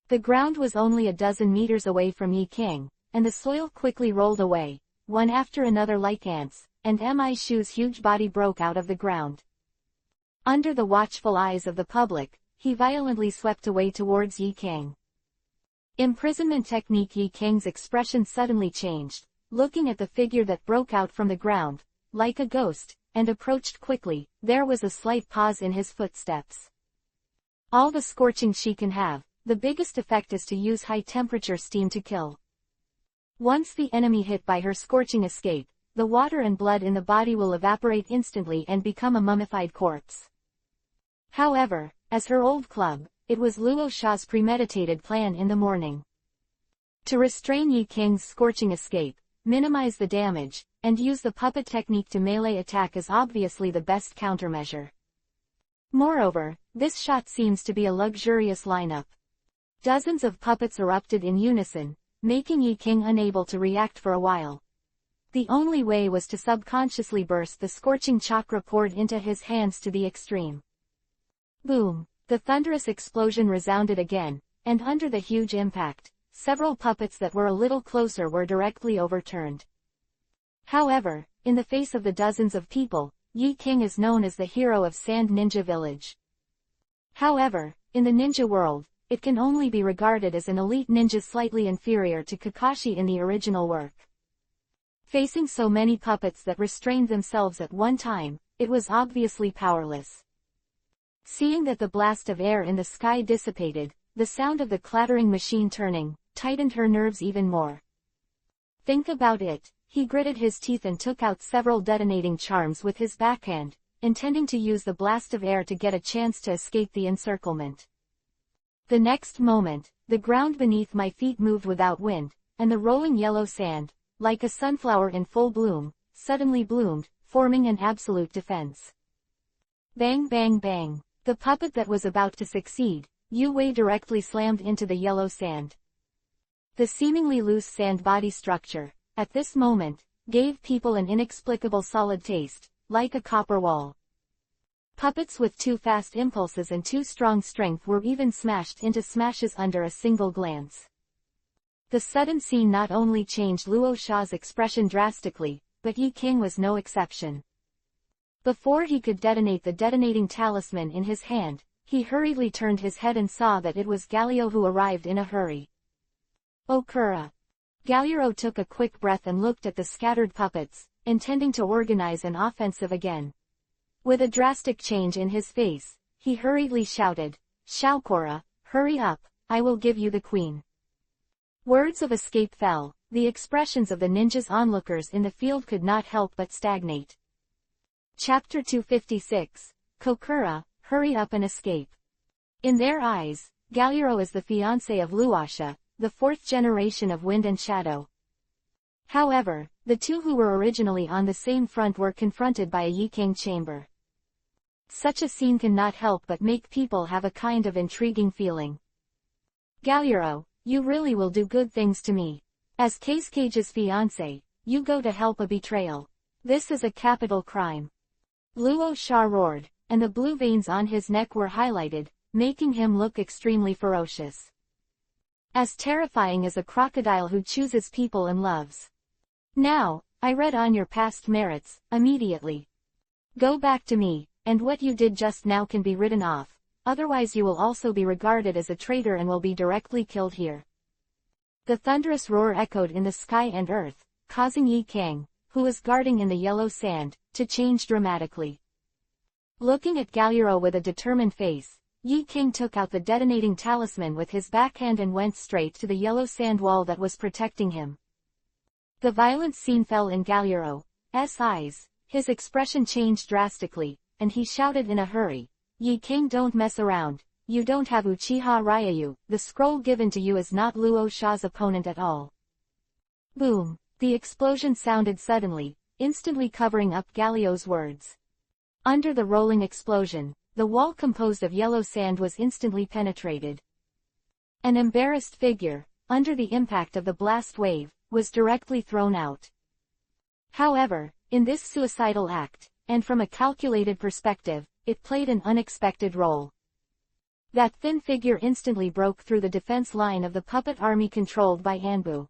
The ground was only a dozen meters away from Yi King, and the soil quickly rolled away, one after another like ants, and Mi Shu's huge body broke out of the ground. Under the watchful eyes of the public, he violently swept away towards Yi King. Imprisonment technique. Yi King's expression suddenly changed, looking at the figure that broke out from the ground, like a ghost, and approached quickly. There was a slight pause in his footsteps. All the scorching she can have, the biggest effect is to use high-temperature steam to kill. Once the enemy hit by her scorching escape, the water and blood in the body will evaporate instantly and become a mummified corpse. However, as her old club, it was Luo Sha's premeditated plan in the morning. To restrain Yi King's scorching escape, minimize the damage, and use the puppet technique to melee attack is obviously the best countermeasure. Moreover, this shot seems to be a luxurious lineup. Dozens of puppets erupted in unison, making Yi King unable to react for a while. The only way was to subconsciously burst the scorching chakra poured into his hands to the extreme. Boom! The thunderous explosion resounded again, and under the huge impact, several puppets that were a little closer were directly overturned. However, in the face of the dozens of people, Yi King is known as the hero of Sand Ninja Village. However, in the ninja world, it can only be regarded as an elite ninja slightly inferior to Kakashi in the original work. Facing so many puppets that restrained themselves at one time, it was obviously powerless. Seeing that the blast of air in the sky dissipated, the sound of the clattering machine turning, tightened her nerves even more. Think about it, he gritted his teeth and took out several detonating charms with his backhand, intending to use the blast of air to get a chance to escape the encirclement. The next moment, the ground beneath my feet moved without wind, and the rolling yellow sand, like a sunflower in full bloom, suddenly bloomed, forming an absolute defense. Bang bang bang. The puppet that was about to succeed, Yu Wei, directly slammed into the yellow sand. The seemingly loose sand body structure, at this moment, gave people an inexplicable solid taste, like a copper wall. Puppets with too fast impulses and too strong strength were even smashed into smashes under a single glance. The sudden scene not only changed Luo Sha's expression drastically, but Yi King was no exception. Before he could detonate the detonating talisman in his hand, he hurriedly turned his head and saw that it was Galio who arrived in a hurry. Okura. Galuro took a quick breath and looked at the scattered puppets, intending to organize an offensive again. With a drastic change in his face, he hurriedly shouted, "Shaokora, hurry up, I will give you the queen." Words of escape fell, the expressions of the ninja's onlookers in the field could not help but stagnate. Chapter 256, Kokura, hurry up and escape. In their eyes, Galuro is the fiancé of Luasha, the fourth generation of Wind and Shadow. However, the two who were originally on the same front were confronted by a Yikang chamber. Such a scene cannot help but make people have a kind of intriguing feeling. Galuro, you really will do good things to me. As Cage's fiancé, you go to help a betrayal. This is a capital crime. Luo Sha roared, and the blue veins on his neck were highlighted, making him look extremely ferocious. As terrifying as a crocodile who chooses people and loves. Now, I read on your past merits, immediately. Go back to me, and what you did just now can be written off, otherwise you will also be regarded as a traitor and will be directly killed here. The thunderous roar echoed in the sky and earth, causing Yikang, who was guarding in the yellow sand, to change dramatically. Looking at Galuro with a determined face, Yikang took out the detonating talisman with his backhand and went straight to the yellow sand wall that was protecting him. The violent scene fell in Galuro's eyes, his expression changed drastically, and he shouted in a hurry, "Yikang, don't mess around, you don't have Uchiha Ryu, the scroll given to you is not Luo Sha's opponent at all." Boom! The explosion sounded suddenly, instantly covering up Galio's words. Under the rolling explosion, the wall composed of yellow sand was instantly penetrated. An embarrassed figure, under the impact of the blast wave, was directly thrown out. However, in this suicidal act, and from a calculated perspective, it played an unexpected role. That thin figure instantly broke through the defense line of the puppet army controlled by Anbu.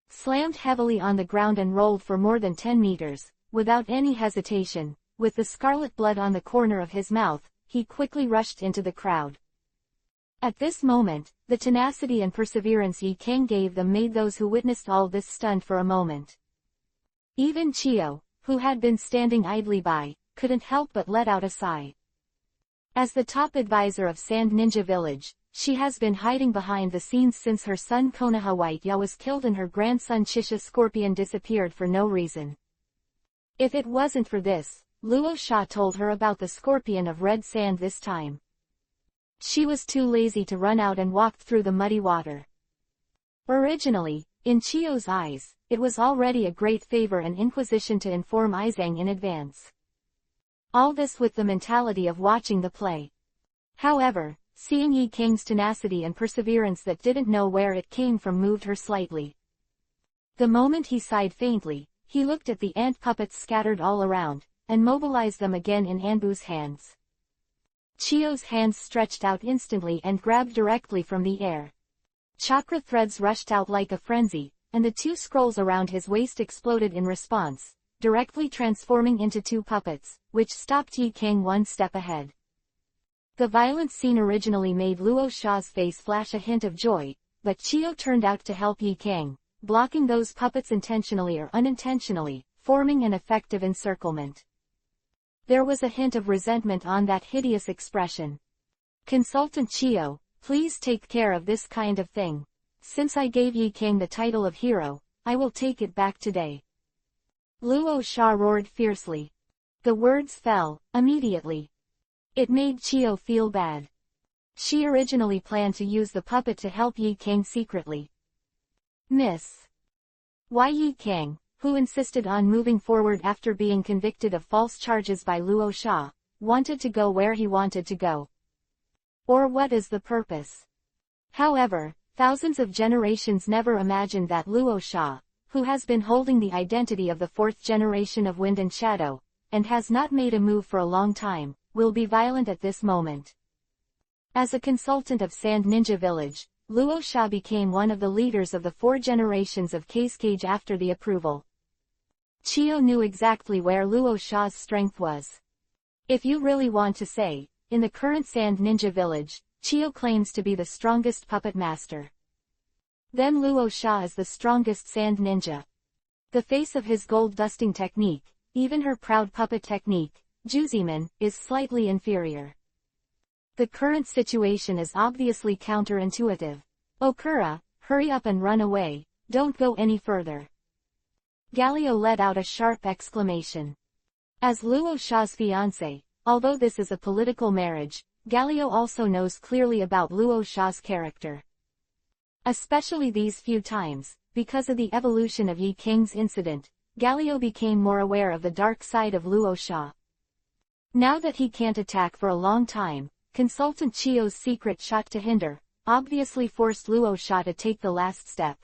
Slammed heavily on the ground and rolled for more than 10 meters, without any hesitation, with the scarlet blood on the corner of his mouth, he quickly rushed into the crowd. At this moment, the tenacity and perseverance Yikang gave them made those who witnessed all this stunned for a moment. Even Chio, who had been standing idly by, couldn't help but let out a sigh. As the top advisor of Sand Ninja Village, she has been hiding behind the scenes since her son Konoha White-Ya was killed and her grandson Chisha Scorpion disappeared for no reason. If it wasn't for this, Luo Sha told her about the scorpion of red sand this time. She was too lazy to run out and walked through the muddy water. Originally, in Chio's eyes, it was already a great favor and inquisition to inform Izang in advance. All this with the mentality of watching the play. However, seeing Yikang's tenacity and perseverance that didn't know where it came from moved her slightly. The moment he sighed faintly, he looked at the ant puppets scattered all around, and mobilized them again in Anbu's hands. Chio's hands stretched out instantly and grabbed directly from the air. Chakra threads rushed out like a frenzy, and the two scrolls around his waist exploded in response, directly transforming into two puppets, which stopped Yikang one step ahead. The violent scene originally made Luo Sha's face flash a hint of joy, but Chio turned out to help Yikang, blocking those puppets intentionally or unintentionally, forming an effective encirclement. There was a hint of resentment on that hideous expression. "Consultant Chio, please take care of this kind of thing. Since I gave Yikang the title of hero, I will take it back today." Luo Sha roared fiercely. The words fell, immediately. It made Chio feel bad. She originally planned to use the puppet to help Yikang secretly. Miss. Why Yikang, who insisted on moving forward after being convicted of false charges by Luo Sha, wanted to go where he wanted to go. Or what is the purpose? However, thousands of generations never imagined that Luo Sha, who has been holding the identity of the fourth generation of Wind and Shadow, and has not made a move for a long time, will be violent at this moment. As a consultant of Sand Ninja Village, Luo Sha became one of the leaders of the 4 generations of Cage after the approval. Chio knew exactly where Luo Sha's strength was. If you really want to say, in the current Sand Ninja Village, Chio claims to be the strongest puppet master. Then Luo Sha is the strongest sand ninja. The face of his gold dusting technique, even her proud puppet technique, Juziman, is slightly inferior. The current situation is obviously counterintuitive. Okura, hurry up and run away, don't go any further. Galio let out a sharp exclamation. As Luo Sha's fiancé, although this is a political marriage, Galio also knows clearly about Luo Sha's character. Especially these few times, because of the evolution of Yi King's incident, Galio became more aware of the dark side of Luo Sha. Now that he can't attack for a long time, Consultant Chio's secret shot to hinder, obviously forced Luo Sha to take the last step.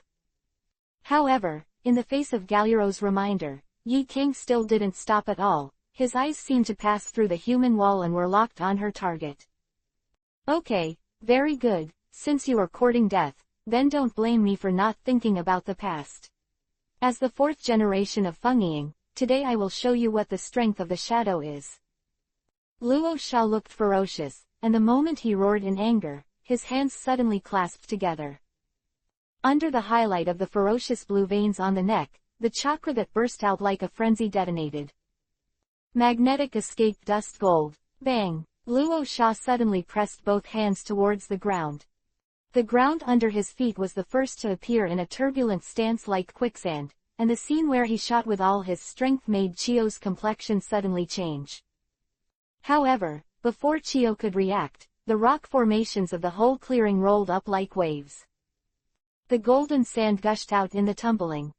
However, in the face of Galio's reminder, Yi King still didn't stop at all. His eyes seemed to pass through the human wall and were locked on her target. Okay, very good, since you are courting death, then don't blame me for not thinking about the past. As the fourth generation of Fengiying, today I will show you what the strength of the shadow is. Luo Sha looked ferocious, and the moment he roared in anger, his hands suddenly clasped together. Under the highlight of the ferocious blue veins on the neck, the chakra that burst out like a frenzy detonated. Magnetic escape dust gold. Bang! Luo Sha suddenly pressed both hands towards the ground. The ground under his feet was the first to appear in a turbulent stance like quicksand, and the scene where he shot with all his strength made Chio's complexion suddenly change. However, before Chio could react, the rock formations of the whole clearing rolled up like waves. The golden sand gushed out in the tumbling.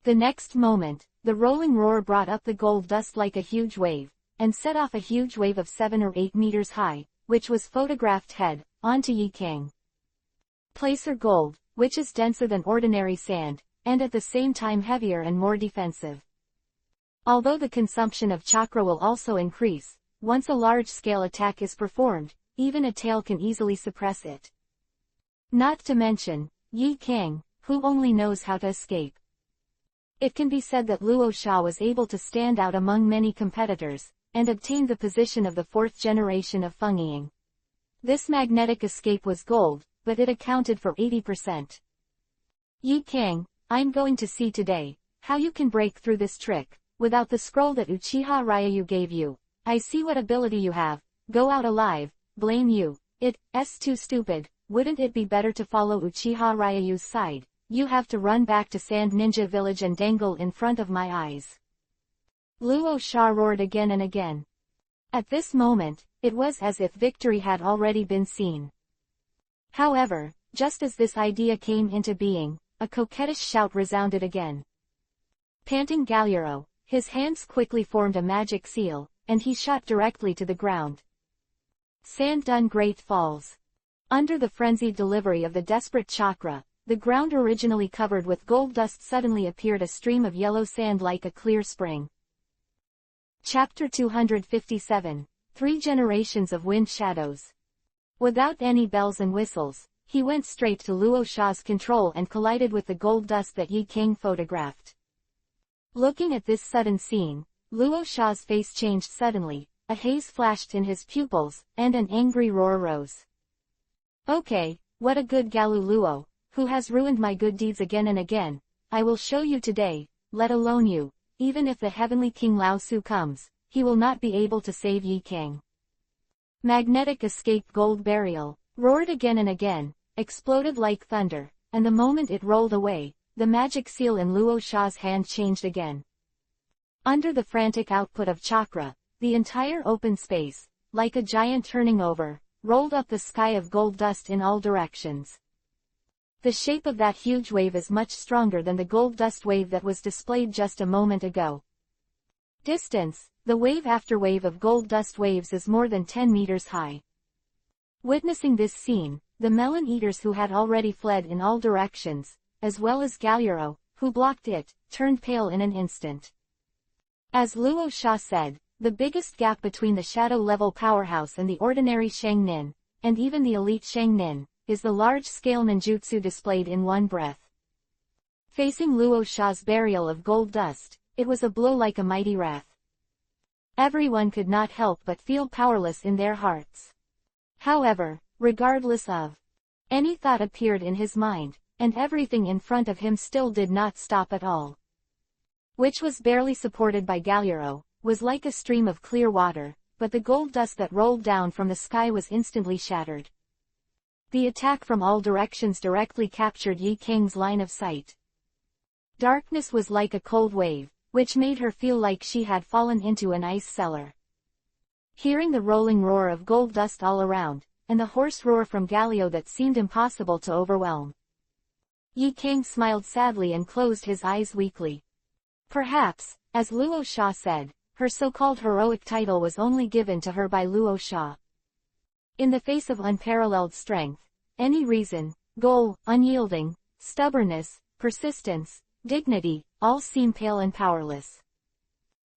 The next moment, the rolling roar brought up the gold dust like a huge wave, and set off a huge wave of 7 or 8 meters high, which was photographed head, onto Yi King. Placer gold, which is denser than ordinary sand, and at the same time heavier and more defensive. Although the consumption of chakra will also increase, once a large-scale attack is performed, even a tail can easily suppress it. Not to mention, Yi King, who only knows how to escape. It can be said that Luo Sha was able to stand out among many competitors, and obtained the position of the fourth generation of Fengiying. This magnetic escape was gold, but it accounted for 80%. Yi King, I'm going to see today, how you can break through this trick, without the scroll that Uchiha Ryayu gave you. I see what ability you have, go out alive, blame you, it's too stupid, wouldn't it be better to follow Uchiha Ryayu's side? You have to run back to Sand Ninja Village and dangle in front of my eyes. Luo Sha roared again and again. At this moment, it was as if victory had already been seen. However, just as this idea came into being, a coquettish shout resounded again. Panting Galliero, his hands quickly formed a magic seal, and he shot directly to the ground. Sand Dun Great Falls. Under the frenzied delivery of the desperate chakra, the ground originally covered with gold dust suddenly appeared a stream of yellow sand like a clear spring. Chapter 257. 3 Generations of Wind Shadows. Without any bells and whistles, he went straight to Luo Sha's control and collided with the gold dust that Yi King photographed. Looking at this sudden scene, Luo Sha's face changed suddenly, a haze flashed in his pupils, and an angry roar rose. Okay, what a good Galu Luo, who has ruined my good deeds again and again, I will show you today, let alone you, even if the heavenly King Lao Su comes, he will not be able to save Yi King. Magnetic escape gold burial, roared again and again, exploded like thunder, and the moment it rolled away, the magic seal in Luo Sha's hand changed again. Under the frantic output of chakra, the entire open space, like a giant turning over, rolled up the sky of gold dust in all directions. The shape of that huge wave is much stronger than the gold dust wave that was displayed just a moment ago. Distance, the wave after wave of gold dust waves is more than 10 meters high. Witnessing this scene, the melon eaters who had already fled in all directions, as well as Galliero, who blocked it, turned pale in an instant. As Luo Sha said, the biggest gap between the shadow-level powerhouse and the ordinary Shang Nin, and even the elite Shang Nin, is the large-scale ninjutsu displayed in one breath. Facing Luo Sha's burial of gold dust, it was a blow like a mighty wrath. Everyone could not help but feel powerless in their hearts. However, regardless of any thought appeared in his mind, and everything in front of him still did not stop at all. Which was barely supported by Galliero, was like a stream of clear water, but the gold dust that rolled down from the sky was instantly shattered. The attack from all directions directly captured Yi Kang's line of sight. Darkness was like a cold wave, which made her feel like she had fallen into an ice cellar. Hearing the rolling roar of gold dust all around, and the hoarse roar from Galliero that seemed impossible to overwhelm, Yi Kang smiled sadly and closed his eyes weakly. Perhaps, as Luo Sha said, her so-called heroic title was only given to her by Luo Sha. In the face of unparalleled strength, any reason, goal, unyielding, stubbornness, persistence, dignity, all seem pale and powerless.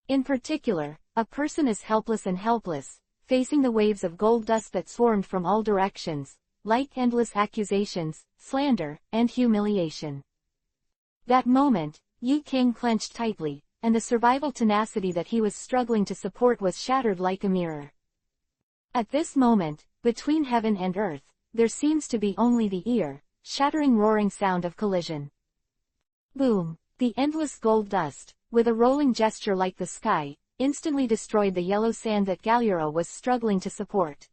In particular, a person is helpless and helpless, facing the waves of gold dust that swarmed from all directions, like endless accusations, slander, and humiliation. That moment, Yi Kang clenched tightly, and the survival tenacity that he was struggling to support was shattered like a mirror. At this moment, between heaven and earth, there seems to be only the ear-shattering roaring sound of collision. Boom! The endless gold dust, with a rolling gesture like the sky, instantly destroyed the yellow sand that Galliero was struggling to support.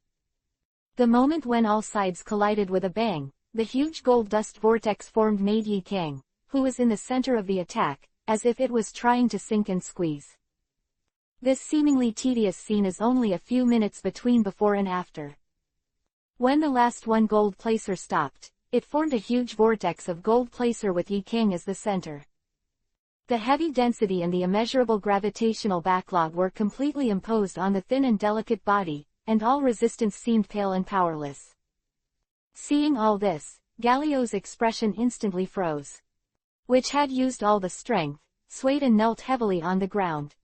The moment when all sides collided with a bang, the huge gold dust vortex formed made Yi Kang, who was in the center of the attack, as if it was trying to sink and squeeze. This seemingly tedious scene is only a few minutes between before and after. When the last one gold placer stopped, it formed a huge vortex of gold placer with Yi Kang as the center. The heavy density and the immeasurable gravitational backlog were completely imposed on the thin and delicate body, and all resistance seemed pale and powerless. Seeing all this, Gallio's expression instantly froze. Which had used all the strength, swayed and knelt heavily on the ground.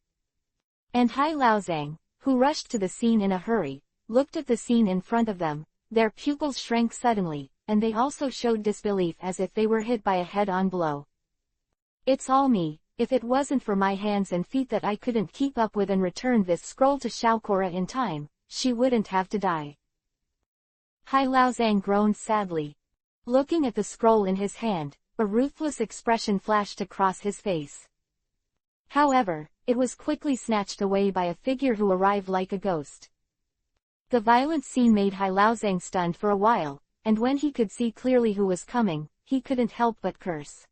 And Hai Laozang, who rushed to the scene in a hurry, looked at the scene in front of them, their pupils shrank suddenly, and they also showed disbelief as if they were hit by a head-on blow. It's all me, if it wasn't for my hands and feet that I couldn't keep up with and returned this scroll to Xiaokora in time, she wouldn't have to die. Hai Laozang groaned sadly. Looking at the scroll in his hand, a ruthless expression flashed across his face. However, it was quickly snatched away by a figure who arrived like a ghost. The violent scene made Hai Laozang stunned for a while, and when he could see clearly who was coming, he couldn't help but curse.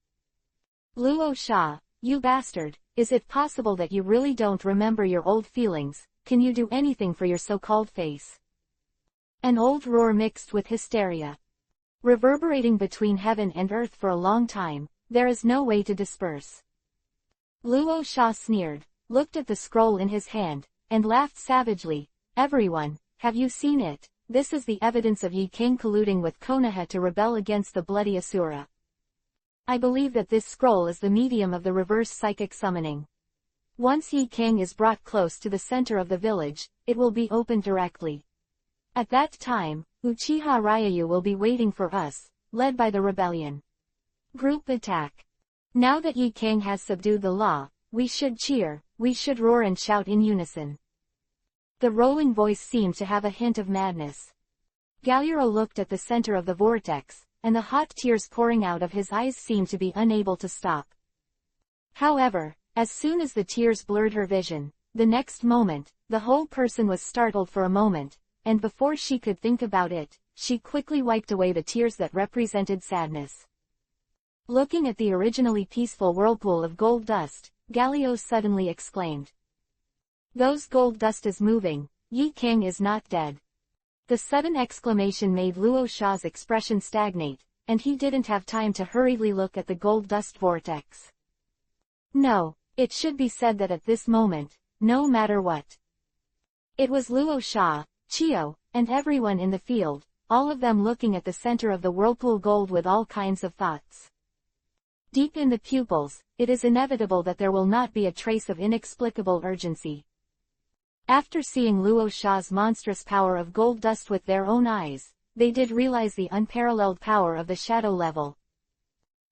Luo Sha, you bastard, is it possible that you really don't remember your old feelings? Can you do anything for your so-called face? An old roar mixed with hysteria. Reverberating between heaven and earth for a long time, there is no way to disperse. Luo Sha sneered, looked at the scroll in his hand, and laughed savagely. Everyone, have you seen it? This is the evidence of Yi Kang colluding with Konoha to rebel against the bloody Asura. I believe that this scroll is the medium of the reverse psychic summoning. Once Yi Kang is brought close to the center of the village, it will be opened directly. At that time, Uchiha Ryu will be waiting for us, led by the rebellion. Group attack. Now that Yi Kang has subdued the law, we should cheer, we should roar and shout in unison. The rolling voice seemed to have a hint of madness. Galliero looked at the center of the vortex, and the hot tears pouring out of his eyes seemed to be unable to stop. However, as soon as the tears blurred her vision, the next moment, the whole person was startled for a moment, and before she could think about it, she quickly wiped away the tears that represented sadness. Looking at the originally peaceful whirlpool of gold dust, Galliero suddenly exclaimed. Those gold dust is moving, Yi Kang is not dead. The sudden exclamation made Luo Sha's expression stagnate, and he didn't have time to hurriedly look at the gold dust vortex. No, it should be said that at this moment, no matter what. It was Luo Sha, Chio, and everyone in the field, all of them looking at the center of the whirlpool gold with all kinds of thoughts. Deep in the pupils, it is inevitable that there will not be a trace of inexplicable urgency. After seeing Luo Sha's monstrous power of gold dust with their own eyes, they did realize the unparalleled power of the shadow level.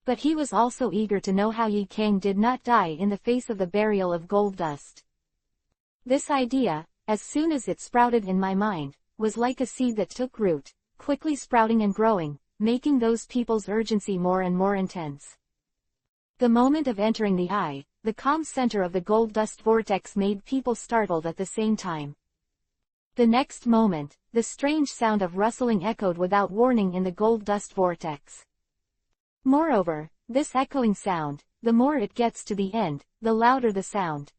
But he was also eager to know how Yi Kang did not die in the face of the burial of gold dust. This idea, as soon as it sprouted in my mind, was like a seed that took root, quickly sprouting and growing, making those people's urgency more and more intense. The moment of entering the eye, the calm center of the gold dust vortex made people startled at the same time. The next moment, the strange sound of rustling echoed without warning in the gold dust vortex. Moreover, this echoing sound, the more it gets to the end, the louder the sound.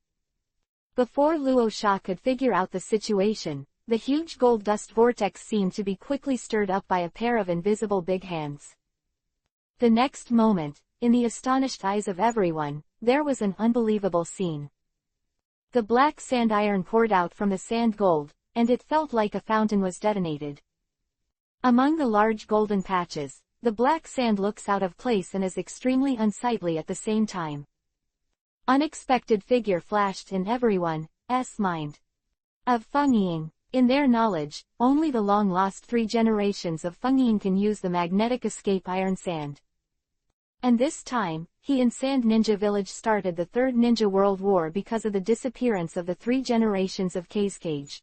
Before Luo Sha could figure out the situation, the huge gold dust vortex seemed to be quickly stirred up by a pair of invisible big hands. The next moment, in the astonished eyes of everyone, there was an unbelievable scene. The black sand iron poured out from the sand gold, and it felt like a fountain was detonated. Among the large golden patches, the black sand looks out of place and is extremely unsightly at the same time. Unexpected figure flashed in everyone's mind. Of Fengying. In their knowledge, only the long-lost 3 generations of Fengying can use the magnetic escape iron sand. And this time, he and Sand Ninja Village started the Third Ninja World War because of the disappearance of the 3 generations of Cage.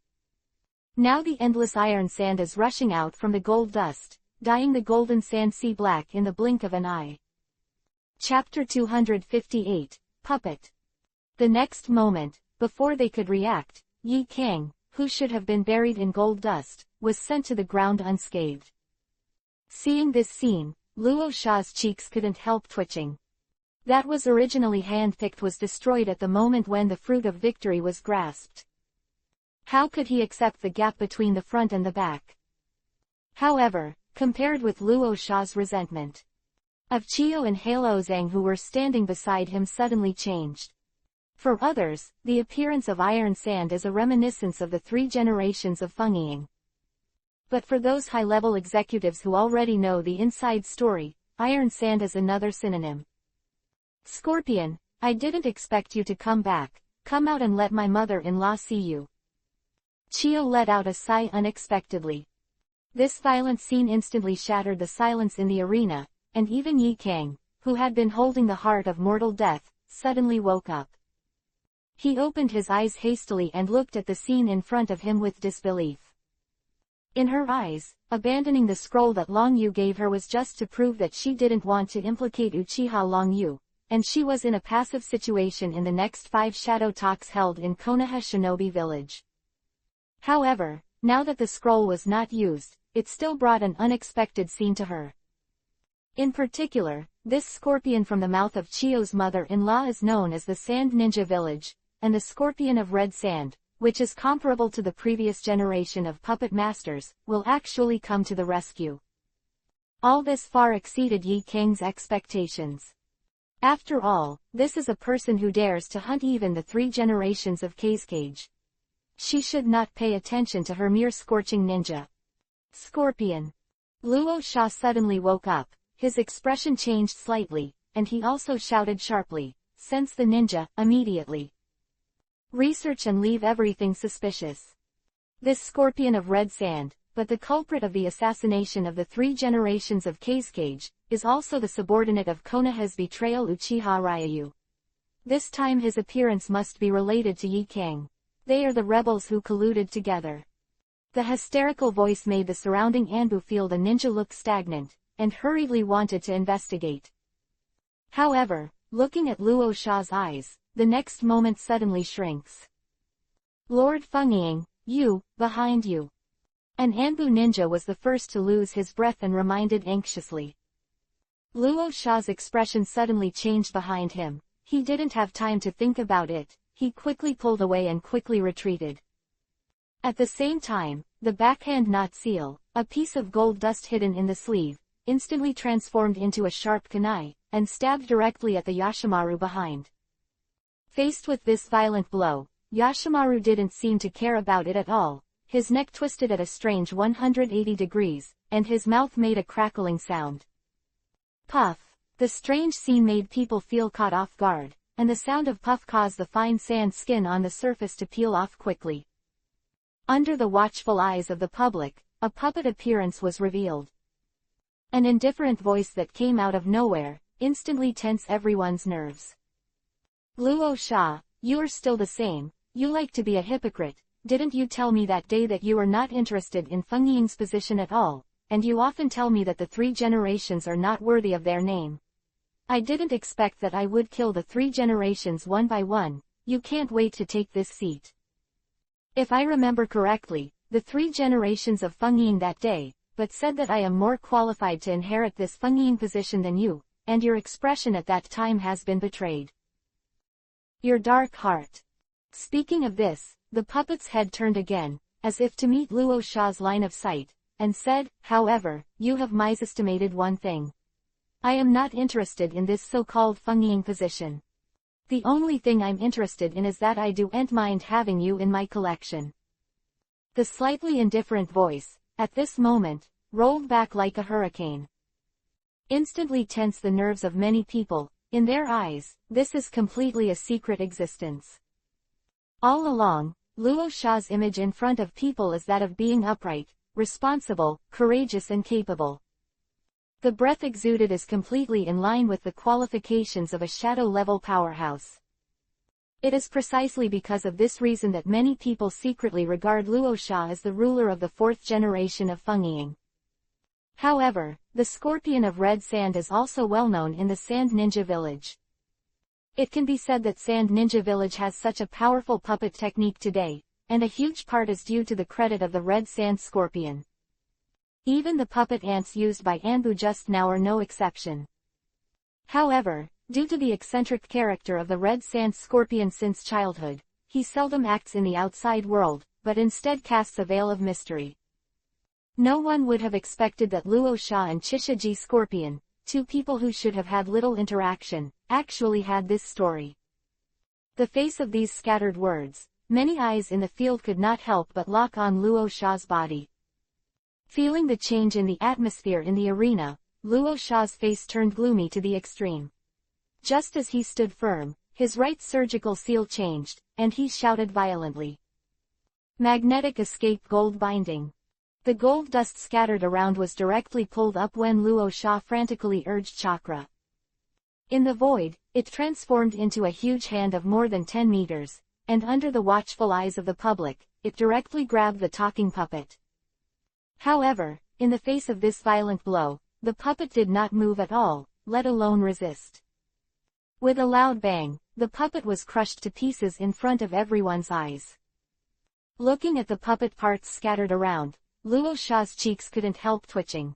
Now the endless iron sand is rushing out from the gold dust, dyeing the golden sand sea black in the blink of an eye. Chapter 258, Puppet. The next moment, before they could react, Yi Kang, who should have been buried in gold dust, was sent to the ground unscathed. Seeing this scene, Luo Sha's cheeks couldn't help twitching. That was originally handpicked was destroyed at the moment when the fruit of victory was grasped. How could he accept the gap between the front and the back? However, compared with Luo Sha's resentment of Chiyo and Halo Zhang who were standing beside him suddenly changed. For others, the appearance of iron sand is a reminiscence of the 3 generations of Fengying. But for those high-level executives who already know the inside story, iron sand is another synonym. Scorpion, I didn't expect you to come back. Come out and let my mother-in-law see you. Chiyo let out a sigh unexpectedly. This violent scene instantly shattered the silence in the arena, and even Yi Kang, who had been holding the heart of mortal death, suddenly woke up. He opened his eyes hastily and looked at the scene in front of him with disbelief. In her eyes, abandoning the scroll that Long Yu gave her was just to prove that she didn't want to implicate Uchiha Long Yu, and she was in a passive situation in the next 5 shadow talks held in Konoha Shinobi Village. However, now that the scroll was not used, it still brought an unexpected scene to her. In particular, this scorpion from the mouth of Chiyo's mother-in-law is known as the Sand Ninja Village, and the Scorpion of Red Sand, which is comparable to the previous generation of puppet masters, will actually come to the rescue. All this far exceeded Yi Kang's expectations. After all, this is a person who dares to hunt even the 3 generations of Cage. She should not pay attention to her mere scorching ninja. Scorpion. Luo Sha suddenly woke up, his expression changed slightly, and he also shouted sharply, "Sense the ninja, immediately. Research and leave everything suspicious." This scorpion of red sand, but the culprit of the assassination of the 3 generations of Cage, is also the subordinate of Konoha's betrayal Uchiha Ryu. This time his appearance must be related to Yi Kang. They are the rebels who colluded together. The hysterical voice made the surrounding Anbu feel the ninja look stagnant, and hurriedly wanted to investigate. However, looking at Luo Sha's eyes, the next moment suddenly shrinks. "Lord Fengying, you, behind you." An Anbu ninja was the first to lose his breath and reminded anxiously. Luo Sha's expression suddenly changed behind him. He didn't have time to think about it, he quickly pulled away and quickly retreated. At the same time, the backhand knot seal, a piece of gold dust hidden in the sleeve, instantly transformed into a sharp kunai, and stabbed directly at the Yashimaru behind. Faced with this violent blow, Yashimaru didn't seem to care about it at all. His neck twisted at a strange 180 degrees, and his mouth made a crackling sound. Puff! The strange scene made people feel caught off guard, and the sound of puff caused the fine sand skin on the surface to peel off quickly. Under the watchful eyes of the public, a puppet appearance was revealed. An indifferent voice that came out of nowhere, instantly tense everyone's nerves. "Luo Sha, you are still the same, you like to be a hypocrite. Didn't you tell me that day that you were not interested in Fengying's position at all, and you often tell me that the 3 generations are not worthy of their name. I didn't expect that I would kill the 3 generations one by one. You can't wait to take this seat. If I remember correctly, the 3 generations of Fengyin that day, but said that I am more qualified to inherit this Fengyin position than you, and your expression at that time has been betrayed. Your dark heart. Speaking of this, the puppet's head turned again, as if to meet Luo Sha's line of sight, and said, however, you have misestimated one thing. I am not interested in this so-called Fengyin position. The only thing I'm interested in is that I don't mind having you in my collection. The slightly indifferent voice, at this moment, rolled back like a hurricane. Instantly tense the nerves of many people. In their eyes, this is completely a secret existence. All along, Luo Sha's image in front of people is that of being upright, responsible, courageous and capable. The breath exuded is completely in line with the qualifications of a shadow-level powerhouse. It is precisely because of this reason that many people secretly regard Luo Sha as the ruler of the 4th generation of Fengyin. However, the scorpion of red sand is also well known in the Sand Ninja Village. It can be said that Sand Ninja Village has such a powerful puppet technique today, and a huge part is due to the credit of the red sand scorpion. Even the puppet ants used by Anbu just now are no exception. However, due to the eccentric character of the red sand scorpion since childhood, he seldom acts in the outside world, but instead casts a veil of mystery. No one would have expected that Luo Sha and Chishaji Scorpion, 2 people who should have had little interaction, actually had this story. The face of these scattered words, many eyes in the field could not help but lock on Luo Sha's body. Feeling the change in the atmosphere in the arena, Luo Sha's face turned gloomy to the extreme. Just as he stood firm, his right surgical seal changed, and he shouted violently. Magnetic escape gold binding. The gold dust scattered around was directly pulled up when Luo Sha frantically urged chakra. In the void, it transformed into a huge hand of more than 10 meters, and under the watchful eyes of the public, it directly grabbed the talking puppet. However, in the face of this violent blow, the puppet did not move at all, let alone resist. With a loud bang, the puppet was crushed to pieces in front of everyone's eyes. Looking at the puppet parts scattered around, Luo Sha's cheeks couldn't help twitching.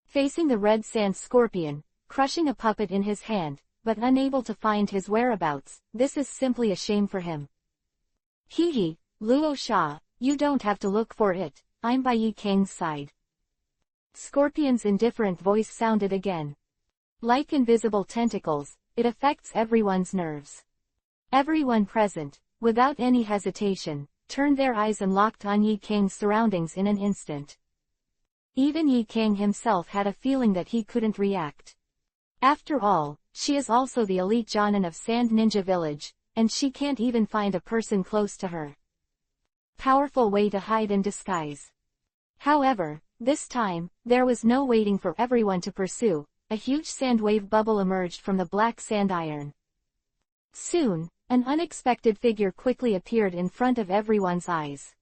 Facing the red sand scorpion, crushing a puppet in his hand, but unable to find his whereabouts, this is simply a shame for him. Hee, Luo Sha, you don't have to look for it, I'm by Yi Kang's side. Scorpion's indifferent voice sounded again. Like invisible tentacles, it affects everyone's nerves. Everyone present, without any hesitation, turned their eyes and locked on Yi Kang's surroundings in an instant. Even Yi Kang himself had a feeling that he couldn't react. After all, she is also the elite Jonin of Sand Ninja Village, and she can't even find a person close to her. Powerful way to hide and disguise. However, this time, there was no waiting for everyone to pursue. A huge sand wave bubble emerged from the black sand iron. Soon, an unexpected figure quickly appeared in front of everyone's eyes.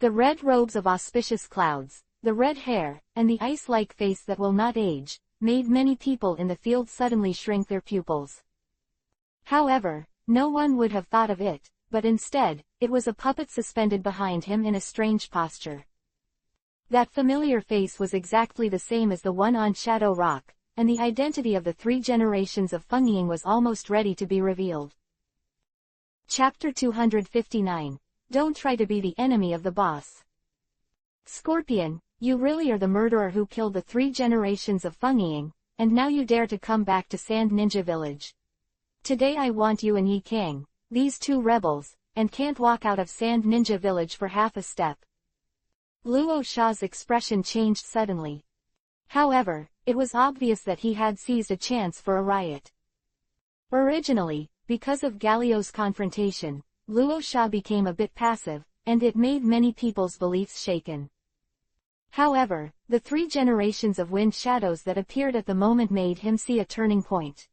The red robes of auspicious clouds, the red hair, and the ice-like face that will not age, made many people in the field suddenly shrink their pupils. However, no one would have thought of it, but instead, it was a puppet suspended behind him in a strange posture. That familiar face was exactly the same as the one on Shadow Rock, and the identity of the 3 generations of Fengyin was almost ready to be revealed. Chapter 259. Don't try to be the enemy of the boss. Scorpion, you really are the murderer who killed the 3 generations of Fengyin, and now you dare to come back to Sand Ninja Village. Today I want you and Yi Kang, these 2 rebels, and can't walk out of Sand Ninja Village for half a step. Luo Sha's expression changed suddenly. However, it was obvious that he had seized a chance for a riot. Originally, because of Galio's confrontation, Luo Sha became a bit passive, and it made many people's beliefs shaken. However, the 3 generations of wind shadows that appeared at the moment made him see a turning point.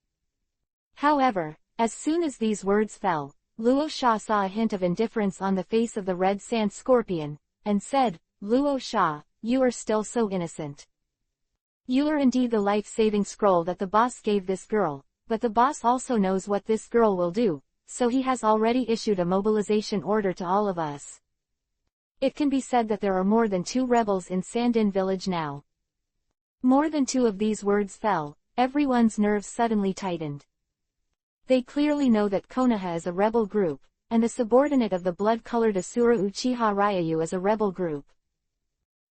However, as soon as these words fell, Luo Sha saw a hint of indifference on the face of the red sand scorpion, and said, Luo Sha, you are still so innocent. You are indeed the life-saving scroll that the boss gave this girl, but the boss also knows what this girl will do, so he has already issued a mobilization order to all of us. It can be said that there are more than 2 rebels in Sandin village now. More than 2 of these words fell, everyone's nerves suddenly tightened. They clearly know that Konoha is a rebel group, and the subordinate of the blood-colored Asura Uchiha Ryu is a rebel group.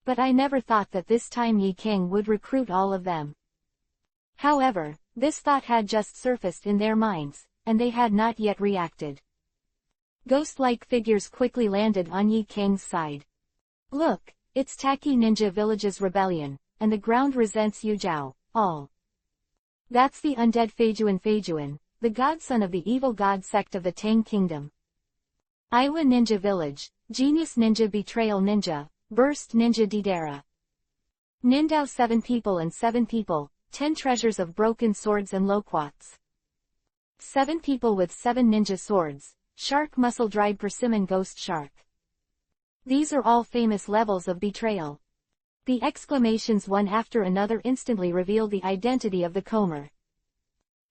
But I never thought that this time Yi King would recruit all of them. However, this thought had just surfaced in their minds, and they had not yet reacted. Ghost-like figures quickly landed on Yi King's side. Look, it's Taki Ninja Village's rebellion, and the ground resents Yuzhou, all. That's the undead Feijuan, the godson of the evil god sect of the Tang Kingdom. Iwa Ninja Village, Genius Ninja Betrayal Ninja, Burst Ninja Didera. Nindao 7 people and 7 people, 10 treasures of broken swords and loquats. 7 people with 7 ninja swords, Shark Muscle Dried Persimmon Ghost Shark. These are all famous levels of betrayal. The exclamations one after another instantly revealed the identity of the comer.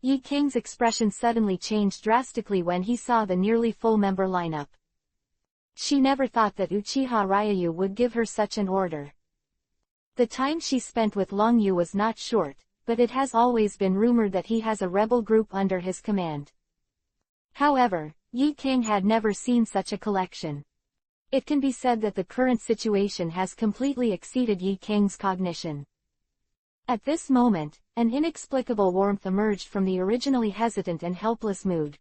Yi King's expression suddenly changed drastically when he saw the nearly full member lineup. She never thought that Uchiha Ryu would give her such an order. The time she spent with Long Yu was not short, but it has always been rumored that he has a rebel group under his command. However, Yi King had never seen such a collection. It can be said that the current situation has completely exceeded Yi King's cognition. At this moment, an inexplicable warmth emerged from the originally hesitant and helpless mood.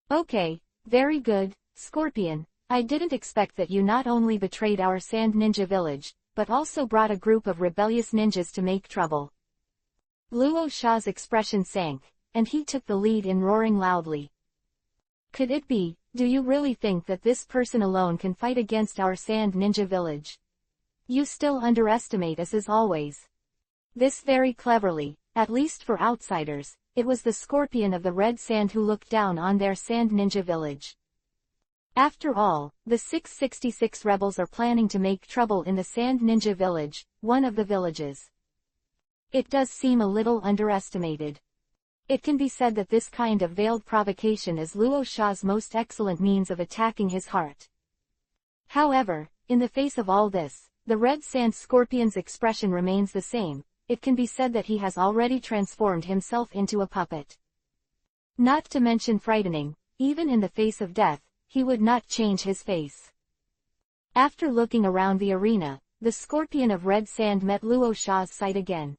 Okay, very good, Scorpion, I didn't expect that you not only betrayed our Sand Ninja village, but also brought a group of rebellious ninjas to make trouble. Luo Sha's expression sank, and he took the lead in roaring loudly. Could it be, do you really think that this person alone can fight against our Sand Ninja village? You still underestimate us as always. This very cleverly, at least for outsiders, it was the Scorpion of the Red Sand who looked down on their Sand Ninja village. After all, the 666 rebels are planning to make trouble in the Sand Ninja village, one of the villages. It does seem a little underestimated. It can be said that this kind of veiled provocation is Luo Sha's most excellent means of attacking his heart. However, in the face of all this, the Red Sand Scorpion's expression remains the same. It can be said that he has already transformed himself into a puppet. Not to mention frightening, even in the face of death, he would not change his face. After looking around the arena, the Scorpion of Red Sand met Luo Sha's sight again.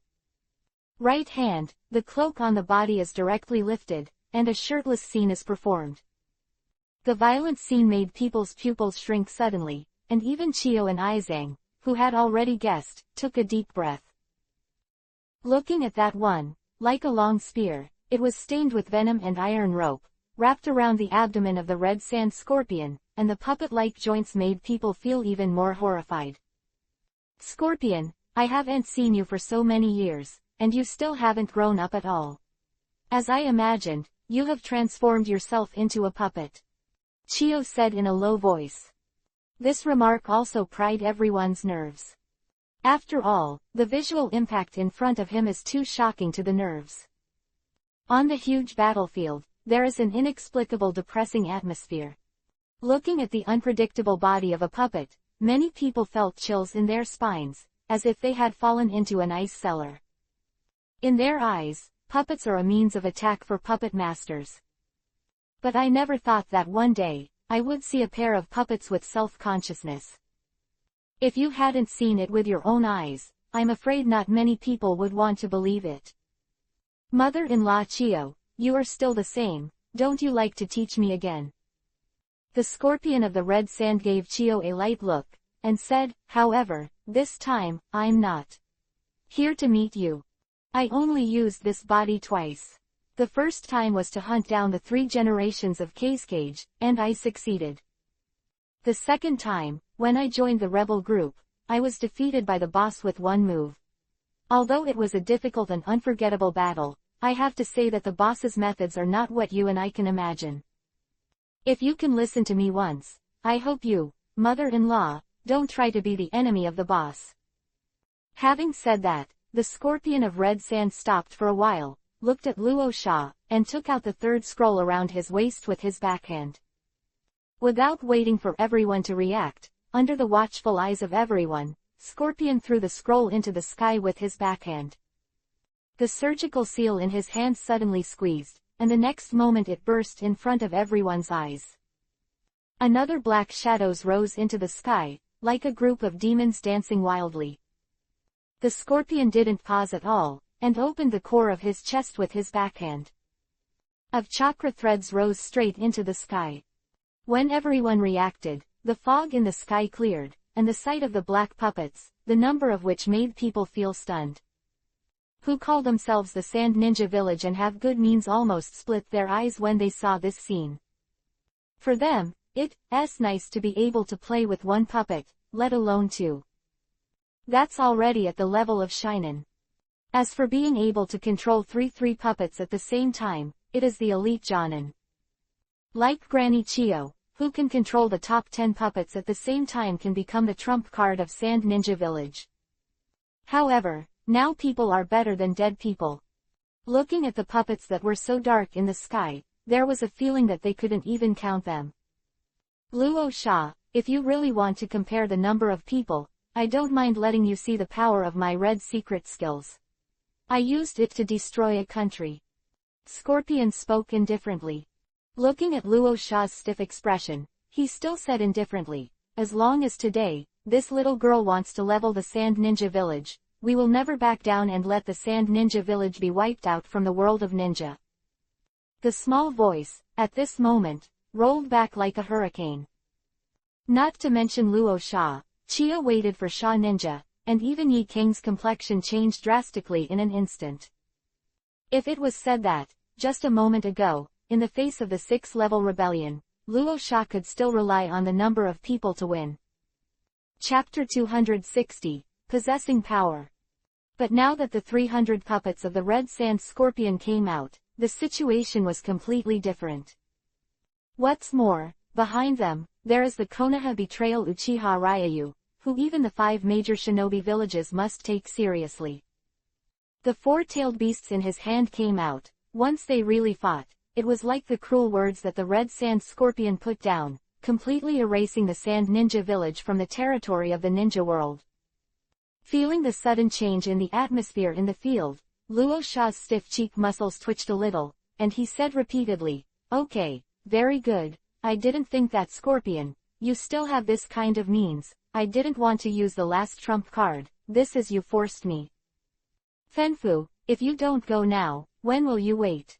Right hand, the cloak on the body is directly lifted, and a shirtless scene is performed. The violent scene made people's pupils shrink suddenly, and even Chiyo and Izang, who had already guessed, took a deep breath. Looking at that one, like a long spear, it was stained with venom and iron rope, wrapped around the abdomen of the Red Sand Scorpion, and the puppet-like joints made people feel even more horrified. Scorpion, I haven't seen you for so many years, and you still haven't grown up at all. As I imagined, you have transformed yourself into a puppet. Chiyo said in a low voice. This remark also pried everyone's nerves. After all, the visual impact in front of him is too shocking to the nerves. On the huge battlefield, there is an inexplicable depressing atmosphere. Looking at the unpredictable body of a puppet, many people felt chills in their spines, as if they had fallen into an ice cellar. In their eyes, puppets are a means of attack for puppet masters. But I never thought that one day, I would see a pair of puppets with self-consciousness. If you hadn't seen it with your own eyes, I'm afraid not many people would want to believe it. Mother-in-law Chiyo, you are still the same, don't you like to teach me again? The Scorpion of the Red Sand gave Chiyo a light look, and said, however, this time, I'm not here to meet you. I only used this body twice. The first time was to hunt down the 3 generations of Cascage, and I succeeded. The second time, when I joined the rebel group, I was defeated by the boss with one move. Although it was a difficult and unforgettable battle, I have to say that the boss's methods are not what you and I can imagine. If you can listen to me once, I hope you, mother-in-law, don't try to be the enemy of the boss. Having said that, the scorpion of red sand stopped for a while, looked at Luo Sha, and took out the third scroll around his waist with his backhand. Without waiting for everyone to react, under the watchful eyes of everyone, Scorpion threw the scroll into the sky with his backhand. The surgical seal in his hand suddenly squeezed, and the next moment it burst in front of everyone's eyes. Another black shadows rose into the sky, like a group of demons dancing wildly. The scorpion didn't pause at all, and opened the core of his chest with his backhand. Of chakra threads rose straight into the sky. When everyone reacted, the fog in the sky cleared, and the sight of the black puppets, the number of which made people feel stunned. Who call themselves the Sand Ninja Village and have good means almost split their eyes when they saw this scene. For them, it's nice to be able to play with one puppet, let alone two. That's already at the level of shinen. As for being able to control three puppets at the same time, it is the elite jonin. Like Granny Chio, who can control the top 10 puppets at the same time, can become the trump card of Sand Ninja Village. However, now people are better than dead people. Looking at the puppets that were so dark in the sky, there was a feeling that they couldn't even count them. Luo Sha, if you really want to compare the number of people, I don't mind letting you see the power of my red secret skills. I used it to destroy a country. Scorpion spoke indifferently. Looking at Luo Sha's stiff expression, he still said indifferently, as long as today, this little girl wants to level the Sand Ninja Village, we will never back down and let the Sand Ninja Village be wiped out from the world of ninja. The small voice, at this moment, rolled back like a hurricane. Not to mention Luo Sha, Chia waited for Sha Ninja, and even Yi King's complexion changed drastically in an instant. If it was said that, just a moment ago, in the face of the 6th-level rebellion, Luo Sha could still rely on the number of people to win. Chapter 260, Possessing Power. But now that the 300 puppets of the Red Sand Scorpion came out, the situation was completely different. What's more, behind them, there is the Konoha betrayal Uchiha Ryayu, who even the 5 major shinobi villages must take seriously. The 4-tailed beasts in his hand came out. Once they really fought, it was like the cruel words that the Red Sand Scorpion put down, completely erasing the Sand Ninja Village from the territory of the ninja world. Feeling the sudden change in the atmosphere in the field, Luo Sha's stiff cheek muscles twitched a little, and he said repeatedly, "Okay, very good, I didn't think that Scorpion, you still have this kind of means, I didn't want to use the last trump card, this is you forced me. Fenfu, if you don't go now, when will you wait?"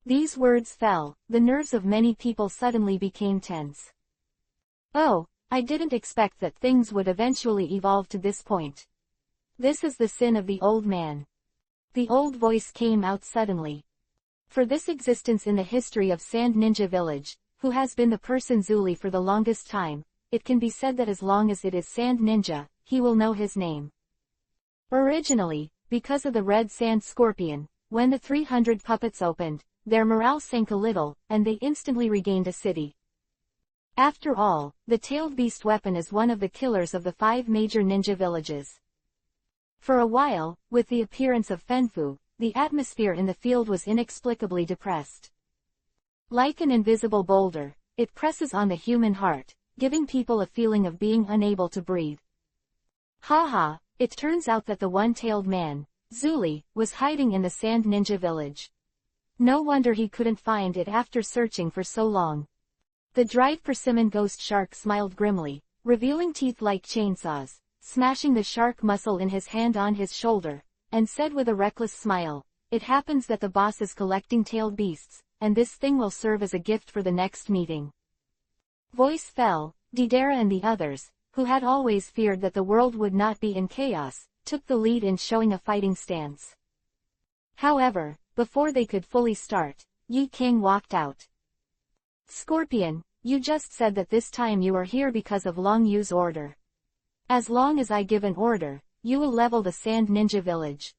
These words fell, the nerves of many people suddenly became tense. Oh, I didn't expect that things would eventually evolve to this point. This is the sin of the old man. The old voice came out suddenly. For this existence in the history of Sand Ninja Village, who has been the person Zuli for the longest time, it can be said that as long as it is Sand Ninja, he will know his name. Originally, because of the Red Sand Scorpion, when the 300 puppets opened, their morale sank a little, and they instantly regained a city. After all, the tailed beast weapon is one of the killers of the 5 major ninja villages. For a while, with the appearance of Fenfu, the atmosphere in the field was inexplicably depressed. Like an invisible boulder, it presses on the human heart, giving people a feeling of being unable to breathe. Haha, it turns out that the one-tailed man, Zuli, was hiding in the Sand Ninja Village. No wonder he couldn't find it after searching for so long. The dried persimmon ghost shark smiled grimly, revealing teeth like chainsaws, smashing the shark muscle in his hand on his shoulder, and said with a reckless smile, "It happens that the boss is collecting tailed beasts, and this thing will serve as a gift for the next meeting." Voice fell, Didera and the others, who had always feared that the world would not be in chaos, took the lead in showing a fighting stance. However, before they could fully start, Yi King walked out. "Scorpion, you just said that this time you are here because of Long Yu's order. As long as I give an order, you will level the Sand Ninja Village."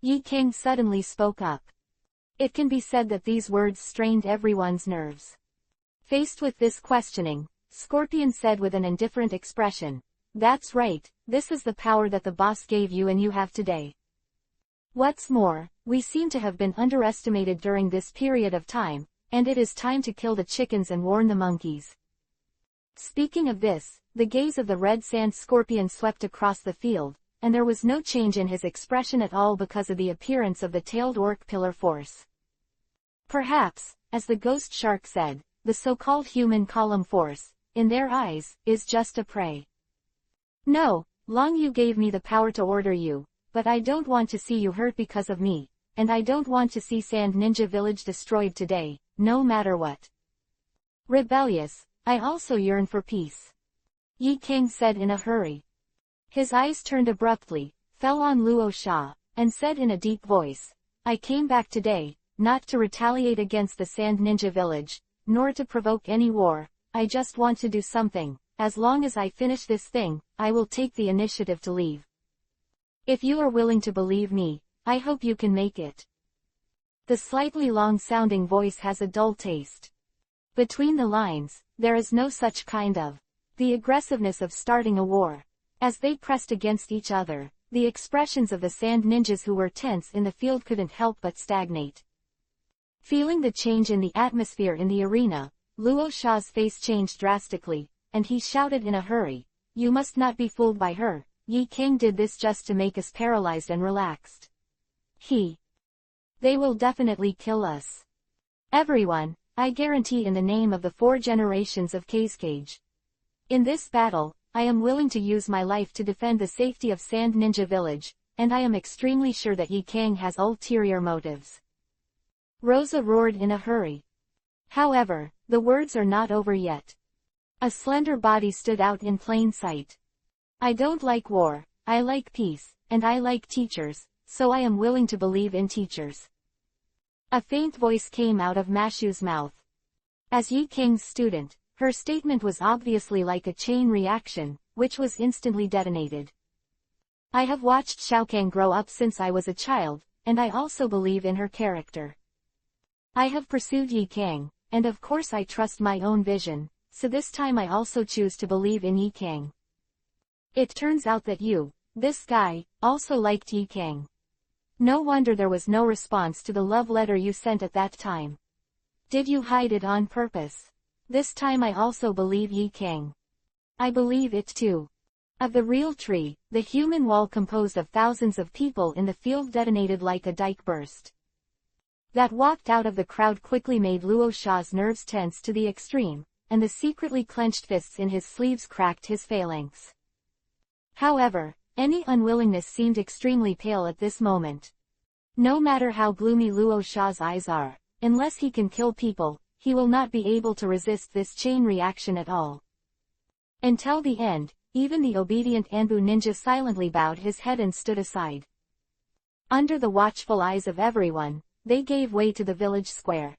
Yi King suddenly spoke up. It can be said that these words strained everyone's nerves. Faced with this questioning, Scorpion said with an indifferent expression. That's right, this is the power that the boss gave you and you have today. What's more, we seem to have been underestimated during this period of time, and it is time to kill the chickens and warn the monkeys. Speaking of this, the gaze of the red sand scorpion swept across the field, and there was no change in his expression at all because of the appearance of the tailed orc pillar force. Perhaps, as the ghost shark said, the so-called human column force, in their eyes, is just a prey. No, Long you gave me the power to order you, but I don't want to see you hurt because of me, and I don't want to see Sand Ninja Village destroyed today, no matter what. Rebellious, I also yearn for peace. Yi King said in a hurry. His eyes turned abruptly, fell on Luo Sha, and said in a deep voice, I came back today, not to retaliate against the Sand Ninja Village, nor to provoke any war, I just want to do something. As long as I finish this thing, I will take the initiative to leave. If you are willing to believe me, I hope you can make it. The slightly long-sounding voice has a dull taste. Between the lines, there is no such kind of the aggressiveness of starting a war. As they pressed against each other, the expressions of the sand ninjas who were tense in the field couldn't help but stagnate. Feeling the change in the atmosphere in the arena, Luo Sha's face changed drastically, and he shouted in a hurry, You must not be fooled by her, Yi King did this just to make us paralyzed and relaxed. They will definitely kill us. Everyone, I guarantee in the name of the 4 generations of Kazekage. In this battle, I am willing to use my life to defend the safety of Sand Ninja Village, and I am extremely sure that Yi King has ulterior motives. Rosa roared in a hurry. However, the words are not over yet. A slender body stood out in plain sight. I don't like war, I like peace, and I like teachers, so I am willing to believe in teachers. A faint voice came out of Mashu's mouth. As Yi King's student, her statement was obviously like a chain reaction, which was instantly detonated. I have watched Xiaokang grow up since I was a child, and I also believe in her character. I have pursued Yi King, and of course I trust my own vision, so this time I also choose to believe in Yi King. It turns out that you, this guy, also liked Yi King. No wonder there was no response to the love letter you sent at that time. Did you hide it on purpose? This time I also believe Yi King. I believe it too. Of the real tree, the human wall composed of thousands of people in the field detonated like a dike burst. That walked out of the crowd quickly made Luo Sha's nerves tense to the extreme, and the secretly clenched fists in his sleeves cracked his phalanx. However, any unwillingness seemed extremely pale at this moment. No matter how gloomy Luo Sha's eyes are, unless he can kill people, he will not be able to resist this chain reaction at all. Until the end, even the obedient Anbu ninja silently bowed his head and stood aside. Under the watchful eyes of everyone, they gave way to the village square.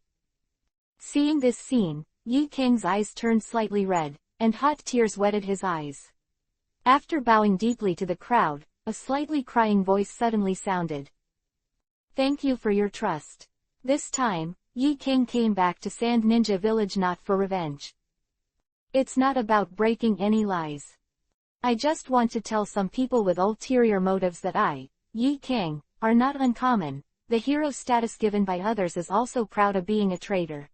Seeing this scene, Yi King's eyes turned slightly red, and hot tears wetted his eyes. After bowing deeply to the crowd, a slightly crying voice suddenly sounded. Thank you for your trust. This time, Yi King came back to Sand Ninja Village not for revenge. It's not about breaking any lies. I just want to tell some people with ulterior motives that I, Yi King, are not uncommon. The hero status given by others is also proud of being a traitor.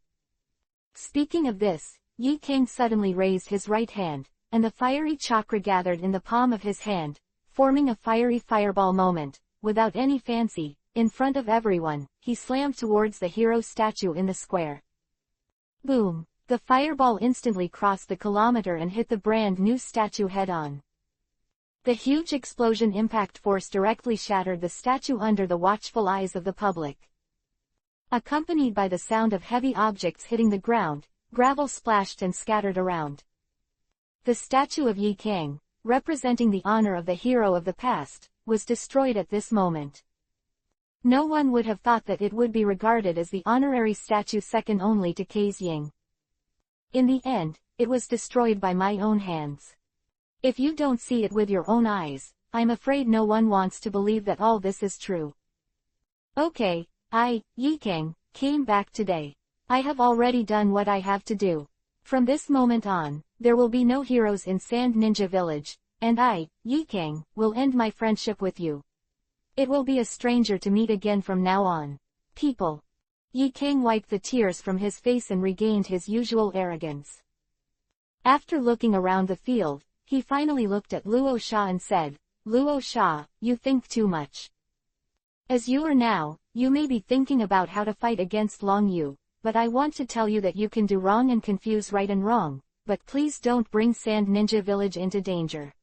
Speaking of this, Yi King suddenly raised his right hand, and the fiery chakra gathered in the palm of his hand, forming a fiery fireball moment. Without any fancy, in front of everyone, he slammed towards the hero statue in the square. Boom! The fireball instantly crossed the kilometer and hit the brand new statue head-on. The huge explosion impact force directly shattered the statue under the watchful eyes of the public. Accompanied by the sound of heavy objects hitting the ground, gravel splashed and scattered around. The statue of Yi King, representing the honor of the hero of the past, was destroyed at this moment. No one would have thought that it would be regarded as the honorary statue second only to Kei's Ying. In the end, it was destroyed by my own hands. If you don't see it with your own eyes, I'm afraid no one wants to believe that all this is true. Okay, I, Yi King, came back today. I have already done what I have to do. From this moment on, there will be no heroes in Sand Ninja Village, and I, Yi Kang, will end my friendship with you. It will be a stranger to meet again from now on. People. Yi Kang wiped the tears from his face and regained his usual arrogance. After looking around the field, he finally looked at Luo Sha and said, Luo Sha, you think too much. As you are now, you may be thinking about how to fight against Long Yu, but I want to tell you that you can do wrong and confuse right and wrong, but please don't bring Sand Ninja Village into danger.